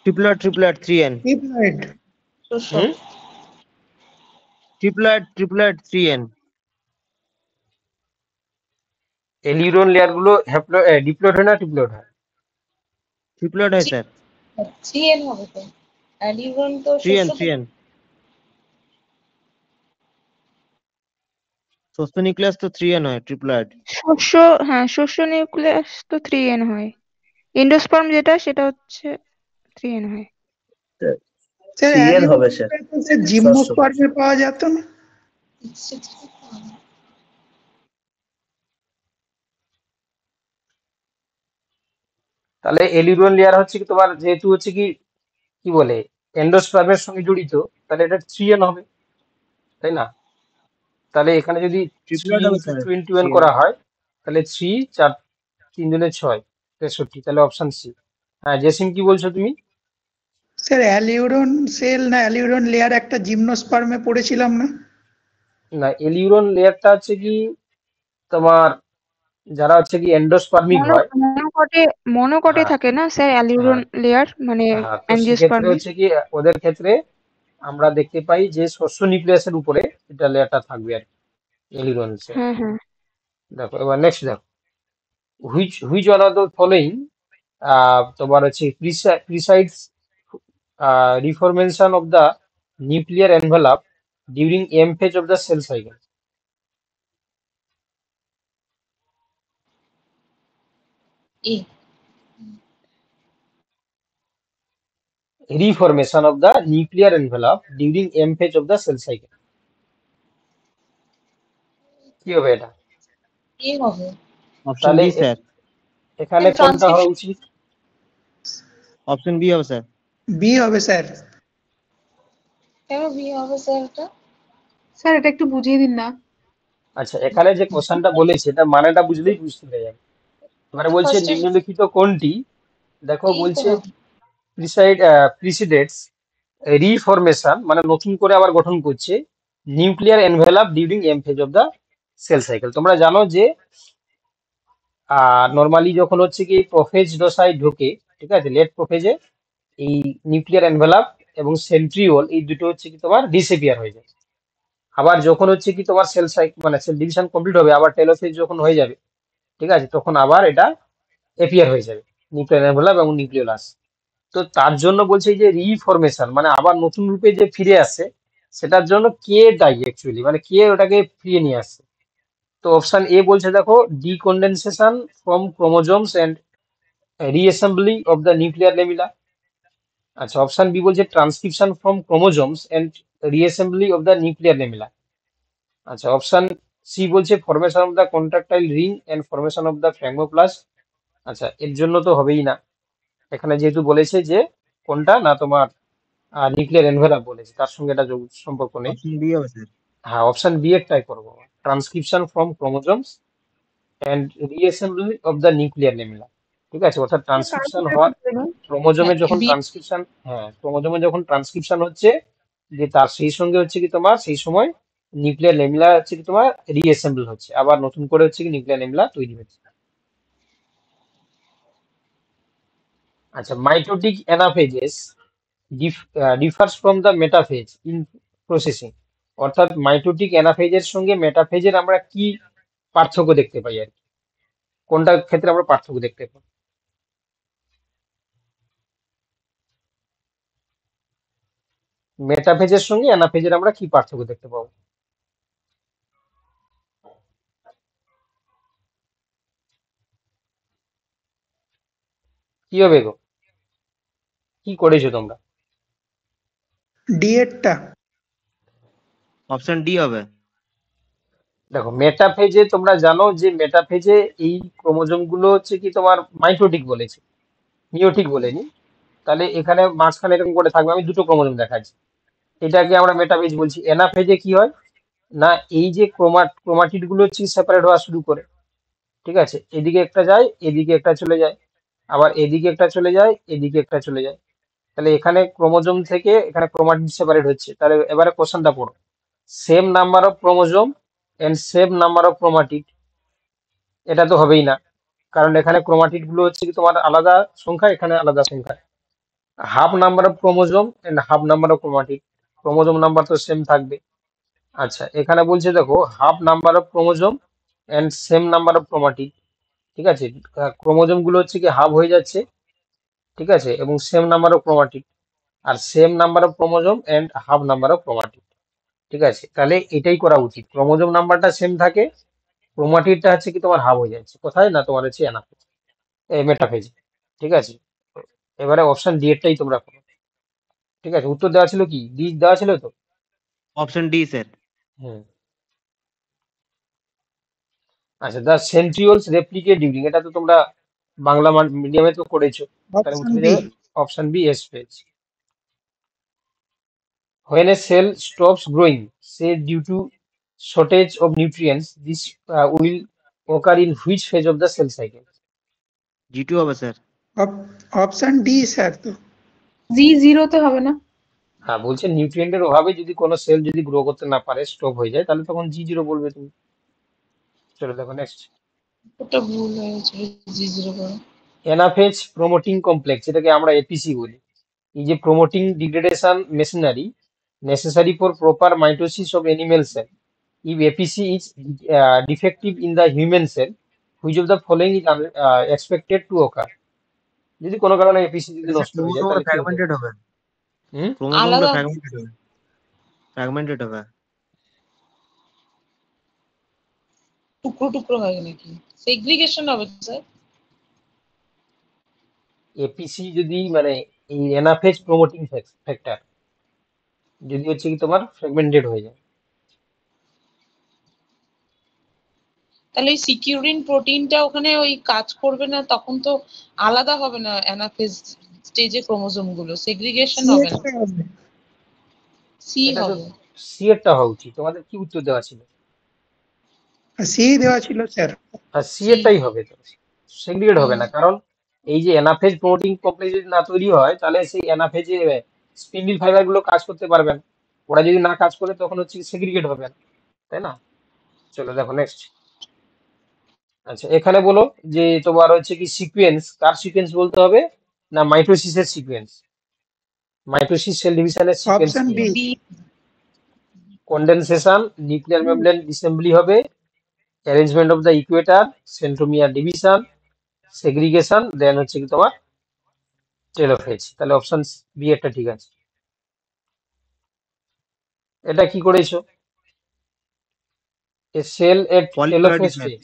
ট্রিপলয়েড 3n ট্রিপলয়েড। হুম ট্রিপলয়েড 3n এলিউরন লেয়ার গুলো ডিপ্লয়েড হয় না ট্রিপ্লয়েড হয়? ট্রিপলয়েড হয় স্যার 3n হবে তো। অ্যালিউরন তো 3n শস্য নিউক্লিয়াস তো 3n হয় ট্রিপলয়েড। শস্য নিউক্লিয়াস তো 3n হয়। এন্ডোস্পার্ম যেটা সেটা হচ্ছে 3n হয়। স্যার 3n হবে স্যার। স্যার জিমনোস্পার্মে পাওয়া যেত না? তাহলে এলিউরন লেয়ার হচ্ছে কি তোমার যেহেতু হচ্ছে কি কি বলে এন্ডোস্পার্মের সঙ্গে জড়িত, তাহলে এটা 3n হবে, তাই না? তাহলে এখানে যদি 3 ট্রিপলয়েড হবে into sir 2 into n 3n করা হয় তাহলে 3 4 3 দুনে 6 63, তাহলে অপশন সি। হ্যাঁ জেসিম কি বলছো তুমি? স্যার অ্যালিউরন সেল না অ্যালিউরন লেয়ার একটা জিমনোস্পার্মে পড়েছিলাম না? না, এলিউরন লেয়ারটা হচ্ছে কি তোমার যারা হচ্ছে কি এন্ডোস্পার্মিক হয়, মনোকটে হ্যাঁ থাকে না স্যার হ্যাঁ অ্যালিউরন লেয়ার, মানে হ্যাঁ, তো সেক্ষেত্রে অ্যাঞ্জিওস্পার্মে। হচ্ছে কি ওদের ক্ষেত্রে আমরা দেখতে পাই যে শস্য নিউক্লিয়াসের উপরে এটা লেয়ারটা থাকবে আর এলিউরন সেল। হ্যাঁ। দেখো এবার নেক্সট দেখো, which one of the following তোমার হচ্ছে প্রিসাইডস reformation of the nuclear envelope during M phase of the cell cycle? A Reformation of the nuclear envelope during M phase of the cell cycle. কি হবে এটা? এ হবে। Option তাহলে B sir এখানে কোনটা হওয়া উচিত? অপশন বি হবে স্যার বি হবে স্যার। কেন বি হবে স্যার এটা? স্যার এটা একটু বুঝিয়ে দিন না। আচ্ছা, এখানে যে কোশ্চেনটা বলেছে এটা মানেটা বুঝলেই বুঝতে পেরে যাবে। এবারে বলছে First এ নিম্নলিখিত কোনটি, দেখো এই তো বলছে হবে। প্রিসিডেটস রিফরমেশন মানে নতুন করে আবার গঠন করছে nuclear envelope during M phase of the cell cycle. তোমরা জানো যে নর্মালি যখন হচ্ছে কি প্রোফেজ দশায় ঢোকে, ঠিক আছে, লেট প্রোফেজে এই নিউক্লিয়ার এনভেলপ এবং সেন্ট্রিওল এই দুটো হচ্ছে কি তোমার ডিসএপিয়ার হয়ে যায়। আবার যখন হচ্ছে কি তোমার সেল সাইকেল মানে সেল ডিভিশন কমপ্লিট হবে, আবার টেলোফেজ যখন হয়ে যাবে, ঠিক আছে, তখন আবার এটা এপিয়ার হয়ে যাবে নিউক্লিয়ার এনভেলপ এবং নিউক্লিওলাস। তো তার জন্য বলছে যে রিফরমেশন মানে আবার নতুন রূপে যে ফিরে আসে, সেটার জন্য কে দায়ী অ্যাকচুয়ালি, মানে কে ওটাকে ফিরিয়ে নিয়ে আসছে। তো অপশন এ বলছে দেখো decondensation from chromosomes and reassembly of the nuclear lamina. আচ্ছা, অপশন বি বলছে transcription from chromosomes and reassembly of the nuclear lamina. আচ্ছা, অপশন সি বলছে formation of the contractile ring and formation of the phragmoplast. আচ্ছা, এর জন্য তো হবেই না, এখানে যেহেতু বলেছে যে কোনটা না তোমার নিউক্লিয়ার এনভেলপ বলেছে, তার সঙ্গে এটা সম্পর্ক নেই। অপশন বি হবে স্যার হ্যাঁ, অপশন বি একটাই করবো, transcription from chromosomes and reassembly of the nuclear lamina. ঠিক আছে, অর্থাৎ ট্রান্সক্রিপশন হওয়ার ক্রোমোজোমের যখন ট্রান্সক্রিপশন, হ্যাঁ ক্রোমোজোমে যখন ট্রান্সক্রিপশন হচ্ছে যে তার সেই সঙ্গে হচ্ছে কি তোমার সেই সময় নিউক্লিয়ার লেমিলা হচ্ছে কি তোমার রিঅ্যাসেম্বল হচ্ছে, আবার নতুন করে হচ্ছে কি নিউক্লিয়ার লেমিলা তৈরি হচ্ছে। আচ্ছা, mitotic anaphases differs from the metaphase in processing. অর্থাৎ মাইটোটিক অ্যানাফেজের সঙ্গে মেটাফেজের আমরা কি পার্থক্য দেখতে পাই আর কি, কোনটার ক্ষেত্রে আমরা পার্থক্য দেখতে পাই? মেটাফেজের সঙ্গে অ্যানাফেজের আমরা কি পার্থক্য দেখতে পাবো? কি হবে গো, কি করেছো তোমরা? ডি এরটা। অপশন ডি হবে। দেখো মেটাফেজে তোমরা জানো যে মেটাফেজে এই ক্রোমোজোম গুলো হচ্ছে কি তোমার মাইটোটিক বলেছে, মিওটিক বলেনি। তাহলে এখানে মাঝখানে এরকম করে থাকবে, আমি দুটো ক্রোমোজোম দেখাচ্ছি, এটাকে আমরা মেটাফেজ বলছি। অ্যানাফেজে কি হয় না এই যে ক্রোমাটিড গুলো হচ্ছে সেপারেট হওয়া শুরু করে, ঠিক আছে, এদিকে একটা যায় এদিকে একটা চলে যায়, আবার এদিকে একটা চলে যায় এদিকে একটা চলে যায়। তাহলে এখানে ক্রোমোজোম থেকে এখানে ক্রোমাটিড সেপারেট হচ্ছে। তাহলে এবারে কোশ্চেনটা পড়ো, same number of chromosome and same number of chromatid, এটা তো হবেই না, কারণ এখানে ক্রোমাটিড গুলো হচ্ছে কি তোমার আলাদা সংখ্যা, এখানে আলাদা সংখ্যা। Half number of chromosome and half number of chromatid, chromosome number তো সেম থাকবে। আচ্ছা, এখানে বলছে দেখো half number of chromosome and same number of chromatid. ঠিক আছে, ক্রোমোজোম গুলো হচ্ছে কি হাফ হয়ে যাচ্ছে, ঠিক আছে, এবং সেম নাম্বার অফ ক্রোমাটিড, আর same number of chromosome and half number of chromatid. ঠিক আছে, তাহলে এটাই করা উচিত, ক্রোমোজোম নাম্বারটা সেম থাকে, ক্রোমাটিডটা হচ্ছে কি তোমার হাফ হয়ে যাচ্ছে, কোথায় না তোমার হচ্ছে অ্যানাফেজ, মেটাফেজ। ঠিক আছে, এবারে অপশন ডি এরটাই তোমরা করো। ঠিক আছে, উত্তর দেওয়া ছিল কি, ডি দেওয়া ছিল তো? Option D sir. হুম। আচ্ছা, দ্য সেন্ট্রিওলস রেপ্লিকেট ডিউরিং, এটা তো তোমরা বাংলা মিডিয়ামে তো করেছো, তাহলে অপশন উত্তর বি। দেবে option B, S phase. When a cell stops growing, say due to shortage of nutrients, this will occur in which phase of the cell cycle? জি2 হবে স্যার। Option D sir. তো G0 তে হবে না? হ্যাঁ, বলছে নিউট্রিয়েন্টের অভাবে যদি কোনো সেল যদি গ্রো করতে না পারে, স্টপ হয়ে যায়, তাহলে তখন G0 বলবে তুমি। চলো দেখো নেক্সট। ওটা ভুল হয়ে গেছিল, G0 করে। অ্যানাফেজ প্রোমোটিং কমপ্লেক্স, এটাকে আমরা এপিসি বলি, এই যে promoting degradation machinery necessary for proper mitosis of animal cell. If APC is defective in the human cell, which of the following is expected to occur? যদি কোনো কারণে APC যদি নষ্ট হয়ে যায় তাহলে কি হবে? ফ্র্যাগমেন্টেড হবে। হুম, ক্রোমোজোমটা আলাদা ফ্র্যাগমেন্টেড হবে। ফ্র্যাগমেন্টেড হবে। টুকরো টুকরো হয় নাকি? সেগ্রিগেশন হবে স্যার? এপিসি যদি মানে এই অ্যানাফেজ প্রোমোটিং ফ্যাক্টর যদি হচ্ছে কি তোমার ফ্র্যাগমেন্টেড হয়ে যায়, তাহলে ওই সিকিউরিন প্রোটিনটা ওখানে ওই কাজ করবে না, তখন তো আলাদা হবে না অ্যানাফেজ স্টেজে ক্রোমোজোম গুলো, সেগ্রিগেশন হবে না, সি এটা তো হবে। সি এরটা হওয়া উচিত। তোমাদের কি উত্তর দেওয়া ছিল? সি দেওয়া ছিল স্যার। আর সি এরটাই হবে, তো সেগ্রিগেট হবে না, কারণ এই যে অ্যানাফেজ প্রোটিন কমপ্লেক্স যদি না তৈরি হয় তাহলে সেই অ্যানাফেজে স্পিন্ডিল ফাইবার গুলো কাজ করতে পারবে না, ওরা যদি না কাজ করে তখন হচ্ছে সেগ্রিগেট হবে না, তাই না? চলো দেখো নেক্সট। আচ্ছা, এখানে বলো যে তোমার হচ্ছে কি সিকোয়েন্স, কার সিকোয়েন্স বলতে হবে না মাইটোসিসের সিকোয়েন্স, মাইটোসিস সেল ডিভিশনের সিকোয়েন্স অপশন কি বি। হবে? কন্ডেনসেশন, নিউক্লিয়ার মেমব্রেন ডিসেম্বলি হবে, arrangement of the equator, centromere division, segregation, then হচ্ছে কি তোমার টেলোফেজ। তাহলে অপশন বি একটা ঠিক আছে। এটা কি করেছো? A cell at telophase stage,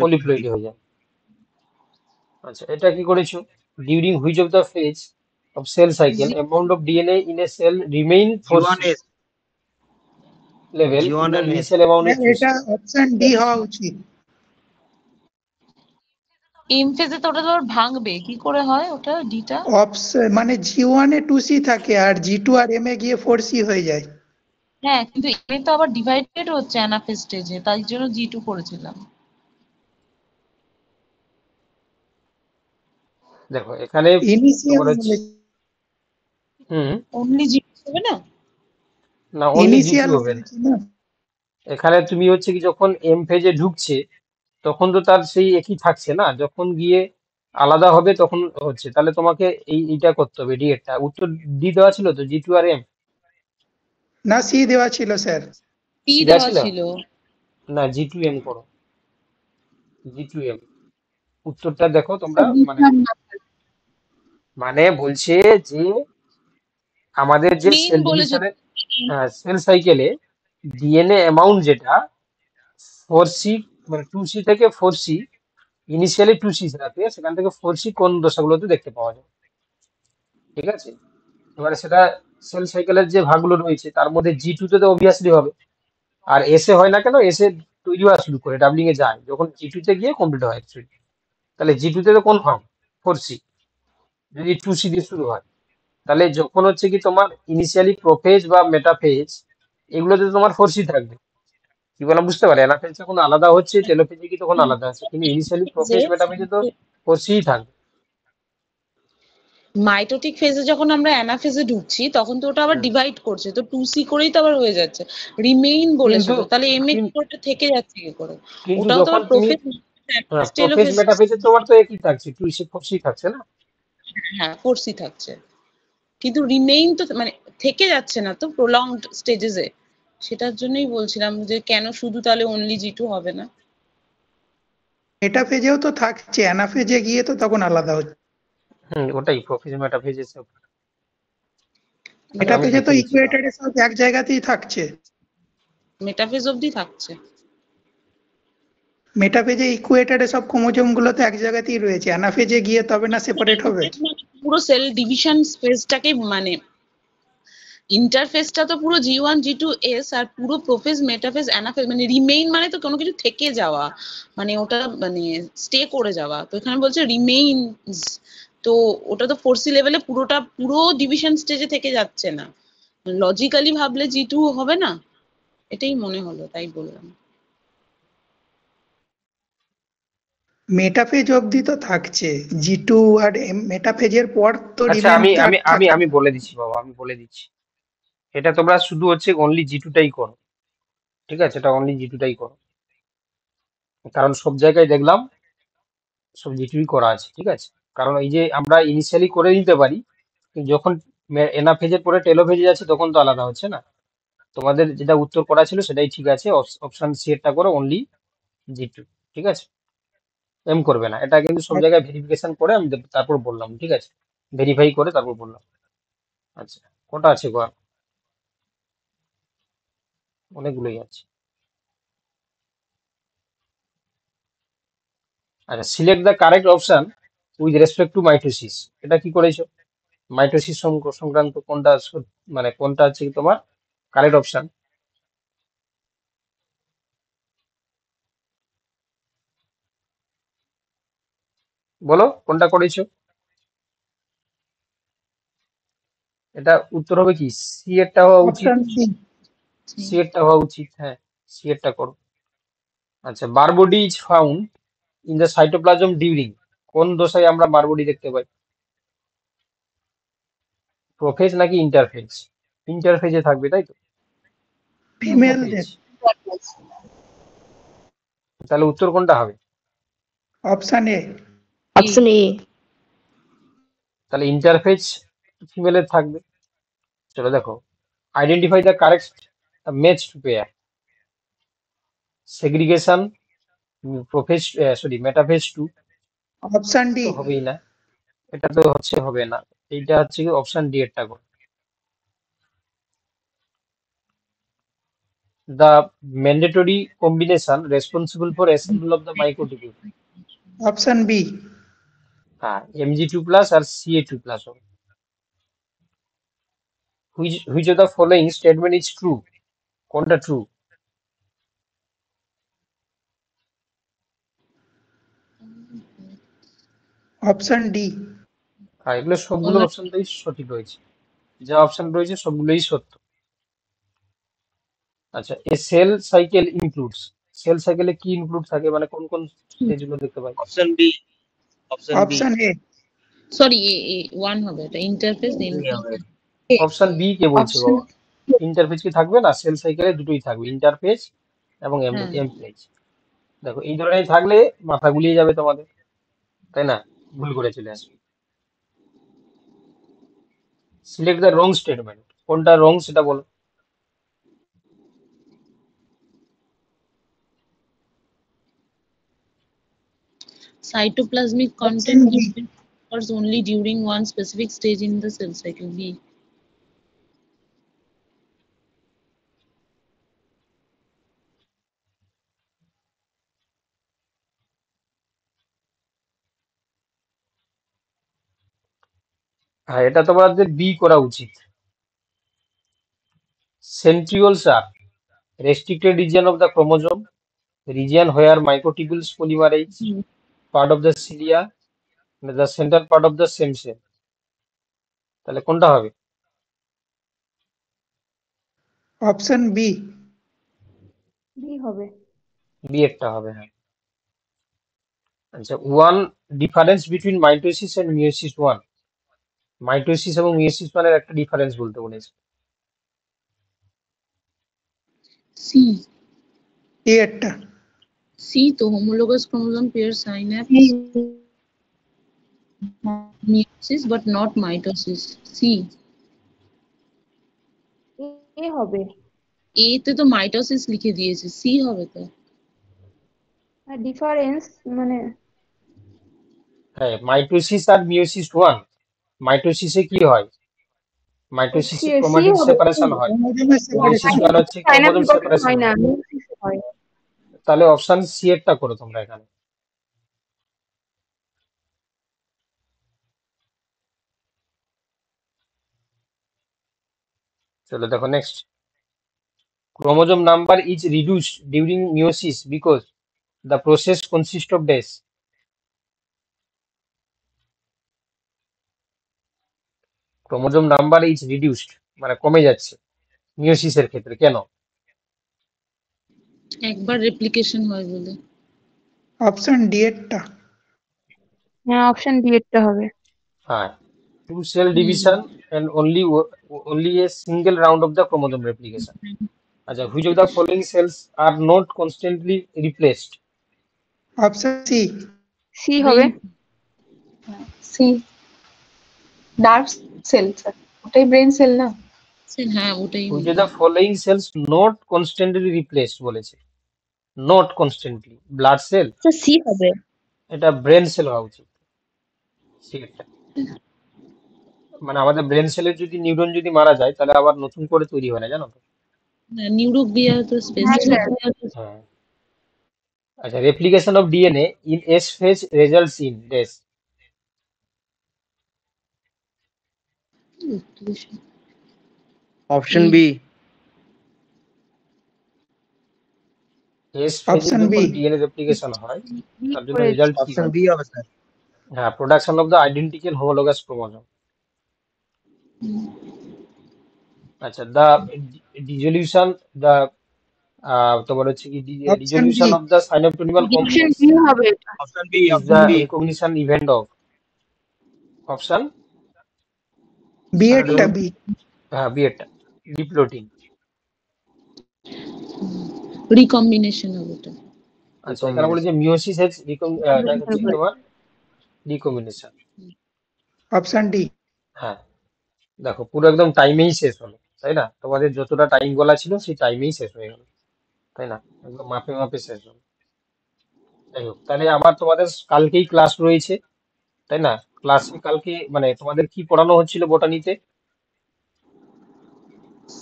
polyploidy হয়ে যায়। আচ্ছা, এটা কি করেছো? During which of the phase of cell cycle amount of DNA in a cell remain for G1S level in the initial amount is এটা অপশন ডি হওয়া উচিত। M ফেজে তো ওটা তো ভাঙবে, কি করে হয় ওটা ডিটা? অপশন মানে G1 এ 2C থাকে আর G2 আর M এ গিয়ে 4C হয়ে যায়। হ্যাঁ, কিন্তু এম তো আবার ডিভাইডেড হচ্ছে অ্যানাফেজ স্টেজে, তাই জন্য G2 করেছিলাম। দেখো এখানে ইনিশিয়াল তোমার হচ্ছে অনলি G2 হবে না? না, অনলি ইনিশিয়াল জিটু হবে না। এখানে তুমি হচ্ছে কি যখন এম ফেজে ঢুকছে তখন তো তার সেই একই থাকছে না, যখন গিয়ে আলাদা হবে তখন হচ্ছে, তাহলে তোমাকে এইটা করতে হবে, ডি এরটা। উত্তর ডি দেওয়া ছিল তো, জি টু আর এম না, সি দেওয়া ছিল স্যার। পি দেওয়া ছিল না, জি টু এম করো, জি টু এম উত্তরটা দেখো তোমরা। মানে বলছে যে আমাদের যে সেল ডিভিশনের সেল সাইকেলে ডিএনএ অ্যামাউন্ট যেটা 4C মানে 2C থেকে 4C, ইনিশিয়ালি 2C থাকে, সেখান থেকে 4C কোন দশাগুলোতে দেখতে পাওয়া যায়। ঠিক আছে, এবারে সেটা সেল সাইকেলের যে ভাগগুলো রয়েছে তার মধ্যে G2 তে তো অবভিয়াসলি হবে, আর এসে হয় না কেন, এসে তৈরি হওয়া শুরু করে ডাবলিং এ যায় যখন G2 তে গিয়ে কমপ্লিট হয় অ্যাকচুয়ালি। তাহলে G2 তে তো কোন ফর্ম 4C, যদি 2C দিয়ে শুরু হয়, তাহলে যখন হচ্ছে কি তোমার ইনিশিয়ালি প্রোফেজ বা মেটাফেজ এগুলোতে তোমার 4C থাকবে। কি বললাম বুঝতে পারে? অ্যানাফেজ যখন আলাদা হচ্ছে, টেলোফেজে কি তখন আলাদা হচ্ছে, কিন্তু ইনিশিয়ালি প্রোফেজ মেটাফেজে তো 4C থাকবে। মাইটোটিক ফেজে যখন আমরা অ্যানাফেজে ঢুকছি তখন তো ওটা আবার ডিভাইড করছে, তো 2C করেই তো আবার হয়ে যাচ্ছে। রিমেইন বলেছে কিন্তু তো, তাহলে এম এ কি কিন- করে থেকে যাচ্ছে কি করে? কিন্তু ওটাও তো যখন আবার তুমি প্রোফেজ প্রোফেজ টেলোফেজ, মেটাফেজে তোমার তো একই থাকছে, 2C 4C থাকছে না? হ্যাঁ 4C থাকছে, কিন্তু রিমেইন তো মানে থেকে যাচ্ছে না তো প্রলংড স্টেজেসে। সেটার জন্যই বলছিলাম যে কেন শুধু তাহলে অনলি G2 হবে না। মেটাফেজেও তো থাকছে, অ্যানাফেজে গিয়ে তো তখন আলাদা হচ্ছে। ওটাই প্রোফেজ মেটাফেজে সব। আমি মেটাফেজে তো দেখে দিচ্ছি। ইকুয়েটারে সব এক জায়গাতেই থাকছে। মেটাফেজ অবধি থাকছে। মেটাফেজে ইকুয়েটারে সব ক্রোমোজোম গুলো তো এক জায়গাতেই রয়েছে, অ্যানাফেজে গিয়ে তবে না সেপারেট হবে। পুরো সেল ডিভিশন স্পেসটাকে মানে ইন্টারফেসটা তো পুরো G1 G2S, আর পুরো প্রোফেজ মেটাফেজ অ্যানাফেজ মানে রিমেইন মানে তো কোনো কিছু থেকে যাওয়া, মানে ওটা মানে স্টে করে যাওয়া। তো এখানে বলছে রিমেইনস, তো ওটা তো 4C লেভেলে পুরোটা পুরো ডিভিশন স্টেজে থেকে যাচ্ছে না, লজিক্যালি ভাবলে G2 হবে না, এটাই মনে হলো তাই বললাম। মেটাফেজ অবধি তো থাকছে, G2 আর মেটাফেজের পর তো আচ্ছা, আমি রিমেইনটা আমি আমি থাকে। আমি বলে দিচ্ছি বাবা, আমি বলে দিচ্ছি। এটা তোমরা শুধু হচ্ছে অনলি G2টাই করো, ঠিক আছে? এটা অনলি G2টাই করো, কারণ সব জায়গায় দেখলাম সব G2ই করা আছে, ঠিক আছে? কারণ এই যে আমরা ইনিশিয়ালি করে দিতে পারি, কিন্তু যখন এনাফেজের পরে টেলোফেজে যাচ্ছে তখন তো আলাদা হচ্ছে না। তোমাদের যেটা উত্তর করা ছিল সেটাই ঠিক আছে, অপশন সি এরটা করো অনলি G2, ঠিক আছে? এম করবে না, এটা কিন্তু সব জায়গায় ভেরিফিকেশন করে আমি তারপর বললাম, ঠিক আছে? ভেরিফাই করে তারপর বললাম। আচ্ছা, কটা আছে গো আর? অনেকগুলোই আছে। আচ্ছা, select the correct option with respect two mitosis. এটা কি করেছো? মাইটোসিস সংক্রান্ত কোনটা মানে কোনটা হচ্ছে কি তোমার কারেক্ট অপশন? বলো কোনটা করেছো? এটা উত্তর হবে কি? সি এরটা হওয়া উচিত। Option C. সি এরটা হওয়া উচিত, হ্যাঁ সি এরটা করো। আচ্ছা, Barr body is found in the cytoplasm during, কোন দশায় আমরা বারবডি দেখতে পাই? প্রোফেজ নাকি ইন্টারফেজ? ইন্টারফেজে থাকবে তাই তো? ফিমেলদের। তাহলে উত্তর কোনটা হবে? Option A. অপশন এ। তাহলে ইন্টারফেজ ফিমেলের থাকবে। চলো দেখো, identify the correct matched pair. Segregation, prophase sorry metaphase 2 option D. হবেই না, এটা তো হচ্ছে হবে না। এইটা হচ্ছে কি অপশন ডি এরটা করো। The mandatory combination responsible for assembly of the microtubule. Option B. হ্যাঁ, Mg2 plus আর Ca2 plus হবে। Which of the following statement is true? কোনটা ট্রু? Option D. হ্যাঁ, এগুলো সবগুলো অপশনটাই সঠিক রয়েছে, যা অপশন রয়েছে সবগুলোই সত্য। আচ্ছা, a cell cycle includes, cell সাইকেলে কি ইনক্লুড থাকে মানে কোন কোন স্টেজগুলো দেখতে পাই? Option B. Option A. Sorry A 1 হবে, এটা ইন্টারফেস দেন অপশন বি কে বলছে বাবা? ইন্টারফেস কি থাকবে না? সেল সাইকেলে দুটোই থাকবে, ইন্টারফেস এবং এমপ্লেজ। দেখো এই ধরনের থাকলে মাথা গুলিয়ে যাবে তোমাদের, তাই না? ভুল করে চলে আসবে। সিলেক্ট দ্য রং স্টেটমেন্ট, কোনটা রং সেটা বলো। cytoplasmic content occurs only during one specific stage in the cell cycle. B. হ্যাঁ, এটা তোমাদের বি করা উচিত। Centrioles are restricted region of the chromosome, region where microtubules polymerase, part of the cilia, the central part of the stem cell. তাহলে কোনটা হবে? Option B. B হবে। B একটা হবে, হ্যাঁ। আচ্ছা, one difference between mitosis and meiosis 1. Mitosis এবং meiosis ওয়ানের একটা ডিফারেন্স বলতে বলেছে। সি এরটা সি তো homologous chromosome pair synapse meiosis but not mitosis. C A হবে। এ তে তো মাইটোসিস লিখে দিয়েছে, সি হবে তো। ডিফারেন্স মানে হ্যাঁ, মাইটোসিস আর মিয়োসিস ওয়ান, মাইটোসিসে কি হয়, মাইটোসিসে সি ক্রোমাটিড হবে। সেপারেশন হয়, ক্রোমোজোমের মিয়োসিস সেপারেশন ওয়ান হচ্ছে ক্রোমোজোম সাইনাপটিক সেপারেশন হয় না, হয়। মিয়োসিস হয়। তাহলে অপশন সি এরটা করো তোমরা এখানে। চলো দেখো next. Chromosome number is reduced during meiosis because the process consists of dash. Chromosome number is reduced মানে কমে যাচ্ছে মিয়োসিসের ক্ষেত্রে, কেন? একবার রেপ্লিকেশন হয় বলে। অপশন ডি এরটা। হ্যাঁ, অপশন ডি এরটা হবে। হ্যাঁ, two cell division and only a single round of the chromosome replication. আচ্ছা, which of the following cells are not constantly replaced? Option C. C হবে। সি নার্ভ সেল, স্যার ওটাই brain cell না? হ্যাঁ ওটাই। Which of the following cells not constantly replaced বলেছে, not constantly, blood cell, C হবে। এটা brain sell হওয়া উচিত। সেটা মানে আমাদের ব্রেন সেলের যদি নিউরন যদি মারা যায় তাহলে আবার নতুন করে তৈরি হয় না, জানো তো? নিউরোগ্লিয়া তো স্পেসিফিক। হ্যাঁ। আচ্ছা, replication of DNA in S phase results in ডেস। Option B. এস ফেজে অপশন যখন বি। ডিএনএ রেপ্লিকেশন হয় তার জন্য রেজাল্ট কি অপশন হয়? বি হবে স্যার। হ্যাঁ, production of the identical homologous chromosome. আচ্ছা, দ্য ডিজলিউশন দ্য তোমার হচ্ছে কি option dissolution B. Of the synaptonemal option complex B হবে। Option B. is option the B. recognition event of option B এরটা B. হ্যাঁ, B এরটা diplotene. Recombination হবে এটা। আচ্ছা, এখানে বলে যে মিয়োসিস এর হচ্ছে কি তোমার রিকম্বিনেশন। Option D. হ্যাঁ, দেখো পুরো একদম টাইমেই শেষ হলো, তাই না? তোমাদের যতটা টাইম বলা ছিল সেই টাইমেই শেষ হয়ে গেল, তাই না? একদম মাপে মাপে শেষ হলো। যাই হোক, তাহলে আবার তোমাদের কালকেই ক্লাস রয়েছে, তাই না? ক্লাসে কালকে মানে তোমাদের কি পড়ানো হচ্ছিল বোটানিতে?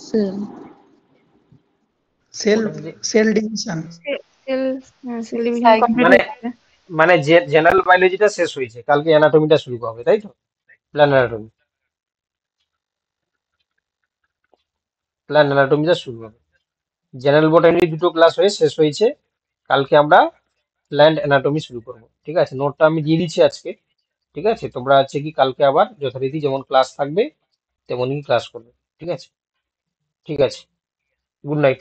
Cell cell division. Cell division complete মানে হচ্ছে। মানে জেনারেল বায়োলজিটা শেষ হয়েছে, কালকে অ্যানাটমিটা শুরু হবে, তাই তো? প্ল্যান অ্যানাটমি, প্ল্যান অ্যানাটমিটা শুরু হবে। জেনারেল বোটানি দুটো ক্লাস হয়ে শেষ হয়েছে, কালকে আমরা প্ল্যান্ট অ্যানাটমি শুরু করব। ঠিক আছে, নোটটা আমি দিয়ে দিচ্ছি আজকে। ঠিক আছে, তোমরা হচ্ছে কি কালকে আবার যথারীতি যেমন ক্লাস থাকবে তেমনই ক্লাস করবে। ঠিক আছে, ঠিক আছে, গুড নাইট।